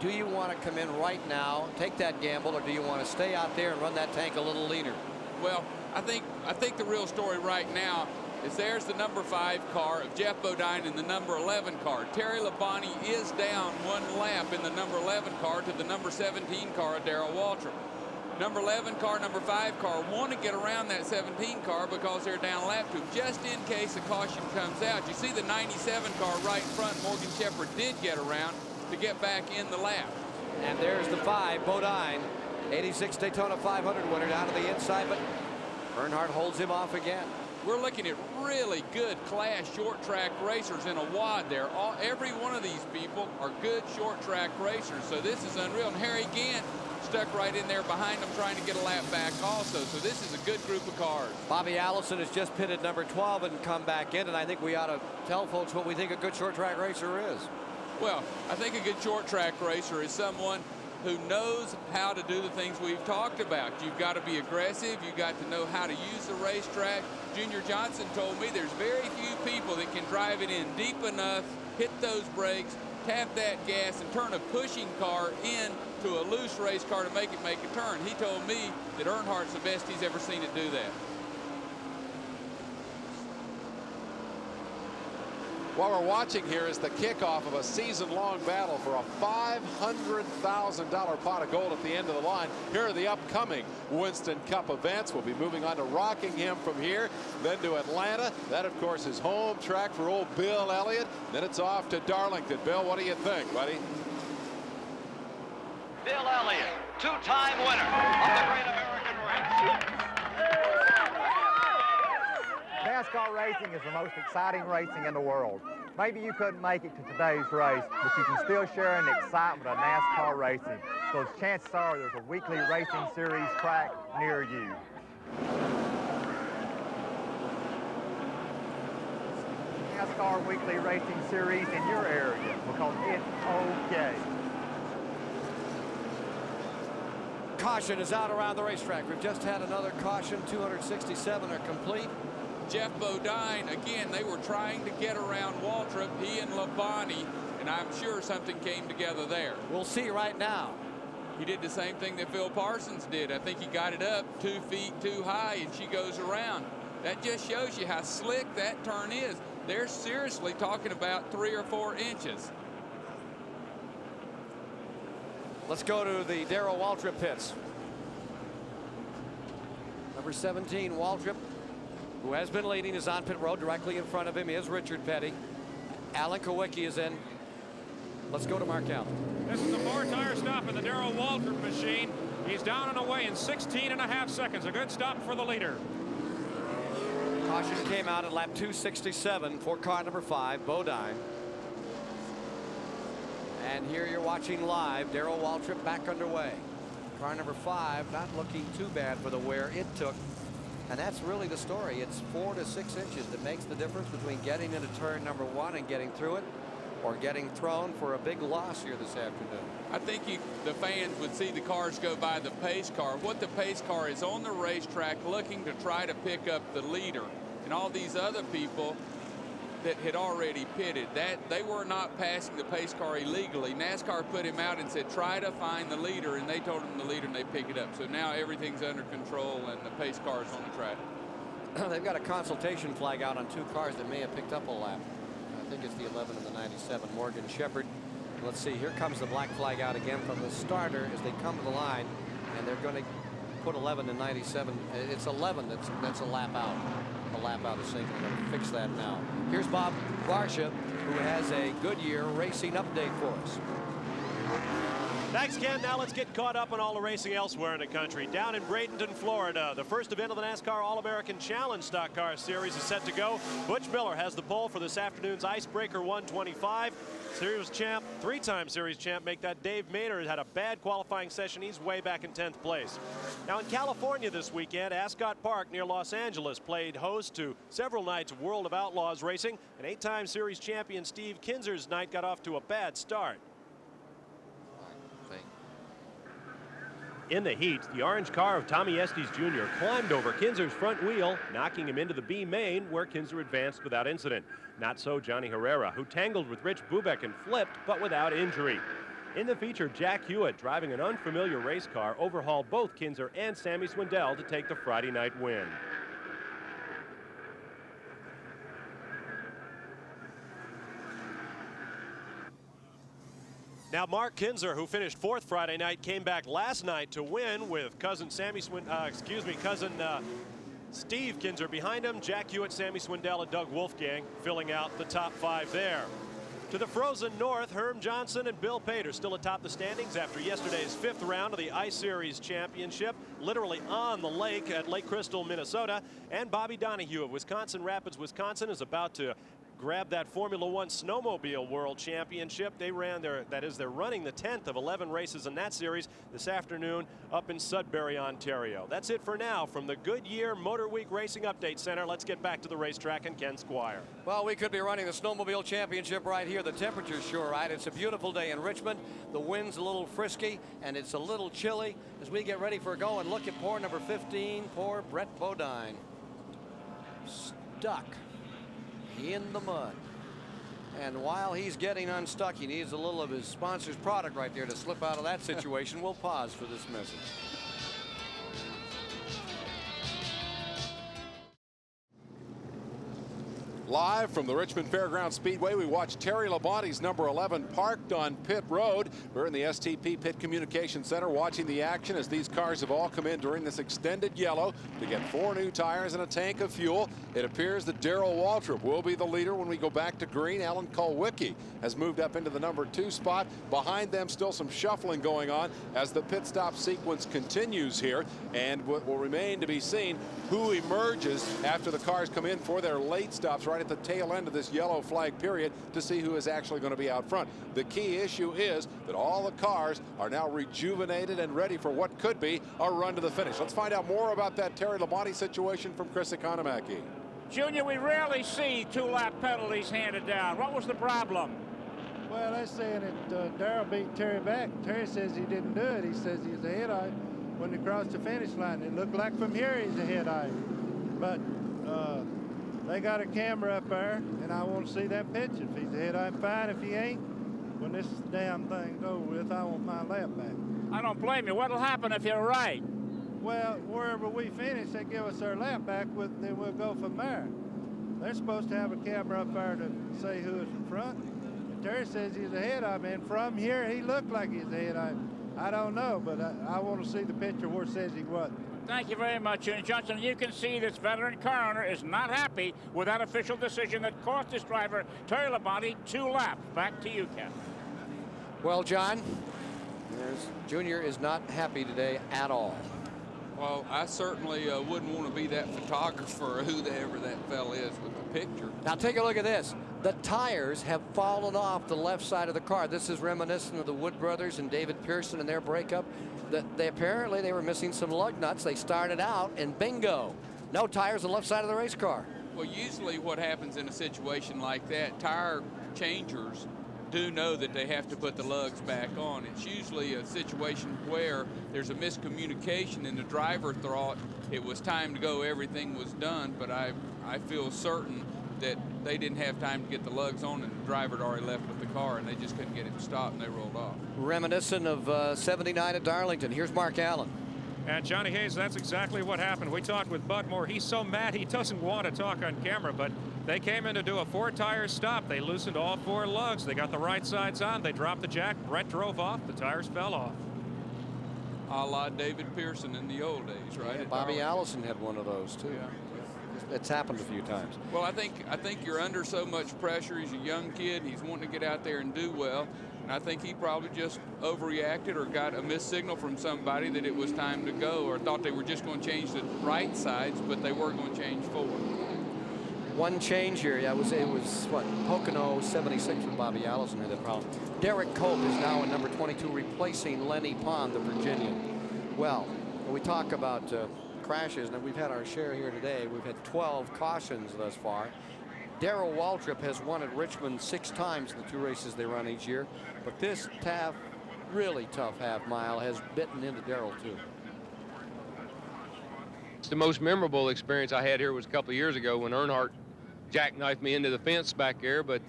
Do you want to come in right now, take that gamble, or do you want to stay out there and run that tank a little leaner? Well, I think the real story right now is there's the number 5 car of Jeff Bodine and the number 11 car. Terry Labonte is down 1 lap in the number 11 car to the number 17 car of Darrell Waltrip. Number 11 car, number 5 car want to get around that 17 car because they're down lap 2, just in case a caution comes out. You see the 97 car right in front, Morgan Shepherd did get around to get back in the lap. And there's the 5, Bodine, 86 Daytona 500 winner down to the inside, but Earnhardt holds him off again. We're looking at really good class short track racers in a wad there. Every one of these people are good short track racers, so this is unreal. And Harry Gant stuck right in there behind them trying to get a lap back also, so this is a good group of cars. Bobby Allison has just pitted number 12 and come back in, and I think we ought to tell folks what we think a good short track racer is. Well, I think a good short track racer is someone who knows how to do the things we've talked about. You've got to be aggressive. You've got to know how to use the racetrack. Junior Johnson told me there's very few people that can drive it in deep enough, hit those brakes, tap that gas and turn a pushing car into a loose race car to make it make a turn. He told me that Earnhardt's the best he's ever seen it do that. What we're watching here is the kickoff of a season-long battle for a $500,000 pot of gold at the end of the line. Here are the upcoming Winston Cup events. We'll be moving on to Rockingham from here, then to Atlanta. That, of course, is home track for old Bill Elliott. Then it's off to Darlington. Bill, what do you think, buddy? Bill Elliott, two-time winner of the Great American Race. NASCAR racing is the most exciting racing in the world. Maybe you couldn't make it to today's race, but you can still share in the excitement of NASCAR racing, because chances are there's a weekly racing series track near you. NASCAR weekly racing series in your area, because it's okay. Caution is out around the racetrack. We've just had another caution. 267 are complete. Jeff Bodine, again, they were trying to get around Waltrip, he and Labonte, and I'm sure something came together there. We'll see right now. He did the same thing that Phil Parsons did. I think he got it up 2 feet too high, and she goes around. That just shows you how slick that turn is. They're seriously talking about 3 or 4 inches. Let's go to the Darrell Waltrip pits. Number 17, Waltrip, who has been leading, is on pit road. Directly in front of him is Richard Petty. Alan Kowicki is in. Let's go to Mark Allen. This is a 4-tire stop in the Darrell Waltrip machine. He's down and away in 16.5 seconds. A good stop for the leader. Caution came out at lap 267 for car number 5, Bodine. And here you're watching live Darrell Waltrip back underway. Car number 5 not looking too bad for the wear it took. And that's really the story. It's 4 to 6 inches that makes the difference between getting into turn number 1 and getting through it, or getting thrown for a big loss here this afternoon. I think the fans would see the cars go by the pace car. What the pace car is on the racetrack looking to try to pick up the leader. And all these other people that had already pitted, that they were not passing the pace car illegally. NASCAR put him out and said, try to find the leader, and they told him the leader, and they pick it up. So now everything's under control, and the pace car is on the track. They've got a consultation flag out on 2 cars that may have picked up a lap. I think it's the 11 and the 97, Morgan Shepherd. Let's see, here comes the black flag out again from the starter as they come to the line, and they're going to put 11 and 97. It's 11 that's a lap out. A lap out of sync. We're going to fix that now. Here's Bob Varsha, who has a Goodyear racing update for us. Thanks, Ken. Now let's get caught up on all the racing elsewhere in the country. Down in Bradenton, Florida, the first event of the NASCAR All-American Challenge Stock Car Series is set to go. Butch Miller has the pole for this afternoon's Icebreaker 125. Series champ, 3-time series champ, make that Dave Maynard had a bad qualifying session. He's way back in 10th place. Now in California this weekend, Ascot Park near Los Angeles played host to several nights of World of Outlaws racing. An 8-time series champion Steve Kinser's night got off to a bad start. In the heat, the orange car of Tommy Estes Jr. climbed over Kinser's front wheel, knocking him into the B main, where Kinser advanced without incident. Not so Johnny Herrera, who tangled with Rich Bubeck and flipped, but without injury. In the feature, Jack Hewitt, driving an unfamiliar race car, overhauled both Kinser and Sammy Swindell to take the Friday night win. Now Mark Kinser, who finished 4th Friday night, came back last night to win with cousin Steve Kinser behind him. Jack Hewitt, Sammy Swindell, and Doug Wolfgang filling out the top 5 there. To the frozen north, Herm Johnson and Bill Pater still atop the standings after yesterday's 5th round of the Ice Series Championship, literally on the lake at Lake Crystal, Minnesota. And Bobby Donahue of Wisconsin Rapids, Wisconsin, is about to grab that Formula One Snowmobile World Championship. They're running the 10th of 11 races in that series this afternoon up in Sudbury, Ontario. That's it for now from the Goodyear Motor Week Racing Update Center. Let's get back to the racetrack and Ken Squire. Well, we could be running the Snowmobile Championship right here. The temperature's sure right. It's a beautiful day in Richmond. The wind's a little frisky and it's a little chilly as we get ready for a go. And look at poor number 15, poor Brett Bodine. Stuck in the mud. And while he's getting unstuck, he needs a little of his sponsor's product right there to slip out of that situation. We'll pause for this message. Live from the Richmond Fairgrounds Speedway, we watch Terry Labonte's number 11 parked on pit road. We're in the STP Pit Communication Center watching the action as these cars have all come in during this extended yellow to get 4 new tires and a tank of fuel. It appears that Darrell Waltrip will be the leader when we go back to green. Alan Kulwicki has moved up into the number 2 spot. Behind them, still some shuffling going on as the pit stop sequence continues here. And what will remain to be seen who emerges after the cars come in for their late stops right at the tail end of this yellow flag period to see who is actually going to be out front. The key issue is that all the cars are now rejuvenated and ready for what could be a run to the finish. Let's find out more about that Terry Labonte situation from Chris Economaki. Junior, we rarely see 2-lap penalties handed down. What was the problem? Well, they're saying that Darrell beat Terry back. Terry says he didn't do it. He says he's ahead of him when he crossed the finish line. It looked like from here he's ahead of him. But they got a camera up there, and I want to see that picture. If he's ahead, I'm fine. If he ain't, when this damn thing's over with, I want my lap back. I don't blame you. What'll happen if you're right? Well, wherever we finish, they give us our lap back, then we'll go from there. They're supposed to have a camera up there to say who is in front. And Terry says he's ahead of him, and from here, he looked like he's ahead of him. I don't know, but I want to see the picture where it says he wasn't. Thank you very much, Junior Johnson. You can see this veteran car owner is not happy with that official decision that cost his driver, Terry Labonte, 2 laps. Back to you, Ken. Well, John, Junior is not happy today at all. Well, I certainly wouldn't want to be that photographer, whoever that fella is with the picture. Now take a look at this. The tires have fallen off the left side of the car. This is reminiscent of the Wood brothers and David Pearson and their breakup. Apparently they were missing some lug nuts. They started out and bingo, no tires on the left side of the race car. Well, usually what happens in a situation like that, tire changers do know that they have to put the lugs back on. It's usually a situation where there's a miscommunication and the driver thought it was time to go, everything was done, but I feel certain that they didn't have time to get the lugs on and the driver had already left with the car and they just couldn't get him stopped and they rolled off. Reminiscent of 79 at Darlington. Here's Mark Allen. And Johnny Hayes, that's exactly what happened. We talked with Bud Moore. He's so mad he doesn't want to talk on camera, but they came in to do a 4-tire stop. They loosened all 4 lugs. They got the right sides on. They dropped the jack. Brett drove off. The tires fell off. A la David Pearson in the old days, right? Yeah, Bobby Allison had one of those too. Yeah. It's happened a few times. Well, I think you're under so much pressure. He's a young kid. He's wanting to get out there and do well. And I think he probably just overreacted or got a missed signal from somebody that it was time to go, or thought they were just going to change the right sides, but they were going to change forward. One change here. Yeah, it was what, Pocono 76 with Bobby Allison had that problem. Derek Cope is now in number 22, replacing Lenny Pond, the Virginian. Well, when we talk about crashes, and we've had our share here today. We've had 12 cautions thus far. Darrell Waltrip has won at Richmond 6 times in the 2 races they run each year, but this really tough half mile has bitten into Darrell too. The most memorable experience I had here was a couple of years ago when Earnhardt jackknifed me into the fence back there, but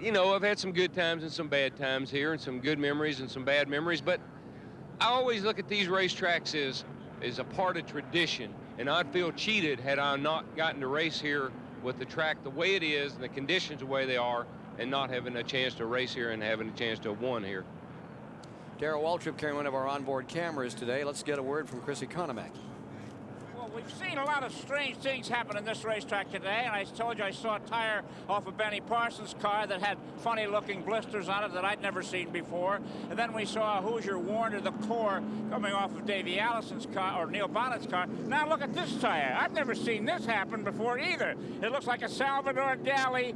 you know, I've had some good times and some bad times here, and some good memories and some bad memories, but I always look at these racetracks as a part of tradition, and I'd feel cheated had I not gotten to race here with the track the way it is and the conditions the way they are, and not having a chance to race here and having a chance to have won here. Darrell Waltrip carrying one of our onboard cameras today. Let's get a word from Chris Economaki. Well, we've seen a lot of strange things happen in this racetrack today, and I told you I saw a tire off of Benny Parsons' car that had funny-looking blisters on it that I'd never seen before. And then we saw a Hoosier worn to the core coming off of Davey Allison's car, or Neil Bonnett's car. Now look at this tire. I've never seen this happen before either. It looks like a Salvador Dali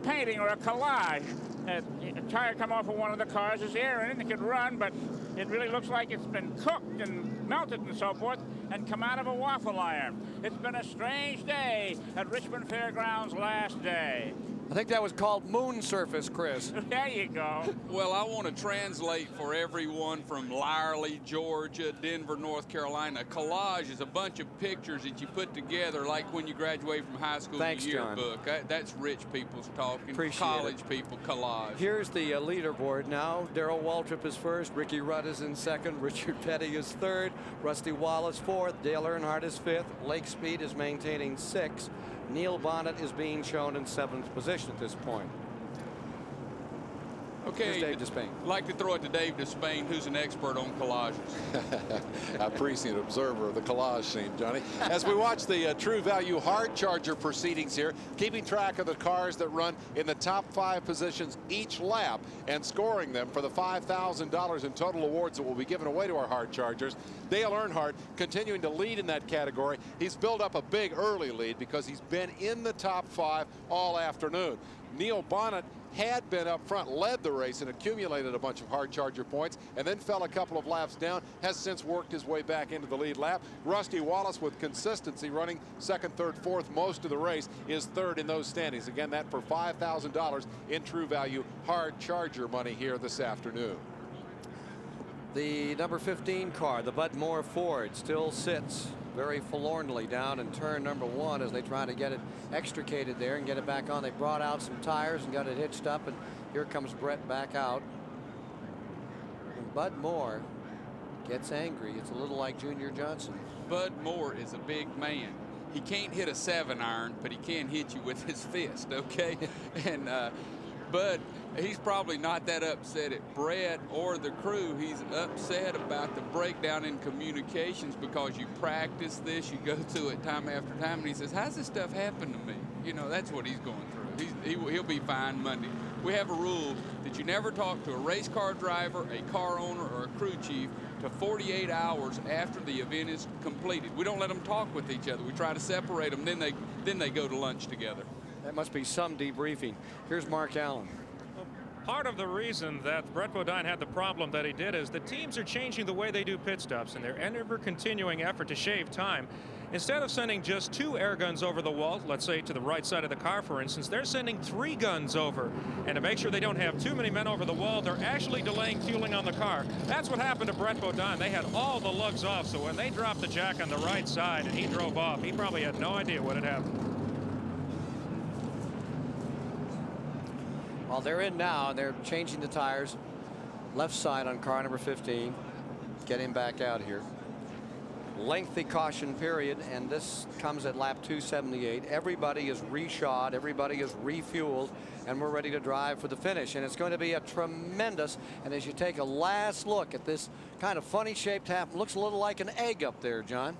painting or a collage. A tire come off of one of the cars. There's air in it. It could run, but it really looks like it's been cooked and melted and so forth, and come out of a waffle iron. It's been a strange day at Richmond Fairgrounds last day. I think that was called moon surface, Chris. There you go. Well, I want to translate for everyone from Lyerly, Georgia, Denver, North Carolina. Collage is a bunch of pictures that you put together like when you graduate from high school. Thanks, yearbook. That's rich people's talking. Appreciate college it. people, collage. Here's the leaderboard now. Darrell Waltrip is first. Ricky Rudd is in second. Richard Petty is third. Rusty Wallace fourth. Dale Earnhardt is fifth. Lake Speed is maintaining sixth. Neil Bonnet is being shown in seventh position at this point. Okay, Dave Despain. I'd like to throw it to Dave Despain, who's an expert on collages. A prescient observer of the collage scene, Johnny. As we watch the True Value Hard Charger proceedings here, keeping track of the cars that run in the top 5 positions each lap and scoring them for the $5,000 in total awards that will be given away to our Hard Chargers. Dale Earnhardt continuing to lead in that category. He's built up a big early lead because he's been in the top 5 all afternoon. Neil Bonnet had been up front, led the race, and accumulated a bunch of Hard Charger points, and then fell a couple of laps down, has since worked his way back into the lead lap. Rusty Wallace, with consistency, running second, third, fourth most of the race, is third in those standings. Again, that for $5,000 in True Value Hard Charger money here this afternoon. The number 15 car, the Bud Moore Ford, still sits very forlornly down in turn number 1 as they try to get it extricated there and get it back on. They brought out some tires and got it hitched up, and here comes Brett back out. And Bud Moore gets angry. It's a little like Junior Johnson. Bud Moore is a big man. He can't hit a 7-iron, but he can hit you with his fist, okay? And Bud, he's probably not that upset at Brett or the crew. He's upset about the breakdown in communications because you practice this, you go through it time after time, and he says, how's this stuff happen to me? You know, that's what he's going through. He'll be fine Monday. We have a rule that you never talk to a race car driver, a car owner, or a crew chief to 48 hours after the event is completed. We don't let them talk with each other. We try to separate them, then they go to lunch together. That must be some debriefing. Here's Mark Allen. Part of the reason that Brett Bodine had the problem that he did is the teams are changing the way they do pit stops in their ever-continuing effort to shave time. Instead of sending just 2 air guns over the wall, let's say to the right side of the car, for instance, they're sending 3 guns over. And to make sure they don't have too many men over the wall, they're actually delaying fueling on the car. That's what happened to Brett Bodine. They had all the lugs off, so when they dropped the jack on the right side and he drove off, he probably had no idea what had happened. Well, they're in now, and they're changing the tires. Left side on car number 15. Get him back out here. Lengthy caution period, and this comes at lap 278. Everybody is reshod, everybody is refueled, and we're ready to drive for the finish. And it's going to be a tremendous, and as you take a last look at this kind of funny shaped half, looks a little like an egg up there, John.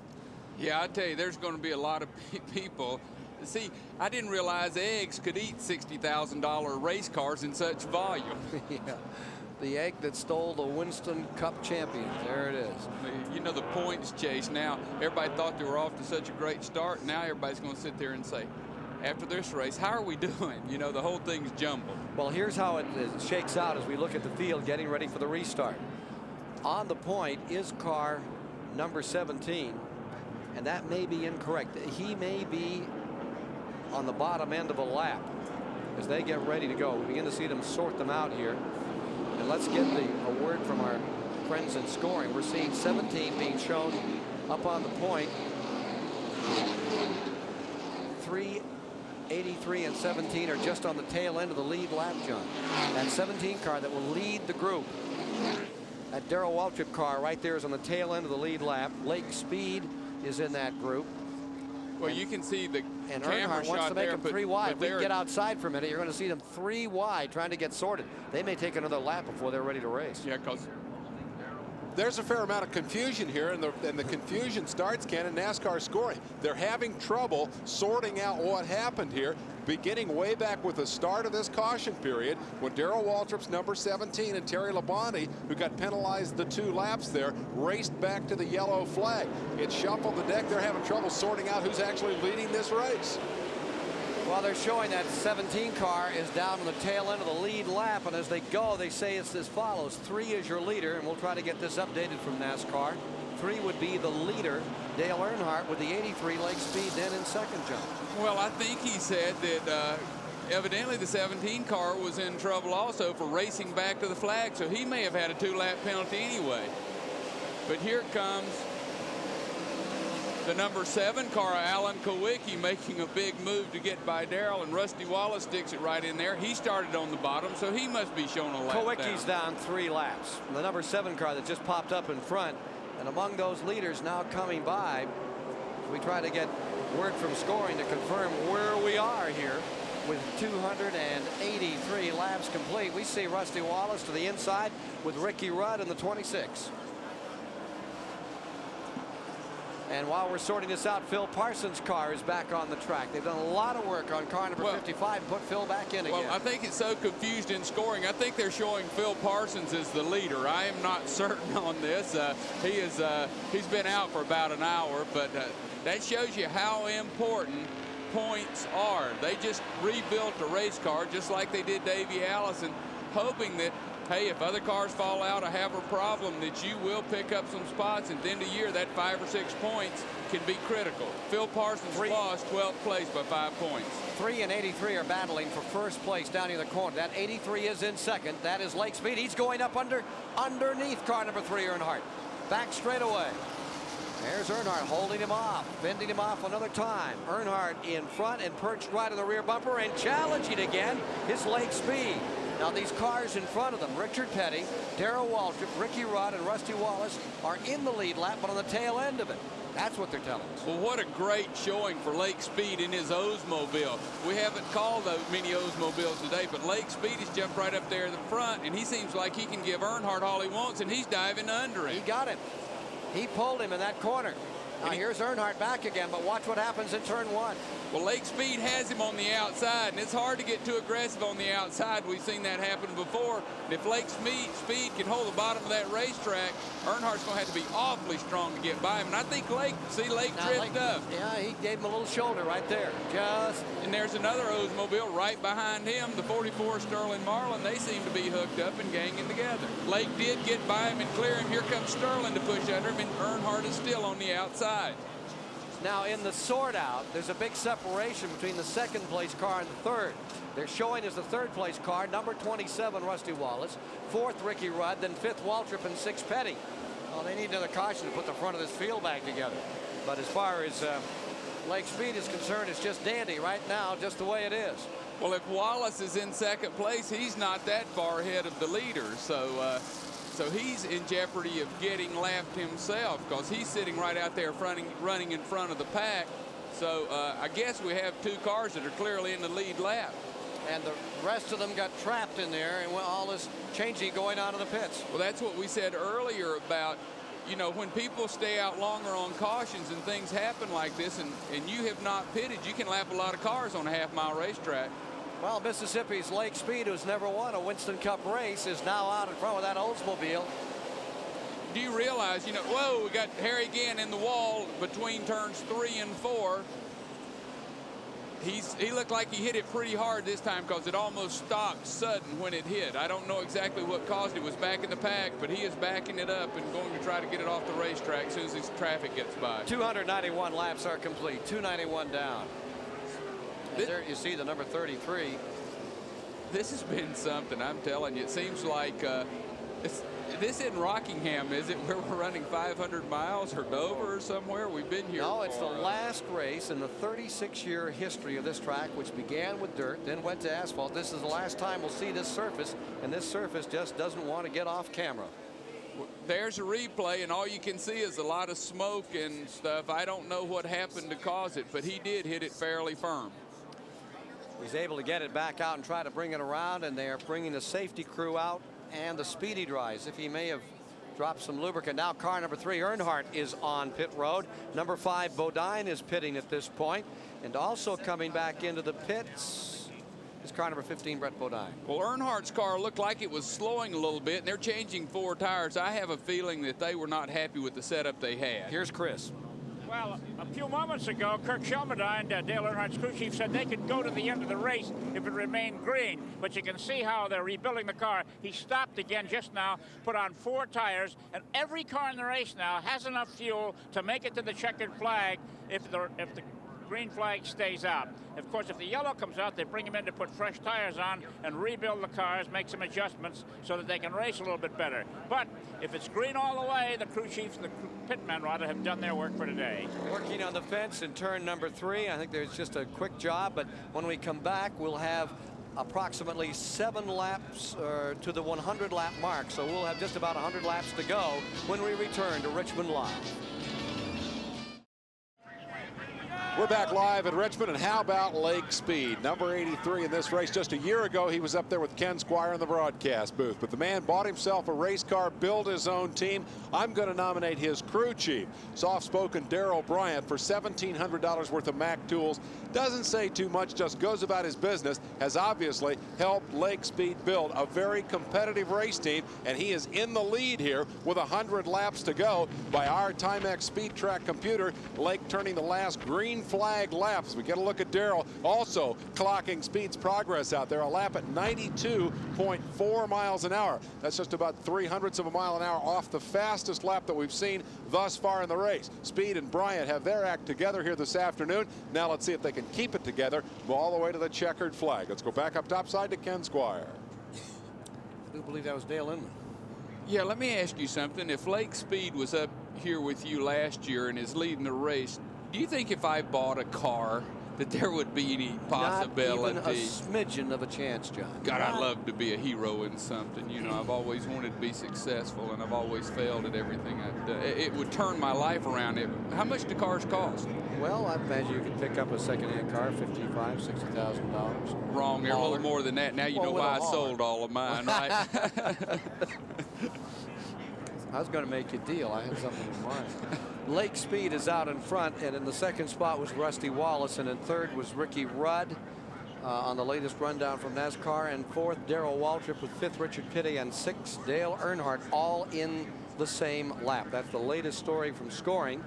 Yeah, I tell you, there's going to be a lot of people. See, I didn't realize eggs could eat $60,000 race cars in such volume. Yeah. The egg that stole the Winston Cup champion. There it is. You know, the points chase now. Everybody thought they were off to such a great start. Now everybody's going to sit there and say, after this race, how are we doing? You know, the whole thing's jumbled. Well, here's how it shakes out as we look at the field getting ready for the restart. On the point is car number 17, and that may be incorrect. He may be on the bottom end of a lap as they get ready to go. We begin to see them sort them out here. And let's get a word from our friends in scoring. We're seeing 17 being shown up on the point. 383 and 17 are just on the tail end of the lead lap, John. That 17 car that will lead the group. That Darrell Waltrip car right there is on the tail end of the lead lap. Lake Speed is in that group. Well, you can see the and camera Earnhardt shot wants to make there, them 3 wide. We can get there, outside for a minute. You're going to see them 3 wide trying to get sorted. They may take another lap before they're ready to race. Yeah, because there's a fair amount of confusion here, and the confusion starts, Ken, in NASCAR scoring. They're having trouble sorting out what happened here, beginning way back with the start of this caution period when Darrell Waltrip's number 17 and Terry Labonte, who got penalized the 2 laps there, raced back to the yellow flag. It shuffled the deck. They're having trouble sorting out who's actually leading this race. Well, they're showing that 17 car is down on the tail end of the lead lap, and as they go, they say it's as follows. 3 is your leader, and we'll try to get this updated from NASCAR. 83 would be the leader. Dale Earnhardt with the 83 Lake Speed then in second, John. Well, I think he said that evidently the 17 car was in trouble also for racing back to the flag, so he may have had a 2-lap penalty anyway. But here comes the number 7 car, Alan Kowicki, making a big move to get by Darrell, and Rusty Wallace sticks it right in there. He started on the bottom, so he must be shown a lap Kowicki's down 3 laps. The number 7 car that just popped up in front, and among those leaders now coming by, we try to get word from scoring to confirm where we are here with 283 laps complete. We see Rusty Wallace to the inside with Ricky Rudd in the 26. And while we're sorting this out, Phil Parsons' car is back on the track. They've done a lot of work on car number 55 and put Phil back in again. Well, I think it's so confused in scoring. I think they're showing Phil Parsons as the leader. I am not certain on this. He's been out for about an hour, but that shows you how important points are. They just rebuilt a race car just like they did Davey Allison, hoping that, hey, if other cars fall out or have a problem, that you will pick up some spots. And at the end of the year, that 5 or 6 points can be critical. Phil Parsons lost 12th place by 5 points. 3 and 83 are battling for first place down in the corner. That 83 is in second. That is Lake Speed. He's going up underneath car number 3, Earnhardt. Back straight away. There's Earnhardt holding him off, bending him off another time. Earnhardt in front and perched right on the rear bumper and challenging again his Lake Speed. Now these cars in front of them, Richard Petty, Darrell Waltrip, Ricky Rudd, and Rusty Wallace are in the lead lap, but on the tail end of it. That's what they're telling us. Well, what a great showing for Lake Speed in his Oldsmobile. We haven't called those many Oldsmobiles today, but Lake Speed has jumped right up there in the front, and he seems like he can give Earnhardt all he wants, and he's diving under him. He got it. He pulled him in that corner. Now here's Earnhardt back again, but watch what happens in turn 1. Well, Lake Speed has him on the outside, and it's hard to get too aggressive on the outside. We've seen that happen before. And if Lake Speed can hold the bottom of that racetrack, Earnhardt's going to have to be awfully strong to get by him. And I think Lake drift up. Yeah, he gave him a little shoulder right there. And there's another Oldsmobile right behind him, the 44 Sterling Marlin. They seem to be hooked up and ganging together. Lake did get by him and clear him. Here comes Sterling to push under him, and Earnhardt is still on the outside. Now in the sort out, there's a big separation between the second place car and the third. They're showing as the third place car, number 27, Rusty Wallace, 4th, Ricky Rudd, then 5th, Waltrip, and 6th, Petty. Well, they need another caution to put the front of this field back together. But as far as Lake Speed is concerned, it's just dandy right now, just the way it is. Well, if Wallace is in second place, he's not that far ahead of the leader. So he's in jeopardy of getting lapped himself because he's sitting right out there running in front of the pack. So I guess we have 2 cars that are clearly in the lead lap. And the rest of them got trapped in there, and all this changing going on in the pits. Well, that's what we said earlier about, you know, when people stay out longer on cautions and things happen like this, and you have not pitted, you can lap a lot of cars on a half-mile racetrack. Well, Mississippi's Lake Speed, who's never won a Winston Cup race, is now out in front with that Oldsmobile. Do you realize, you know, whoa, we got Harry Gant in the wall between turns 3 and 4. He looked like he hit it pretty hard this time because it almost stopped sudden when it hit. I don't know exactly what caused it. It was back in the pack, but he is backing it up and going to try to get it off the racetrack as soon as this traffic gets by. 291 laps are complete, 291 down. There you see the number 33. This has been something, I'm telling you. It seems like this isn't Rockingham, is it, where we're running 500 miles or Dover or somewhere? We've been here. No, it's the last race in the 36-year history of this track, which began with dirt, then went to asphalt. This is the last time we'll see this surface, and this surface just doesn't want to get off camera. There's a replay, and all you can see is a lot of smoke and stuff. I don't know what happened to cause it, but he did hit it fairly firm. He's able to get it back out and try to bring it around, and they're bringing the safety crew out and the speedy dries. If he may have dropped some lubricant. Now car number 3, Earnhardt, is on pit road. Number 5, Bodine, is pitting at this point. And also coming back into the pits is car number 15, Brett Bodine. Well, Earnhardt's car looked like it was slowing a little bit, and they're changing 4 tires. I have a feeling that they were not happy with the setup they had. Here's Chris. Well, a few moments ago, Kirk Shelmerdine, Dale Earnhardt's crew chief, said they could go to the end of the race if it remained green. But you can see how they're rebuilding the car. He stopped again just now, put on 4 tires, and every car in the race now has enough fuel to make it to the checkered flag if the green flag stays out. Of course, if the yellow comes out, they bring him in to put fresh tires on and rebuild the cars, make some adjustments so that they can race a little bit better. But if it's green all the way, the crew chiefs and the pitmen rather have done their work for today. Working on the fence in turn number 3. I think there's just a quick job, but when we come back, we'll have approximately 7 laps to the 100-lap mark. So we'll have just about 100 laps to go when we return to Richmond Live. We're back live at Richmond, and how about Lake Speed? Number 83 in this race. Just a year ago, he was up there with Ken Squire in the broadcast booth. But the man bought himself a race car, built his own team. I'm going to nominate his crew chief, soft-spoken Darrell Bryant, for $1,700 worth of Mac tools. Doesn't say too much, just goes about his business. Has obviously helped Lake Speed build a very competitive race team, and he is in the lead here with 100 laps to go by our Timex Speed Track computer. Lake turning the last green flag laps. We get a look at Darrell also clocking Speed's progress out there. A lap at 92.4 miles an hour. That's just about 0.03 of a mile an hour off the fastest lap that we've seen thus far in the race. Speed and Bryant have their act together here this afternoon. Now let's see if they can keep it together all the way to the checkered flag. Let's go back up topside to Ken Squire. I do believe that was Dale Inman. Yeah, let me ask you something. If Lake Speed was up here with you last year and is leading the race, do you think if I bought a car that there would be any possibility? Not even a smidgen of a chance, John. God, I'd love to be a hero in something. You know, I've always wanted to be successful, and I've always failed at everything I've done. It would turn my life around. How much do cars cost? Well, I imagine you could pick up a second-hand car, $55,000, $60,000. Wrong. They're a little more than that. Now you know why I sold all of mine, right? I was going to make you a deal. I had something in mind. Lake Speed is out in front, and in the second spot was Rusty Wallace, and in third was Ricky Rudd on the latest rundown from NASCAR, and fourth Darrell Waltrip, with fifth Richard Petty, and sixth Dale Earnhardt, all in the same lap. That's the latest story from scoring,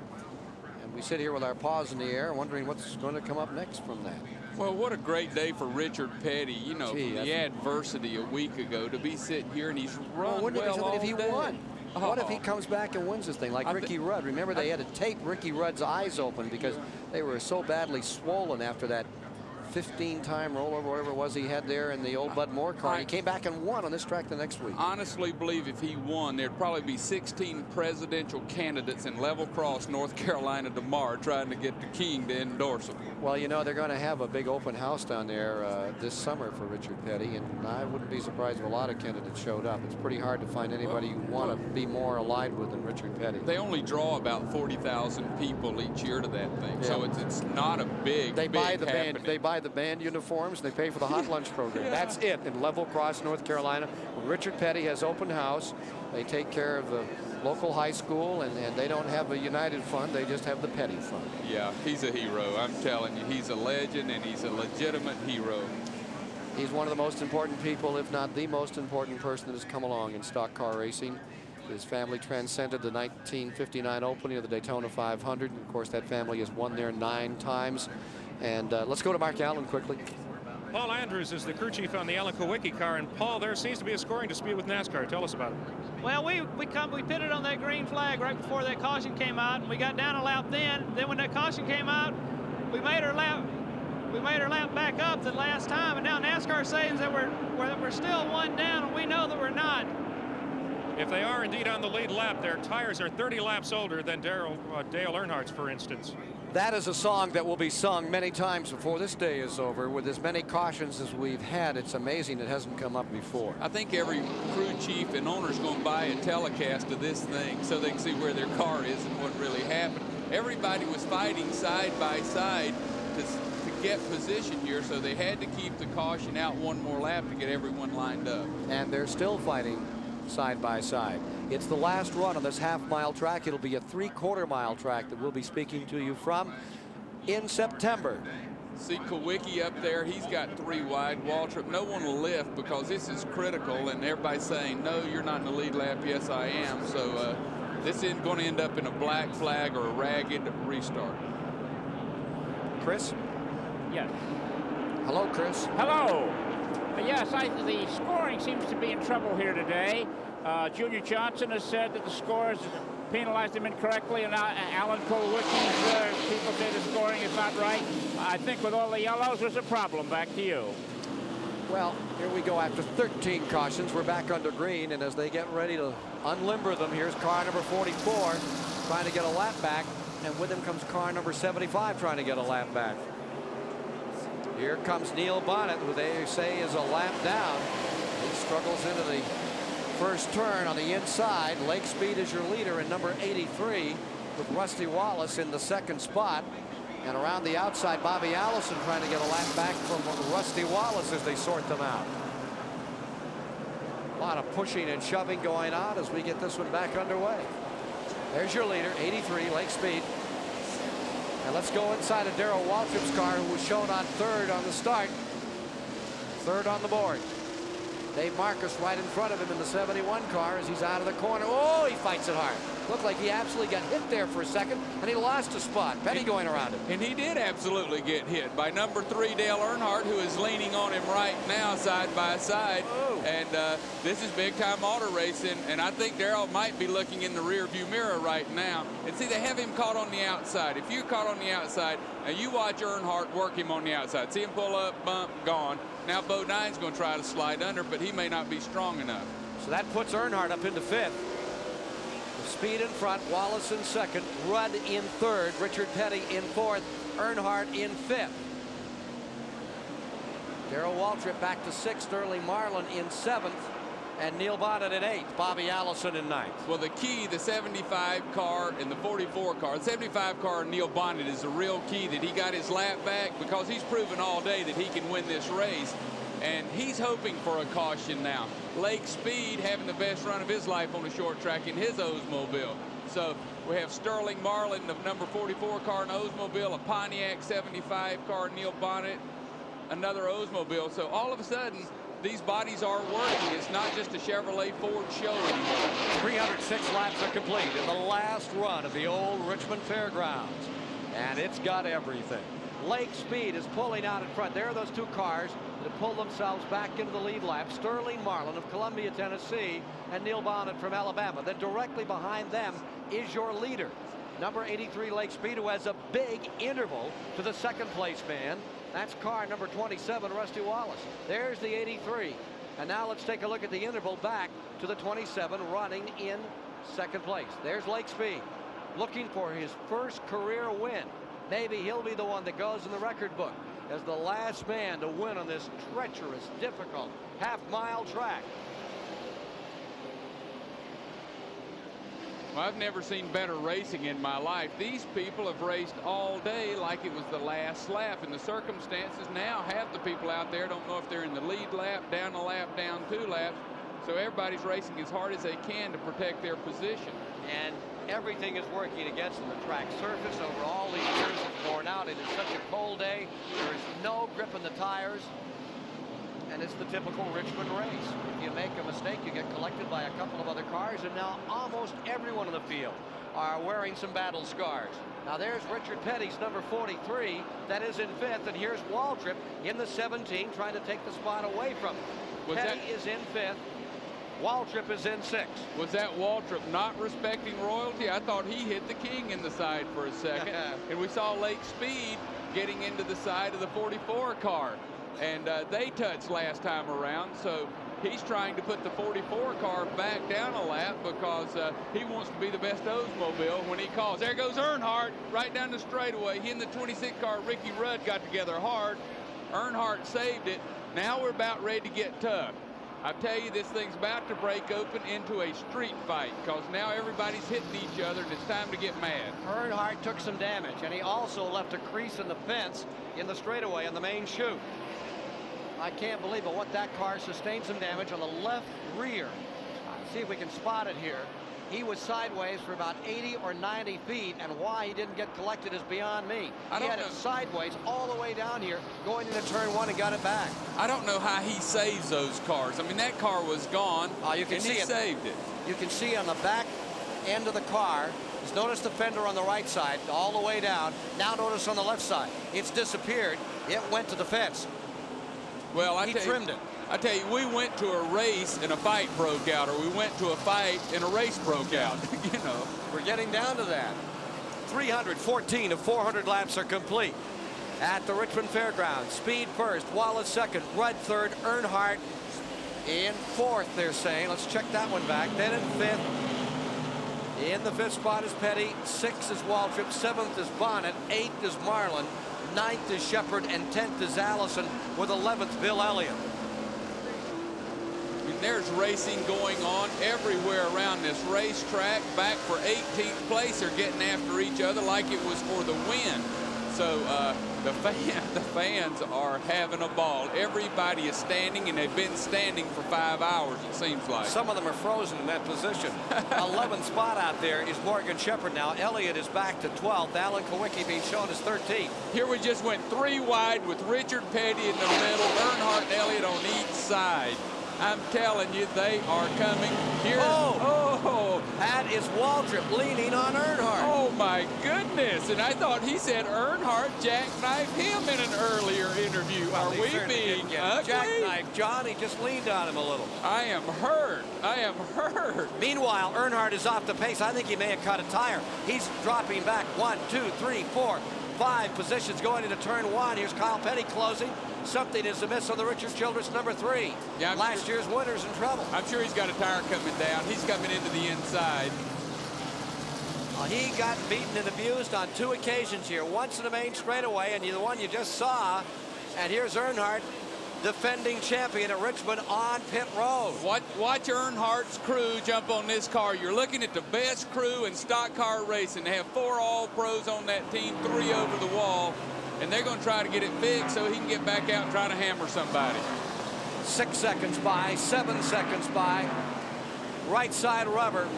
and we sit here with our paws in the air wondering what's going to come up next from that. Well, what a great day for Richard Petty, you know, from the adversity a week ago to be sitting here, and he's run wouldn't it be something if he won? Oh. What if he comes back and wins this thing like Ricky Rudd? Remember, they had to tape Ricky Rudd's eyes open because they were so badly swollen after that 15-time rollover, whatever it was he had there in the old Bud Moore car. He came back and won on this track the next week. Honestly believe if he won, there'd probably be 16 presidential candidates in Level Cross, North Carolina tomorrow trying to get the king to endorse him. Well, you know, they're going to have a big open house down there this summer for Richard Petty, and I wouldn't be surprised if a lot of candidates showed up. It's pretty hard to find anybody you want to be more aligned with than Richard Petty. They only draw about 40,000 people each year to that thing, so it's not a big, they buy the happening. band. They buy the band uniforms. They pay for the hot lunch program. That's it in Level Cross, North Carolina. When Richard Petty has open house, they take care of the local high school, and they don't have a United Fund. They just have the Petty Fund. Yeah, he's a hero. I'm telling you, he's a legend, and he's a legitimate hero. He's one of the most important people, if not the most important person that has come along in stock car racing. His family transcended the 1959 opening of the Daytona 500. And of course, that family has won there 9 times. And let's go to Mark Allen quickly. Paul Andrews is the crew chief on the Alan Kowicki car, and Paul, there seems to be a scoring dispute with NASCAR. Tell us about it. Well, we pitted on that green flag right before that caution came out, and we got down a lap then. Then when that caution came out, we made our lap back up the last time, and now NASCAR says that we're still one down, and we know that we're not. If they are indeed on the lead lap, their tires are 30 laps older than Dale Earnhardt's, for instance. That is a song that will be sung many times before this day is over. With as many cautions as we've had, it's amazing it hasn't come up before. I think every crew chief and owner's going to buy a telecast of this thing so they can see where their car is and what really happened. Everybody was fighting side by side to get position here, so they had to keep the caution out one more lap to get everyone lined up. And they're still fighting side by side. It's the last run on this half-mile track. It'll be a 3/4-mile track that we'll be speaking to you from in September. See Kowicki up there, he's got 3 wide. Waltrip, no one will lift because this is critical, and everybody's saying, no, you're not in the lead lap. Yes, I am. So this isn't going to end up in a black flag or a ragged restart. Chris? Yes. Hello, Chris. Hello. Yes, the scoring seems to be in trouble here today. Junior Johnson has said that the scores penalized him incorrectly, and now Alan Kulwicki's people say the scoring is not right. I think with all the yellows, there's a problem. Back to you. Well, here we go after 13 cautions. We're back under green, and as they get ready to unlimber them, here's car number 44 trying to get a lap back, and with him comes car number 75 trying to get a lap back. Here comes Neil Bonnet, who they say is a lap down. He struggles into the first turn on the inside. Lake Speed is your leader in number 83, with Rusty Wallace in the second spot. And around the outside, Bobby Allison trying to get a lap back from Rusty Wallace as they sort them out. A lot of pushing and shoving going on as we get this one back underway. There's your leader, 83, Lake Speed. And let's go inside of Darrell Waltrip's car, who was shown on third on the start. Third on the board. Dave Marcus right in front of him in the 71 car as he's out of the corner. Oh, he fights it hard. Looked like he absolutely got hit there for a second, and he lost a spot. Petty going around him. And he did absolutely get hit by number 3, Dale Earnhardt, who is leaning on him right now, side by side. Oh. And this is big-time auto racing, and I think Darrell might be looking in the rear-view mirror right now. And see, they have him caught on the outside. If you're caught on the outside, now you watch Earnhardt work him on the outside. See him pull up, bump, gone. Now Bo Nine's going to try to slide under, but he may not be strong enough. So that puts Earnhardt up into fifth. Speed in front, Wallace in second, Rudd in third, Richard Petty in fourth, Earnhardt in fifth. Darrell Waltrip back to sixth, Sterling Marlin in seventh, and Neil Bonnet in eighth, Bobby Allison in ninth. Well, the key, the 75 car and the 44 car, the 75 car and Neil Bonnet is the real key, that he got his lap back, because he's proven all day that he can win this race. And he's hoping for a caution now. Lake Speed having the best run of his life on a short track in his Oldsmobile. So we have Sterling Marlin, the number 44 car in Oldsmobile, a Pontiac 75 car, Neil Bonnet, another Oldsmobile. So all of a sudden, these bodies are working. It's not just a Chevrolet Ford show anymore. 306 laps are complete in the last run of the old Richmond Fairgrounds. And it's got everything. Lake Speed is pulling out in front. There are those two cars that pull themselves back into the lead lap. Sterling Marlin of Columbia, Tennessee, and Neil Bonnet from Alabama. Then directly behind them is your leader, number 83 Lake Speed, who has a big interval to the second place man. That's car number 27, Rusty Wallace. There's the 83. And now let's take a look at the interval back to the 27 running in second place. There's Lake Speed looking for his first career win. Maybe he'll be the one that goes in the record book as the last man to win on this treacherous, difficult half-mile track. Well, I've never seen better racing in my life. These people have raced all day like it was the last lap. In the circumstances now, half the people out there don't know if they're in the lead lap, down a lap, down 2 laps. So everybody's racing as hard as they can to protect their position. And everything is working against them. The track surface over all these years is worn out. It is such a cold day. There is no grip in the tires. And it's the typical Richmond race. If you make a mistake, you get collected by a couple of other cars. And now almost everyone in the field are wearing some battle scars. Now there's Richard Petty's number 43. That is in fifth. And here's Waltrip in the 17 trying to take the spot away from him. Petty is in fifth. Waltrip is in sixth. Was that Waltrip not respecting royalty? I thought he hit the king in the side for a second. And we saw Lake Speed getting into the side of the 44 car. And they touched last time around. So he's trying to put the 44 car back down a lap because he wants to be the best Oldsmobile when he calls. There goes Earnhardt right down the straightaway. He and the 26 car, Ricky Rudd, got together hard. Earnhardt saved it. Now we're about ready to get tough. I tell you, this thing's about to break open into a street fight because now everybody's hitting each other and it's time to get mad. Earnhardt took some damage, and he also left a crease in the fence in the straightaway on the main chute. I can't believe it. What that car sustained some damage on the left rear. Let's see if we can spot it here. He was sideways for about 80 or 90 feet, and why he didn't get collected is beyond me. He had it sideways all the way down here, going into turn one and got it back. I don't know how he saves those cars. I mean, that car was gone, you can and see he saved it. You can see on the back end of the car. Just notice the fender on the right side all the way down. Now notice on the left side. It's disappeared. It went to the fence. Well, he trimmed it. I tell you, we went to a race and a fight broke out, or we went to a fight and a race broke out. You know, we're getting down to that. 314 of 400 laps are complete at the Richmond Fairgrounds. Speed first, Wallace second, Rudd third, Earnhardt in fourth, they're saying. Let's check that one back. Then in fifth. In the fifth spot is Petty. Sixth is Waltrip. Seventh is Bonnet. Eighth is Marlin. Ninth is Shepard. And 10th is Allison, with 11th Bill Elliott. And there's racing going on everywhere around this racetrack. Back for 18th place, they're getting after each other like it was for the win. So the fans are having a ball. Everybody is standing, and they've been standing for 5 hours, it seems like. Some of them are frozen in that position. 11th spot out there is Morgan Shepard now. Elliott is back to 12th. Alan Kowicki being shown as 13th. Here we just went 3 wide with Richard Petty in the middle, Earnhardt and Elliott on each side. I'm telling you, they are coming. Here. Oh, that is Waltrip leaning on Earnhardt. Oh, my goodness. And I thought he said Earnhardt jackknifed him in an earlier interview. Well, are we being ugly? Jackknife John, he just leaned on him a little. I am hurt. I am hurt. Meanwhile, Earnhardt is off the pace. I think he may have cut a tire. He's dropping back 1, 2, 3, 4, 5 positions going into turn 1. Here's Kyle Petty closing. Something is amiss on the Richard Childress number 3. Yeah, Last year's winner's in trouble. I'm sure he's got a tire coming down. He's coming into the inside. He got beaten and abused on 2 occasions here. Once in the main straightaway, and the one you just saw. And here's Earnhardt, defending champion at Richmond, on pit road. Watch Earnhardt's crew jump on this car. You're looking at the best crew in stock car racing. They have 4 All-Pros on that team, 3 over the wall. And they're going to try to get it fixed so he can get back out and try to hammer somebody. 6 seconds by, 7 seconds by. Right side rubber.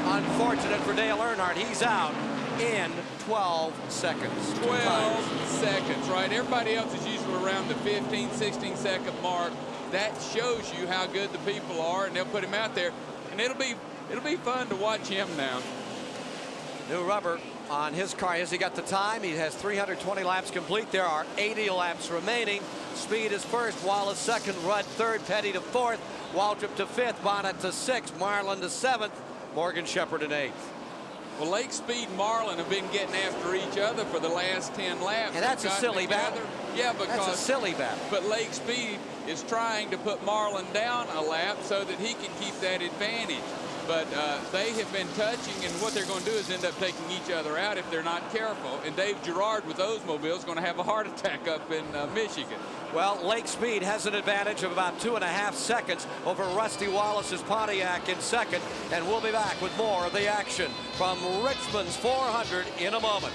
Unfortunate for Dale Earnhardt. He's out in 12 seconds. 12 seconds, right? Everybody else is usually around the 15, 16 second mark. That shows you how good the people are, and they'll put him out there. And it'll be fun to watch him now. New rubber on his car. Has he got the time? He has 320 laps complete. There are 80 laps remaining. Speed is first, Wallace second, Rudd third, Petty to fourth, Waltrip to fifth, Bonnet to sixth, Marlin to seventh, Morgan Shepard in eighth. Well, Lake Speed and Marlin have been getting after each other for the last 10 laps. And that's a silly battle. Yeah, because that's a silly battle. But Lake Speed is trying to put Marlin down a lap so that he can keep that advantage. But they have been touching, and what they're going to do is end up taking each other out if they're not careful. And Dave Girard with those mobiles is going to have a heart attack up in Michigan. Well, Lake Speed has an advantage of about 2.5 seconds over Rusty Wallace's Pontiac in second. And we'll be back with more of the action from Richmond's 400 in a moment.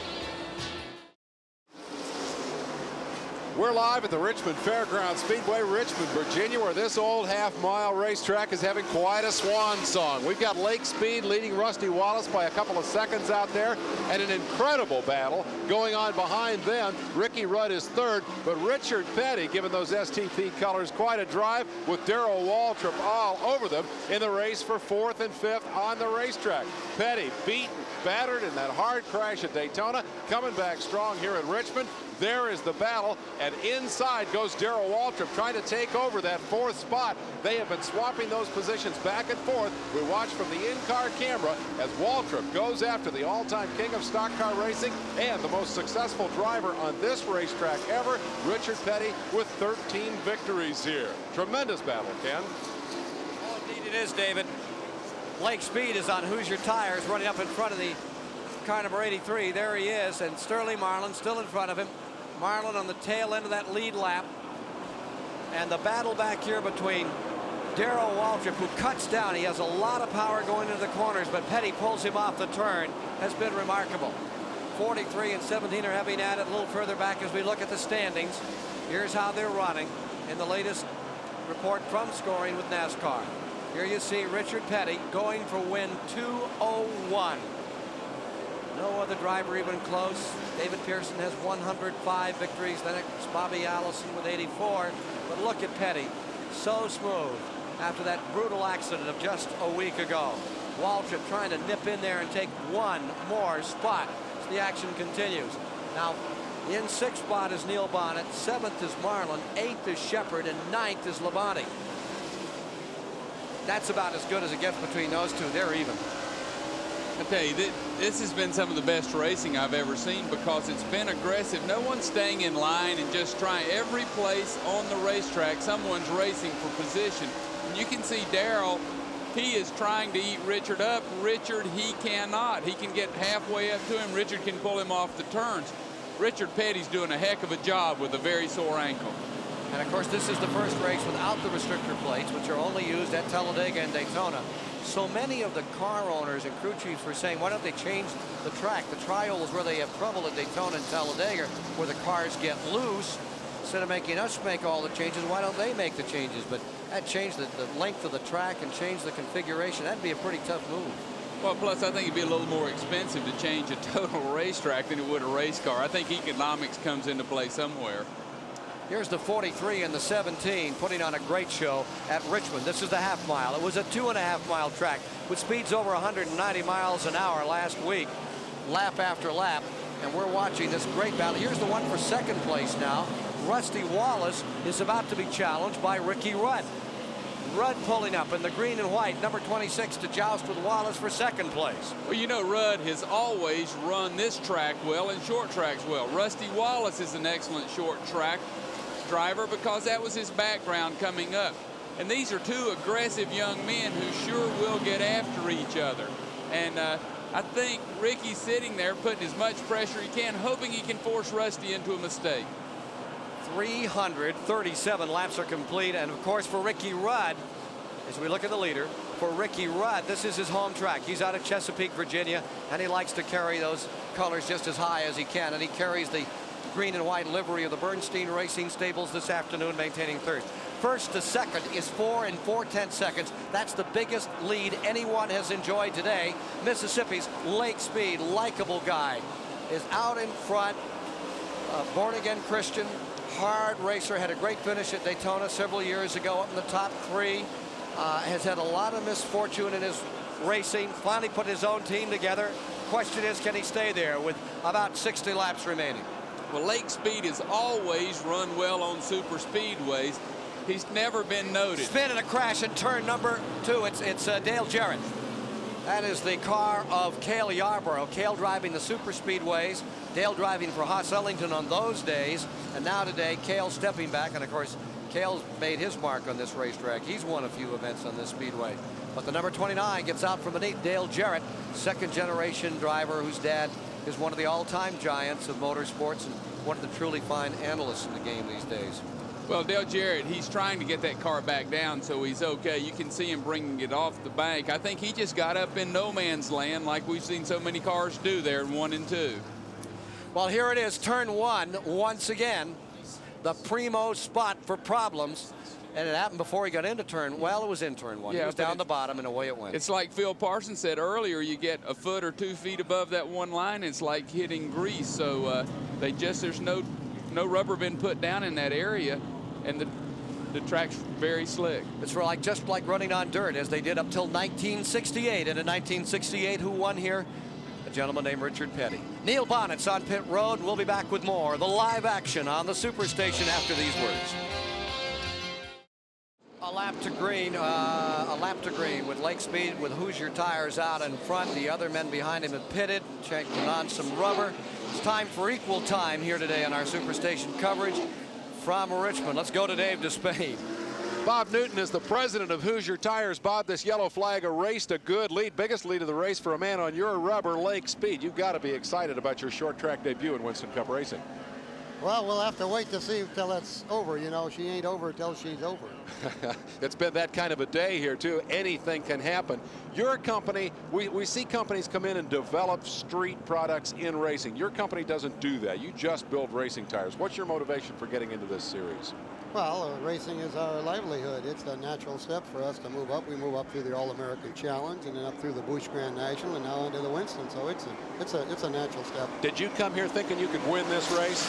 We're live at the Richmond Fairgrounds Speedway, Richmond, Virginia, where this old half-mile racetrack is having quite a swan song. We've got Lake Speed leading Rusty Wallace by a couple of seconds out there, and an incredible battle going on behind them. Ricky Rudd is third, but Richard Petty, given those STP colors, quite a drive with Darrell Waltrip all over them in the race for 4th and 5th on the racetrack. Petty beaten, battered in that hard crash at Daytona, coming back strong here at Richmond. There is the battle, and inside goes Darrell Waltrip trying to take over that 4th spot. They have been swapping those positions back and forth. We watch from the in-car camera as Waltrip goes after the all-time king of stock car racing and the most successful driver on this racetrack ever, Richard Petty, with 13 victories here. Tremendous battle, Ken. Oh, indeed it is, David. Lake Speed is on Hoosier Tires, running up in front of the car number 83. There he is, and Sterling Marlin still in front of him. Marlin on the tail end of that lead lap. And the battle back here between Darrell Waltrip, who cuts down. He has a lot of power going into the corners, but Petty pulls him off the turn, has been remarkable. 43 and 17 are having at it a little further back as we look at the standings. Here's how they're running in the latest report from scoring with NASCAR. Here you see Richard Petty going for win 201. No other driver even close. David Pearson has 105 victories. Then it's Bobby Allison with 84. But look at Petty. So smooth after that brutal accident of just a week ago. Waltrip trying to nip in there and take one more spot as the action continues. Now, in 6th spot is Neil Bonnet, 7th is Marlin, 8th is Shepard, and 9th is Labonte. That's about as good as it gets between those two. They're even. I tell you, this has been some of the best racing I've ever seen because it's been aggressive. No one's staying in line and just trying. Every place on the racetrack, someone's racing for position. And you can see Darrell, he is trying to eat Richard up. Richard, he cannot. He can get halfway up to him. Richard can pull him off the turns. Richard Petty's doing a heck of a job with a very sore ankle. And of course, this is the first race without the restrictor plates, which are only used at Talladega and Daytona. So many of the car owners and crew chiefs were saying, why don't they change the track? The trials where they have trouble at Daytona and Talladega, where the cars get loose, instead of making us make all the changes, why don't they make the changes? But that changed the length of the track and changed the configuration. That'd be a pretty tough move. Well, plus I think it'd be a little more expensive to change a total racetrack than it would a race car. I think economics comes into play somewhere. Here's the 43 and the 17 putting on a great show at Richmond. This is the half mile. It was a 2.5 mile track with speeds over 190 miles an hour last week, lap after lap. And we're watching this great battle. Here's the one for 2nd place now. Rusty Wallace is about to be challenged by Ricky Rudd. Rudd pulling up in the green and white, number 26, to joust with Wallace for 2nd place. Well, you know, Rudd has always run this track well and short tracks well. Rusty Wallace is an excellent short track driver because that was his background coming up. And these are two aggressive young men who sure will get after each other. And I think Ricky's sitting there putting as much pressure he can, hoping he can force Rusty into a mistake. 337 laps are complete, and of course for Ricky Rudd, as we look at the leader, for Ricky Rudd, this is his home track. He's out of Chesapeake, Virginia, and he likes to carry those colors just as high as he can, and he carries the green and white livery of the Bernstein Racing Stables this afternoon, maintaining 3rd. 1st to 2nd is 4 4/10 seconds. That's the biggest lead anyone has enjoyed today. Mississippi's Lake Speed, likable guy, is out in front. Born-again Christian, hard racer, had a great finish at Daytona several years ago, up in the top 3. Has had a lot of misfortune in his racing, finally put his own team together. Question is, can he stay there with about 60 laps remaining? Well, Lake Speed has always run well on super speedways. He's never been noted. Spin and a crash in turn number 2. It's Dale Jarrett. That is the car of Cale Yarborough. Cale driving the super speedways, Dale driving for Haas Ellington on those days, and now today Cale stepping back, and of course Cale's made his mark on this racetrack. He's won a few events on this speedway. But the number 29 gets out from beneath Dale Jarrett, 2nd generation driver whose dad is one of the all-time giants of motorsports and one of the truly fine analysts in the game these days. Well, Dale Jarrett, he's trying to get that car back down, so he's okay. You can see him bringing it off the bank. I think he just got up in no man's land like we've seen so many cars do there in 1 and 2. Well, here it is, turn 1, once again, the primo spot for problems. And it happened before he got into turn. Well, it was in turn 1. Yeah, he was down the bottom, and away it went. It's like Phil Parsons said earlier, you get a foot or 2 feet above that one line, it's like hitting grease. So there's no rubber been put down in that area, and the track's very slick. It's just like running on dirt, as they did up till 1968. And in 1968, who won here? A gentleman named Richard Petty. Neil Bonnet's on pit road. We'll be back with more the live action on the Superstation after these words. A lap to green with Lake Speed with Hoosier tires out in front. The other men behind him have pitted, checking on some rubber. It's time for equal time here today on our Superstation coverage from Richmond. Let's go to Dave Despain. Bob Newton is the president of Hoosier Tires. Bob, this yellow flag erased a good lead, biggest lead of the race for a man on your rubber, Lake Speed. You've got to be excited about your short track debut in Winston Cup racing. Well, we'll have to wait to see till it's over. You know, she ain't over till she's over. It's been that kind of a day here, too. Anything can happen. Your company, we see companies come in and develop street products in racing. Your company doesn't do that. You just build racing tires. What's your motivation for getting into this series? Well, racing is our livelihood. It's a natural step for us to move up. We move up through the All-American Challenge and then up through the Busch Grand National and now into the Winston. So it's a natural step. Did you come here thinking you could win this race?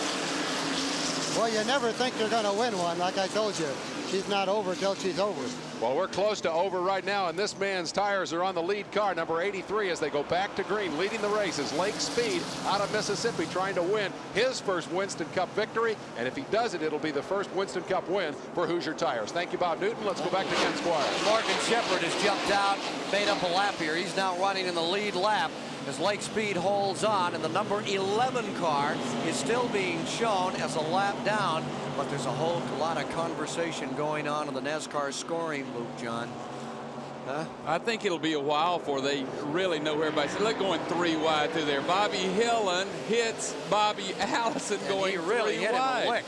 Well, you never think you're going to win one. Like I told you, she's not over till she's over. Well, we're close to over right now, and this man's tires are on the lead car, number 83, as they go back to green. Leading the race is Lake Speed out of Mississippi, trying to win his first Winston Cup victory. And if he does it, it'll be the first Winston Cup win for Hoosier Tires. Thank you, Bob Newton. Let's go back to Ken Squires. Morgan Shepherd has jumped out, made up a lap here. He's now running in the lead lap as Lake Speed holds on, and the number 11 car is still being shown as a lap down. But there's a whole lot of conversation going on in the NASCAR scoring loop, John. Huh? I think it'll be a while before they really know where everybody's. Look, going 3 wide through there. Bobby Hillen hits Bobby Allison going 3 wide. He really hit him a lick.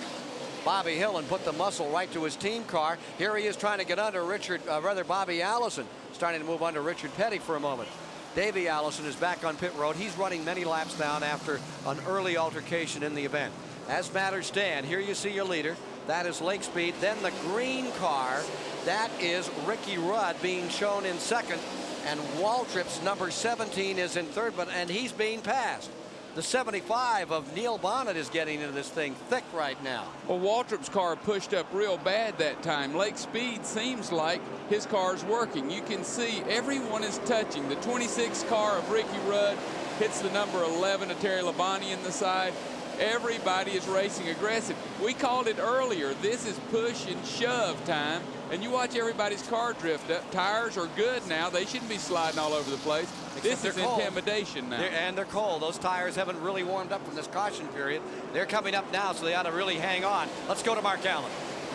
Bobby Hillen put the muscle right to his team car. Here he is trying to get under Bobby Allison, starting to move under Richard Petty for a moment. Davey Allison is back on pit road. He's running many laps down after an early altercation in the event. As matters stand, here you see your leader. That is Lake Speed. Then the green car, that is Ricky Rudd being shown in second. And Waltrip's number 17 is in third, and he's being passed. The 75 of Neil Bonnet is getting into this thing thick right now. Well, Waltrip's car pushed up real bad that time. Lake Speed seems like his car's working. You can see everyone is touching. The 26 car of Ricky Rudd hits the number 11 of Terry Labonte in the side. Everybody is racing aggressive. We called it earlier. This is push and shove time. And you watch everybody's car drift up. Tires are good now. They shouldn't be sliding all over the place. This is intimidation now. And they're cold. Those tires haven't really warmed up from this caution period. They're coming up now, so they ought to really hang on. Let's go to Mark Allen.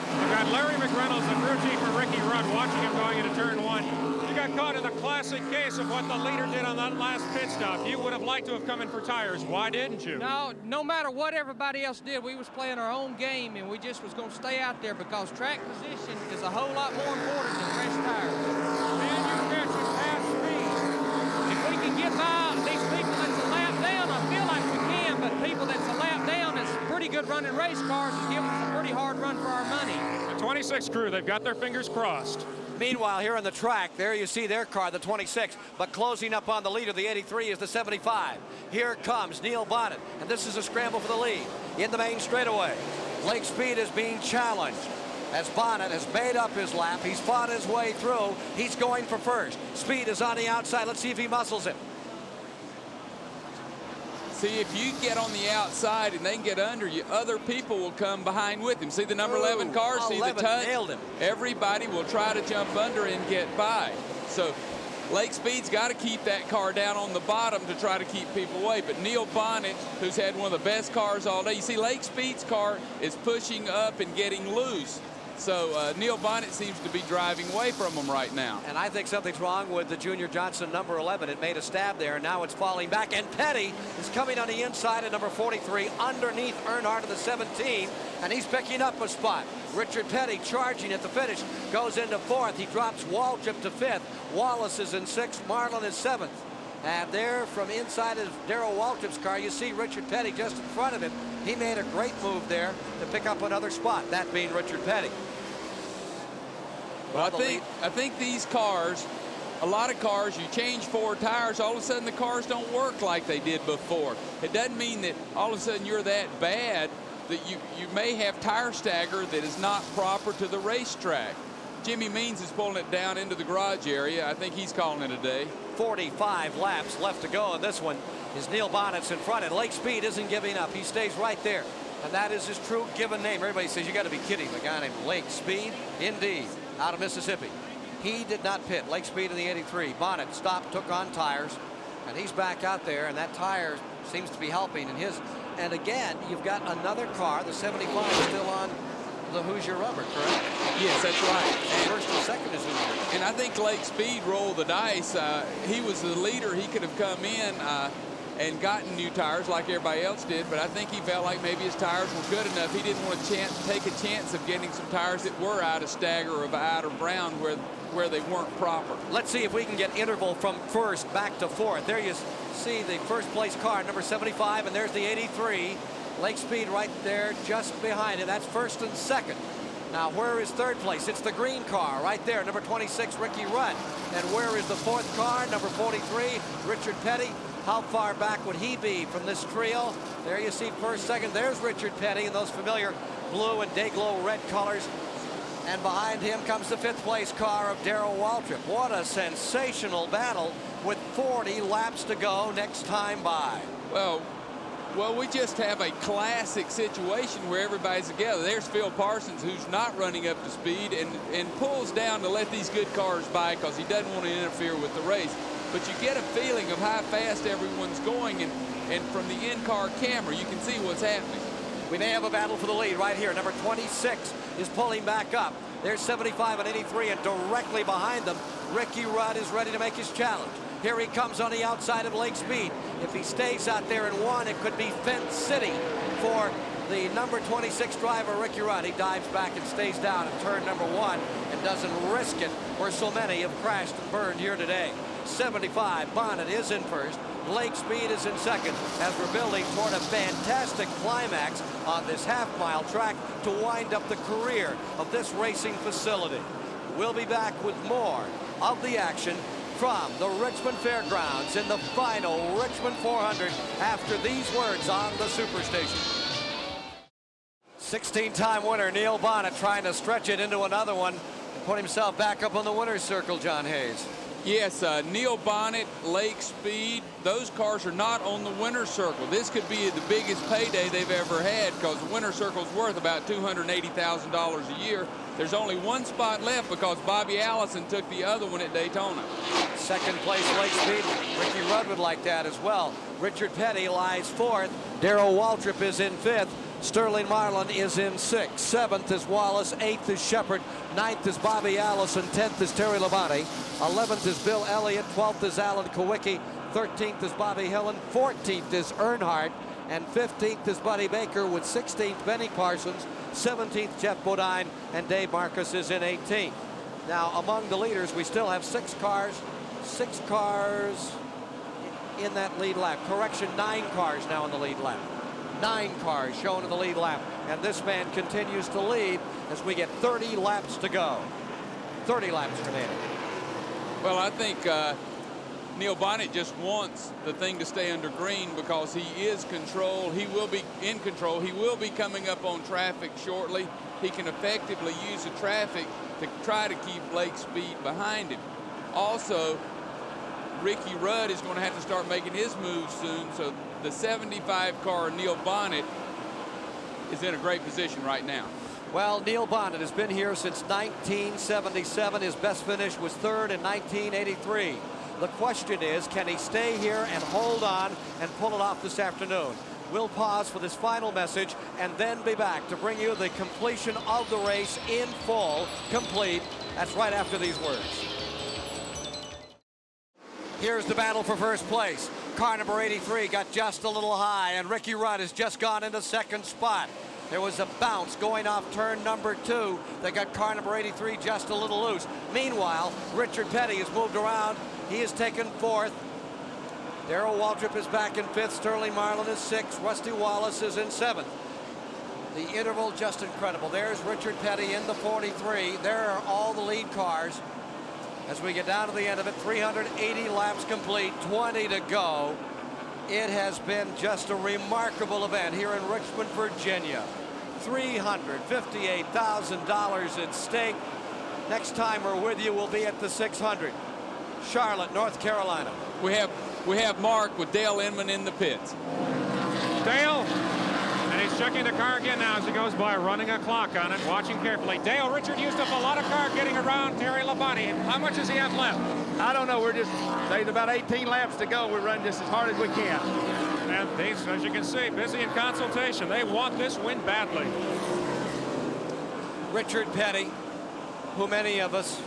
We've got Larry McReynolds, the crew chief for Ricky Rudd, watching him going into turn 1. You got caught in the classic case of what the leader did on that last pit stop. You would have liked to have come in for tires. Why didn't you? No matter what everybody else did, we was playing our own game, and we just was going to stay out there because track position is a whole lot more important than fresh tires. Man, you mentioned past speed. If we can get by these people that's a lap down, I feel like we can, but people that's a lap down that's pretty good running race cars is giving us a pretty hard run for our money. The 26 crew, they've got their fingers crossed. Meanwhile, here on the track, there you see their car, the 26, but closing up on the leader, the 83, is the 75. Here comes Neil Bonnet, and this is a scramble for the lead in the main straightaway. Lake Speed is being challenged as Bonnet has made up his lap. He's fought his way through. He's going for first. Speed is on the outside. Let's see if he muscles it. See, if you get on the outside and they can get under you, other people will come behind with him. See the number 11 car? See the touch? Nailed him. Everybody will try to jump under and get by. So Lake Speed's got to keep that car down on the bottom to try to keep people away. But Neil Bonnet, who's had one of the best cars all day, you see Lake Speed's car is pushing up and getting loose. So Neil Bonnet seems to be driving away from him right now. And I think something's wrong with the Junior Johnson number 11. It made a stab there, and now it's falling back. And Petty is coming on the inside at number 43, underneath Earnhardt of the 17, and he's picking up a spot. Richard Petty charging at the finish, goes into 4th. He drops Waltrip to 5th. Wallace is in 6th. Marlin is 7th. And there from inside of Darrell Waltrip's car, you see Richard Petty just in front of him. He made a great move there to pick up another spot, that being Richard Petty. Well, I think these cars, a lot of cars, you change 4 tires, all of a sudden the cars don't work like they did before. It doesn't mean that all of a sudden you're that bad, that you may have tire stagger that is not proper to the racetrack. Jimmy Means is pulling it down into the garage area. I think he's calling it a day. 45 laps left to go, and this one is Neil Bonnet's in front, and Lake Speed isn't giving up. He stays right there, and that is his true given name. Everybody says, you got to be kidding, a guy named Lake Speed? Indeed, out of Mississippi. He did not pit. Lake Speed in the 83. Bonnet stopped, took on tires, and he's back out there, and that tire seems to be helping in his. And again, you've got another car, the 75, still on the Hoosier rubber, correct? Yes, that's right. And first and second is Hoosier. And I think Lake Speed rolled the dice. He was the leader. He could have come in and gotten new tires like everybody else did, but I think he felt like maybe his tires were good enough. He didn't want to take a chance of getting some tires that were out of stagger or out of brown where they weren't proper. Let's see if we can get interval from first back to fourth. There you see the first place car, number 75, and there's the 83. Lake Speed right there just behind him. That's first and second. Now, where is third place? It's the green car right there, number 26, Ricky Rudd. And where is the fourth car, number 43, Richard Petty? How far back would he be from this trio? There you see first, second. There's Richard Petty in those familiar blue and day-glow red colors. And behind him comes the 5th place car of Darrell Waltrip. What a sensational battle with 40 laps to go next time by. Well, we just have a classic situation where everybody's together. There's Phil Parsons, who's not running up to speed and pulls down to let these good cars by because he doesn't want to interfere with the race. But you get a feeling of how fast everyone's going, and from the in-car camera, you can see what's happening. We may have a battle for the lead right here. Number 26 is pulling back up. There's 75 and 83, and directly behind them, Ricky Rudd is ready to make his challenge. Here he comes on the outside of Lake Speed. If he stays out there in 1, it could be Fence City for the number 26 driver, Ricky Rudd. He dives back and stays down at turn number 1 and doesn't risk it where so many have crashed and burned here today. 75, Bonnet is in first. Lake Speed is in second as we're building toward a fantastic climax on this half-mile track to wind up the career of this racing facility. We'll be back with more of the action from the Richmond Fairgrounds in the final Richmond 400 after these words on the Superstation. 16-time winner Neil Bonnet trying to stretch it into another one and put himself back up on the winner's circle, John Hayes. Yes, Neil Bonnet, Lake Speed, those cars are not on the winner's circle. This could be the biggest payday they've ever had because the winner's circle is worth about $280,000 a year. There's only one spot left because Bobby Allison took the other one at Daytona. Second place, Lake Speed. Ricky Rudd would like that as well. Richard Petty lies 4th. Darrell Waltrip is in 5th. Sterling Marlin is in 6th. 7th is Wallace. 8th is Shepard. 9th is Bobby Allison. 10th is Terry Labonte. 11th is Bill Elliott. 12th is Alan Kowicki. 13th is Bobby Hillen. 14th is Earnhardt. And 15th is Buddy Baker with 16th Benny Parsons. 17th Jeff Bodine. And Dave Marcus is in 18th. Now among the leaders we still have 6 cars in that lead lap. Correction, 9 cars now in the lead lap. 9 cars shown in the lead lap, and this man continues to lead as we get 30 laps to go. 30 laps remaining. Well, I think Neil Bonnet just wants the thing to stay under green because he is control. He will be in control. He will be coming up on traffic shortly. He can effectively use the traffic to try to keep Lake Speed behind him. Also, Ricky Rudd is going to have to start making his moves soon, so the 75 car Neil Bonnet is in a great position right now. Well, Neil Bonnet has been here since 1977. His best finish was 3rd in 1983. The question is, can he stay here and hold on and pull it off this afternoon? We'll pause for this final message and then be back to bring you the completion of the race in full, complete. That's right after these words. Here's the battle for first place. Car number 83 got just a little high, and Ricky Rudd has just gone into 2nd spot. There was a bounce going off turn number 2 that got car number 83 just a little loose. Meanwhile, Richard Petty has moved around. He is taken 4th. Darrell Waltrip is back in 5th. Sterling Marlin is 6th. Rusty Wallace is in 7th. The interval just incredible. There's Richard Petty in the 43. There are all the lead cars. As we get down to the end of it, 380 laps complete, 20 to go. It has been just a remarkable event here in Richmond, Virginia. $358,000 at stake. Next time we're with you, we'll be at the 600. Charlotte, North Carolina. We have Mark with Dale Inman in the pits. Dale, and he's checking the car again now as he goes by, running a clock on it, watching carefully. Dale, Richard used up a lot of car getting around Terry Labonte. How much does he have left? I don't know. There's about 18 laps to go. We're running just as hard as we can. And these, as you can see, busy in consultation. They want this win badly. Richard Petty, who many of us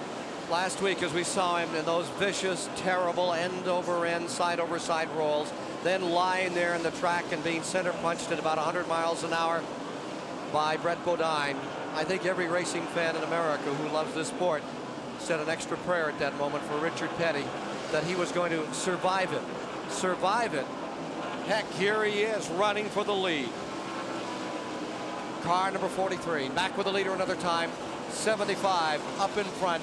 last week as we saw him in those vicious, terrible end-over-end, side-over-side rolls, then lying there in the track and being center punched at about 100 miles an hour by Brett Bodine. I think every racing fan in America who loves this sport said an extra prayer at that moment for Richard Petty that he was going to survive it. Survive it. Heck, here he is running for the lead. Car number 43, back with the leader another time. 75 up in front.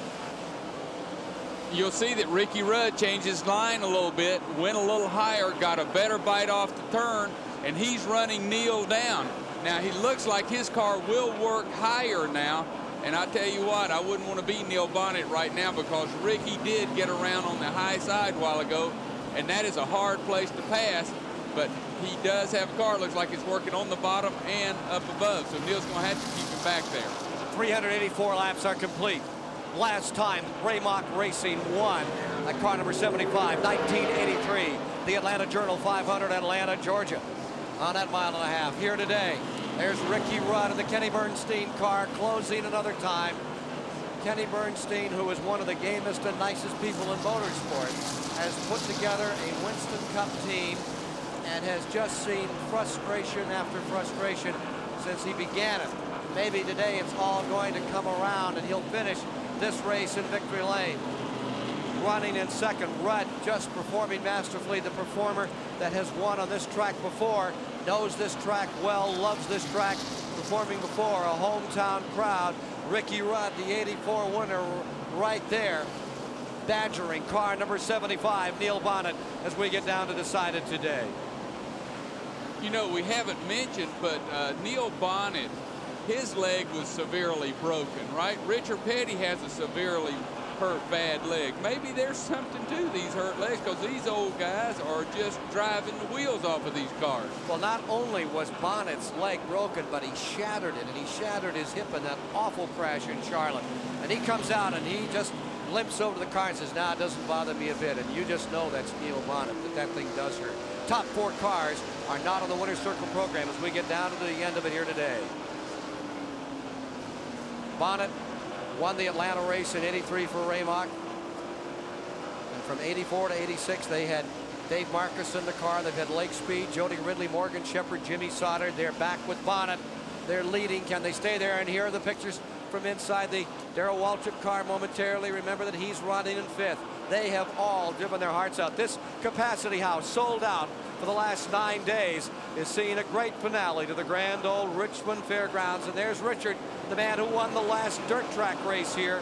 You'll see that Ricky Rudd changed his line a little bit, went a little higher, got a better bite off the turn, and he's running Neil down. Now, he looks like his car will work higher now. And I tell you what, I wouldn't want to be Neil Bonnet right now because Ricky did get around on the high side a while ago, and that is a hard place to pass. But he does have a car, looks like it's working on the bottom and up above. So Neil's going to have to keep him back there. 384 laps are complete. Last time Raymock Racing won at car number 75, 1983. The Atlanta Journal 500, Atlanta, Georgia. On that mile and a half. Here today, there's Ricky Rudd in the Kenny Bernstein car, closing another time. Kenny Bernstein, who is one of the gamest and nicest people in motorsport, has put together a Winston Cup team and has just seen frustration after frustration since he began it. Maybe today it's all going to come around and he'll finish this race in victory lane. Running in second, Rudd just performing masterfully. The performer that has won on this track before, knows this track well, loves this track, performing before a hometown crowd. Ricky Rudd, the 84 winner, right there, badgering car number 75, Neil Bonnet, as we get down to decide it today. You know, we haven't mentioned, but Neil Bonnet, his leg was severely broken, right? Richard Petty has a severely hurt bad leg. Maybe there's something to these hurt legs because these old guys are just driving the wheels off of these cars. Well, not only was Bonnet's leg broken, but he shattered it, and he shattered his hip in that awful crash in Charlotte. And he comes out and he just limps over to the car and says, nah, it doesn't bother me a bit. And you just know that's Neil Bonnet, that thing does hurt. Top 4 cars are not on the Winner's Circle program as we get down to the end of it here today. Bonnet won the Atlanta race in '83 for Raymock. And from '84 to '86, they had Dave Marcus in the car. They've had Lake Speed, Jody Ridley, Morgan Shepherd, Jimmy Sauter. They're back with Bonnet. They're leading. Can they stay there? And here are the pictures from inside the Darrell Waltrip car momentarily. Remember that he's running in 5th. They have all driven their hearts out. This Capacity House, sold out for the last 9 days, is seeing a great finale to the grand old Richmond Fairgrounds. And there's Richard, the man who won the last dirt track race here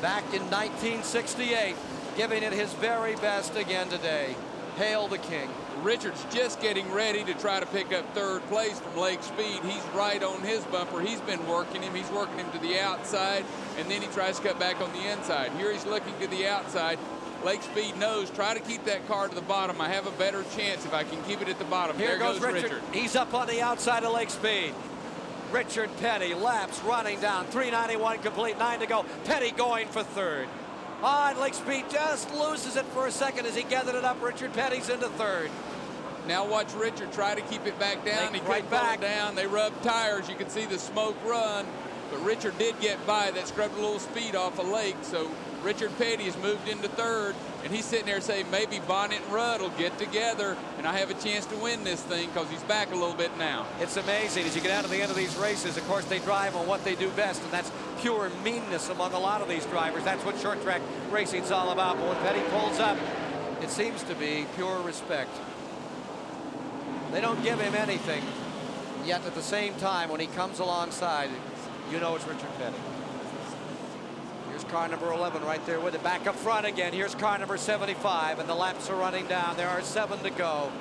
back in 1968, giving it his very best again today. Hail the King. Richard's just getting ready to try to pick up 3rd place from Lake Speed. He's right on his bumper. He's been working him. He's working him to the outside, and then he tries to cut back on the inside. Here he's looking to the outside. Lake Speed knows, try to keep that car to the bottom. I have a better chance if I can keep it at the bottom. Here there goes Richard. He's up on the outside of Lake Speed. Richard Petty, laps running down, 391 complete, 9 to go. Petty going for 3rd. And Lake Speed just loses it for a second as he gathered it up. Richard Petty's into 3rd. Now watch Richard try to keep it back down. He couldn't pull it down. They rubbed tires. You can see the smoke run. But Richard did get by. That scrubbed a little speed off of Lake. So Richard Petty has moved into 3rd. And he's sitting there saying, maybe Bonnet and Rudd will get together and I have a chance to win this thing because he's back a little bit now. It's amazing. As you get out to the end of these races, of course, they drive on what they do best, and that's pure meanness among a lot of these drivers. That's what short track racing's all about. But when Petty pulls up, it seems to be pure respect. They don't give him anything, yet at the same time, when he comes alongside, you know it's Richard Petty. Here's car number 11 right there with it. Back up front again. Here's car number 75, and the laps are running down. There are 7 to go.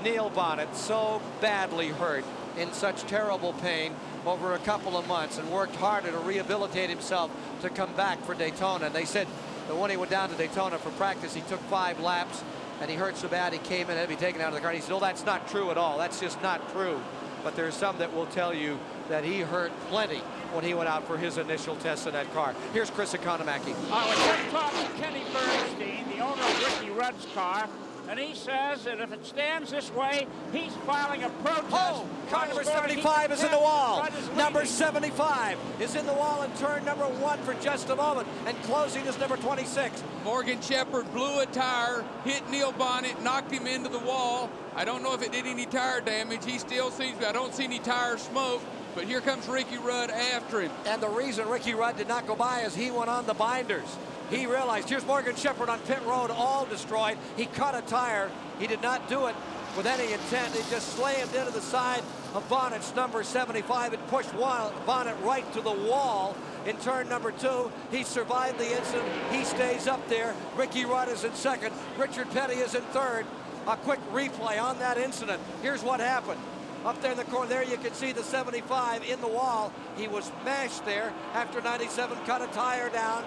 Neil Bonnet, so badly hurt, in such terrible pain over a couple of months, and worked harder to rehabilitate himself to come back for Daytona. And they said that when he went down to Daytona for practice, he took 5 laps, and he hurt so bad he came in and had to be taken out of the car. And he said, oh, that's not true at all. That's just not true. But there's some that will tell you that he hurt plenty when he went out for his initial test in that car. Here's Chris Economaki. I was just talking to Kenny Bernstein, the owner of Ricky Rudd's car, and he says that if it stands this way, he's filing a protest. Oh, car number 75 is in the wall. Number 75 is in the wall in turn number 1 for just a moment, and closing is number 26. Morgan Shepherd blew a tire, hit Neil Bonnet, knocked him into the wall. I don't know if it did any tire damage. He still seems, I don't see any tire smoke. But here comes Ricky Rudd after him. And the reason Ricky Rudd did not go by is he went on the binders. He realized, here's Morgan Shepherd on pit road, all destroyed. He cut a tire. He did not do it with any intent. He just slammed into the side of Bonnet's number 75 and pushed Bonnet right to the wall in turn number 2. He survived the incident. He stays up there. Ricky Rudd is in 2nd. Richard Petty is in 3rd. A quick replay on that incident. Here's what happened. Up there in the corner, there you can see the 75 in the wall. He was mashed there after 97 cut a tire down.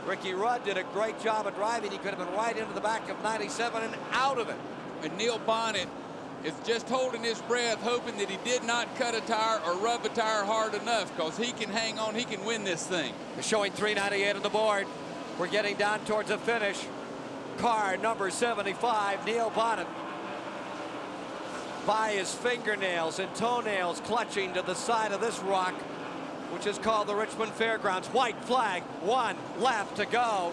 Ricky Rudd did a great job of driving. He could have been right into the back of 97 and out of it. And Neil Bonnet is just holding his breath, hoping that he did not cut a tire or rub a tire hard enough, because he can hang on, he can win this thing. They're showing 398 on the board. We're getting down towards the finish. Car number 75, Neil Bonnet, by his fingernails and toenails clutching to the side of this rock, which is called the Richmond Fairgrounds. White flag, 1 lap to go.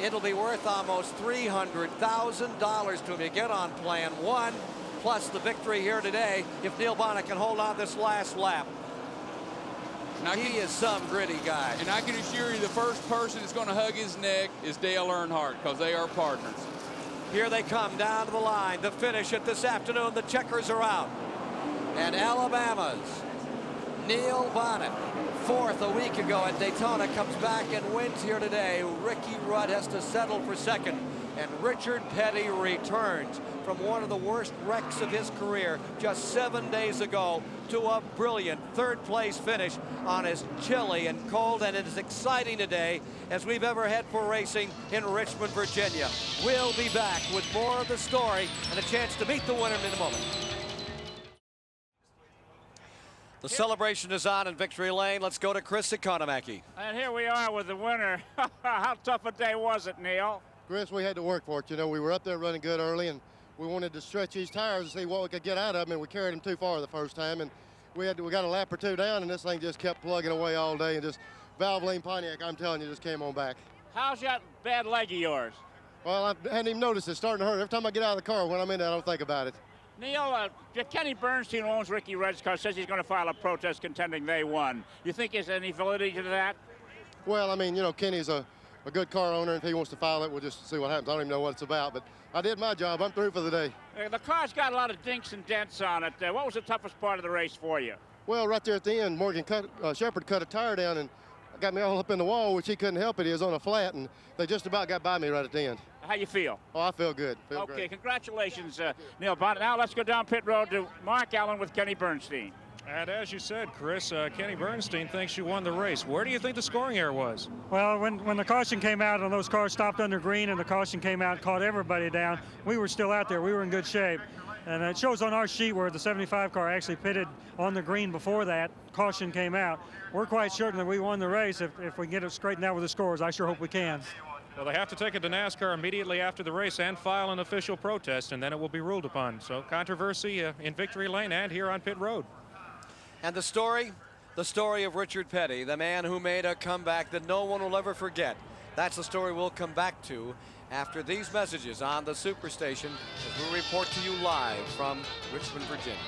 It'll be worth almost $300,000 to him to get on plan 1, plus the victory here today if Neil Bonnet can hold on this last lap. He is some gritty guy. And I can assure you the first person that's going to hug his neck is Dale Earnhardt, because they are partners. Here they come down to the line. The finish it this afternoon. The checkers are out. And Alabama's Neil Bonnet, 4th a week ago at Daytona, comes back and wins here today. Ricky Rudd has to settle for 2nd. And Richard Petty returns from one of the worst wrecks of his career just 7 days ago to a brilliant 3rd place finish on as chilly and cold and as exciting a day as we've ever had for racing in Richmond, Virginia. We'll be back with more of the story and a chance to meet the winner in a moment. The celebration is on in Victory Lane. Let's go to Chris Economaki. And here we are with the winner. How tough a day was it, Neil? Chris, we had to work for it. You know, we were up there running good early, and we wanted to stretch these tires and see what we could get out of them, and we carried them too far the first time, and we got a lap or 2 down, and this thing just kept plugging away all day, and just Valvoline Pontiac, I'm telling you, just came on back. How's that bad leg of yours? Well, I hadn't even noticed it. It's starting to hurt. Every time I get out of the car, when I'm in there, I don't think about it. Neil, Kenny Bernstein, who owns Ricky Rudd's car, says he's going to file a protest contending they won. You think there's any validity to that? Well, I mean, you know, Kenny's a good car owner, and if he wants to file it, we'll just see what happens. I don't even know what it's about, but I did my job. I'm through for the day. The car's got a lot of dinks and dents on it. What was the toughest part of the race for you? Well, right there at the end, Shepard cut a tire down and got me all up in the wall, which he couldn't help it. He was on a flat, and they just about got by me right at the end. How you feel? Oh, I feel good. Feel okay, great. Congratulations, Neil Bonnet. Now let's go down pit road to Mark Allen with Kenny Bernstein. And as you said, Chris, Kenny Bernstein thinks you won the race. Where do you think the scoring error was? Well, when the caution came out and those cars stopped under green and the caution came out and caught everybody down, we were still out there. We were in good shape. And it shows on our sheet where the 75 car actually pitted on the green before that caution came out. We're quite certain that we won the race if we can get it straightened out with the scores. I sure hope we can. Well, they have to take it to NASCAR immediately after the race and file an official protest, and then it will be ruled upon. So controversy in Victory Lane and here on pit road. And the story of Richard Petty, the man who made a comeback that no one will ever forget. That's the story we'll come back to after these messages on the Superstation as we report to you live from Richmond, Virginia.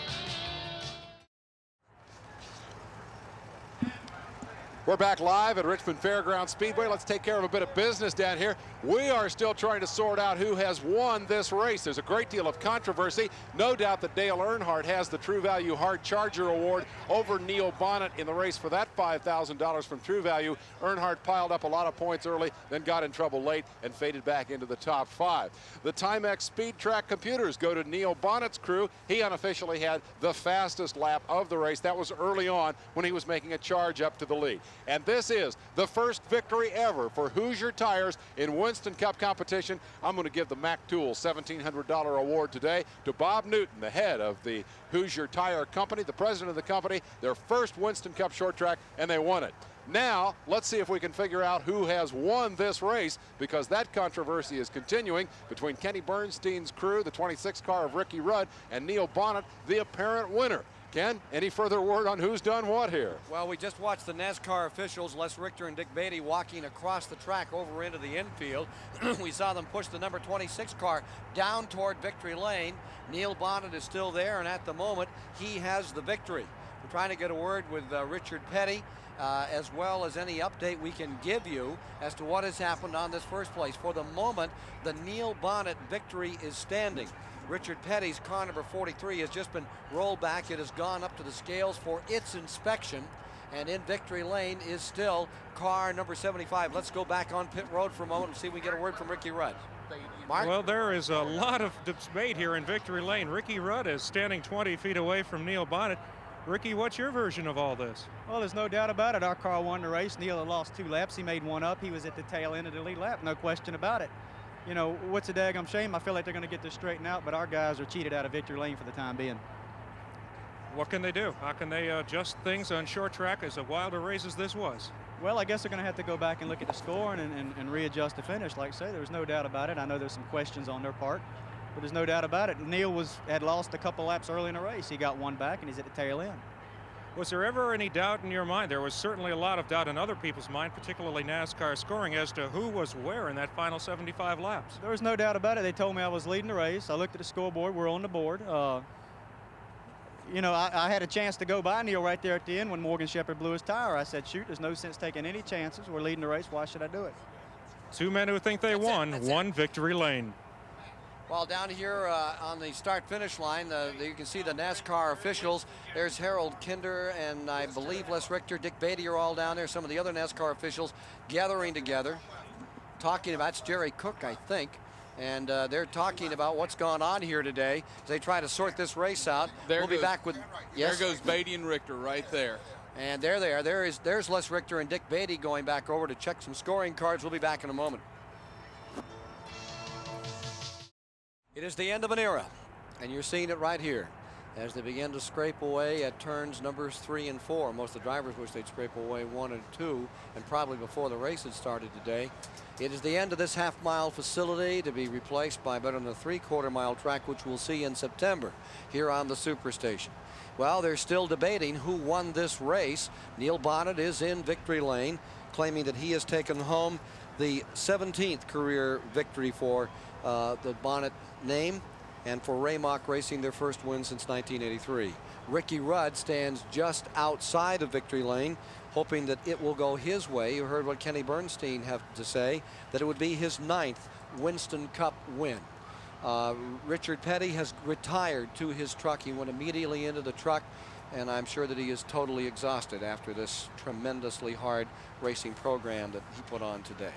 We're back live at Richmond Fairgrounds Speedway. Let's take care of a bit of business down here. We are still trying to sort out who has won this race. There's a great deal of controversy. No doubt that Dale Earnhardt has the True Value Hard Charger Award over Neil Bonnet in the race for that $5,000 from True Value. Earnhardt piled up a lot of points early, then got in trouble late and faded back into the top 5. The Timex Speed Track computers go to Neil Bonnet's crew. He unofficially had the fastest lap of the race. That was early on when he was making a charge up to the lead. And this is the first victory ever for Hoosier Tires in Winston Cup competition. I'm going to give the Mac Tool $1,700 award today to Bob Newton, the head of the Hoosier Tire Company, the president of the company, their first Winston Cup short track, and they won it. Now, let's see if we can figure out who has won this race, because that controversy is continuing between Kenny Bernstein's crew, the 26 car of Ricky Rudd, and Neil Bonnet, the apparent winner. Ken, any further word on who's done what here? Well, we just watched the NASCAR officials, Les Richter and Dick Beatty, walking across the track over into the infield. We saw them push the number 26 car down toward Victory Lane. Neil Bonnet is still there, and at the moment, he has the victory. We're trying to get a word with Richard Petty, as well as any update we can give you as to what has happened on this first place. For the moment, the Neil Bonnet victory is standing. Richard Petty's car number 43 has just been rolled back. It has gone up to the scales for its inspection, And in victory lane is still car number 75. Let's go back on pit road for a moment and see if we get a word from Ricky Rudd. Mark? Well, there is a lot of debate here in victory lane. Ricky Rudd is standing 20 feet away from Neil Bonnet. Ricky, what's your version of all this? Well, there's no doubt about it. Our car won the race. Neil had lost 2 laps. He made 1 up. He was at the tail end of the lead lap, no question about it. You know, what's a daggum shame? I feel like they're going to get this straightened out, but our guys are cheated out of victory lane for the time being. What can they do? How can they adjust things on short track as a wild a race as this was? Well, I guess they're going to have to go back and look at the score and readjust the finish. Like I say, there's no doubt about it. I know there's some questions on their part, but there's no doubt about it. Neil had lost a couple laps early in the race. He got 1 back, and he's at the tail end. Was there ever any doubt in your mind? There was certainly a lot of doubt in other people's mind, particularly NASCAR scoring, as to who was where in that final 75 laps. There was no doubt about it. They told me I was leading the race. I looked at the scoreboard. We're on the board. You know, I had a chance to go by Neil right there at the end when Morgan Shepherd blew his tire. I said, shoot, there's no sense taking any chances. We're leading the race. Why should I do it? 2 men who think they won, one victory lane. Well, down here on the start-finish line, you can see the NASCAR officials. There's Harold Kinder and I believe Les Richter, Dick Beatty are all down there. Some of the other NASCAR officials gathering together, talking about, it's Jerry Cook, I think. And they're talking about what's gone on here today as they try to sort this race out. We'll be back with, yes? There goes Beatty and Richter right there. And there they are. There's Les Richter and Dick Beatty going back over to check some scoring cards. We'll be back in a moment. It is the end of an era, and you're seeing it right here as they begin to scrape away at turns numbers 3 and 4. Most of the drivers wish they'd scrape away 1 and 2, and probably before the race had started today. It is the end of this half-mile facility to be replaced by better than a 3/4-mile track, which we'll see in September here on the Superstation. Well, they're still debating who won this race. Neil Bonnet is in victory lane, claiming that he has taken home the 17th career victory for the Bonnet name, and for Raymock Racing, their first win since 1983. Ricky Rudd stands just outside of victory lane, hoping that it will go his way. You heard what Kenny Bernstein had to say, that it would be his 9th Winston Cup win. Richard Petty has retired to his truck. He went immediately into the truck, and I'm sure that he is totally exhausted after this tremendously hard racing program that he put on today.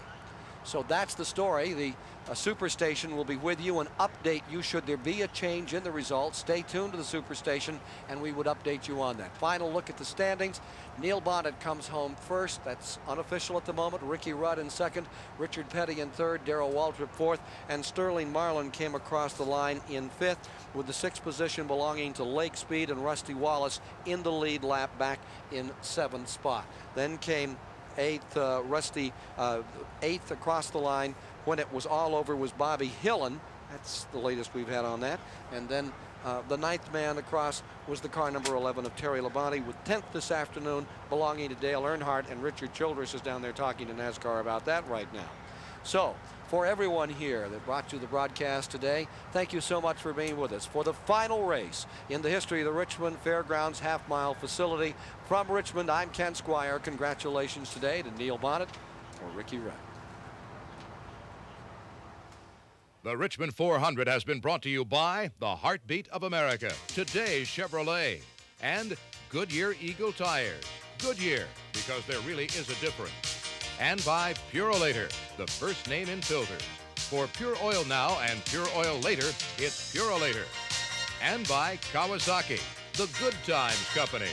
So that's the story. The Superstation will be with you and update you should there be a change in the results. Stay tuned to the Superstation, and we would update you on that. Final look at the standings. Neil Bonnet comes home first. That's unofficial at the moment. Ricky Rudd in second. Richard Petty in third. Darrell Waltrip fourth. And Sterling Marlin came across the line in fifth, with the 6th position belonging to Lake Speed and Rusty Wallace in the lead lap back in 7th spot. Then came 8th, Rusty, 8th across the line when it was all over was Bobby Hillen. That's the latest we've had on that. And then the 9th man across was the car number 11 of Terry Labonte, with 10th this afternoon belonging to Dale Earnhardt, and Richard Childress is down there talking to NASCAR about that right now. So for everyone here that brought you the broadcast today, thank you so much for being with us for the final race in the history of the Richmond Fairgrounds half-mile facility. From Richmond, I'm Ken Squire. Congratulations today to Neil Bonnet or Ricky Rudd. The Richmond 400 has been brought to you by the Heartbeat of America, Today's Chevrolet, and Goodyear Eagle Tires. Goodyear, because there really is a difference. And by Purolator, the first name in filters. For pure oil now and pure oil later, it's Purolator. And by Kawasaki, the Good Times Company.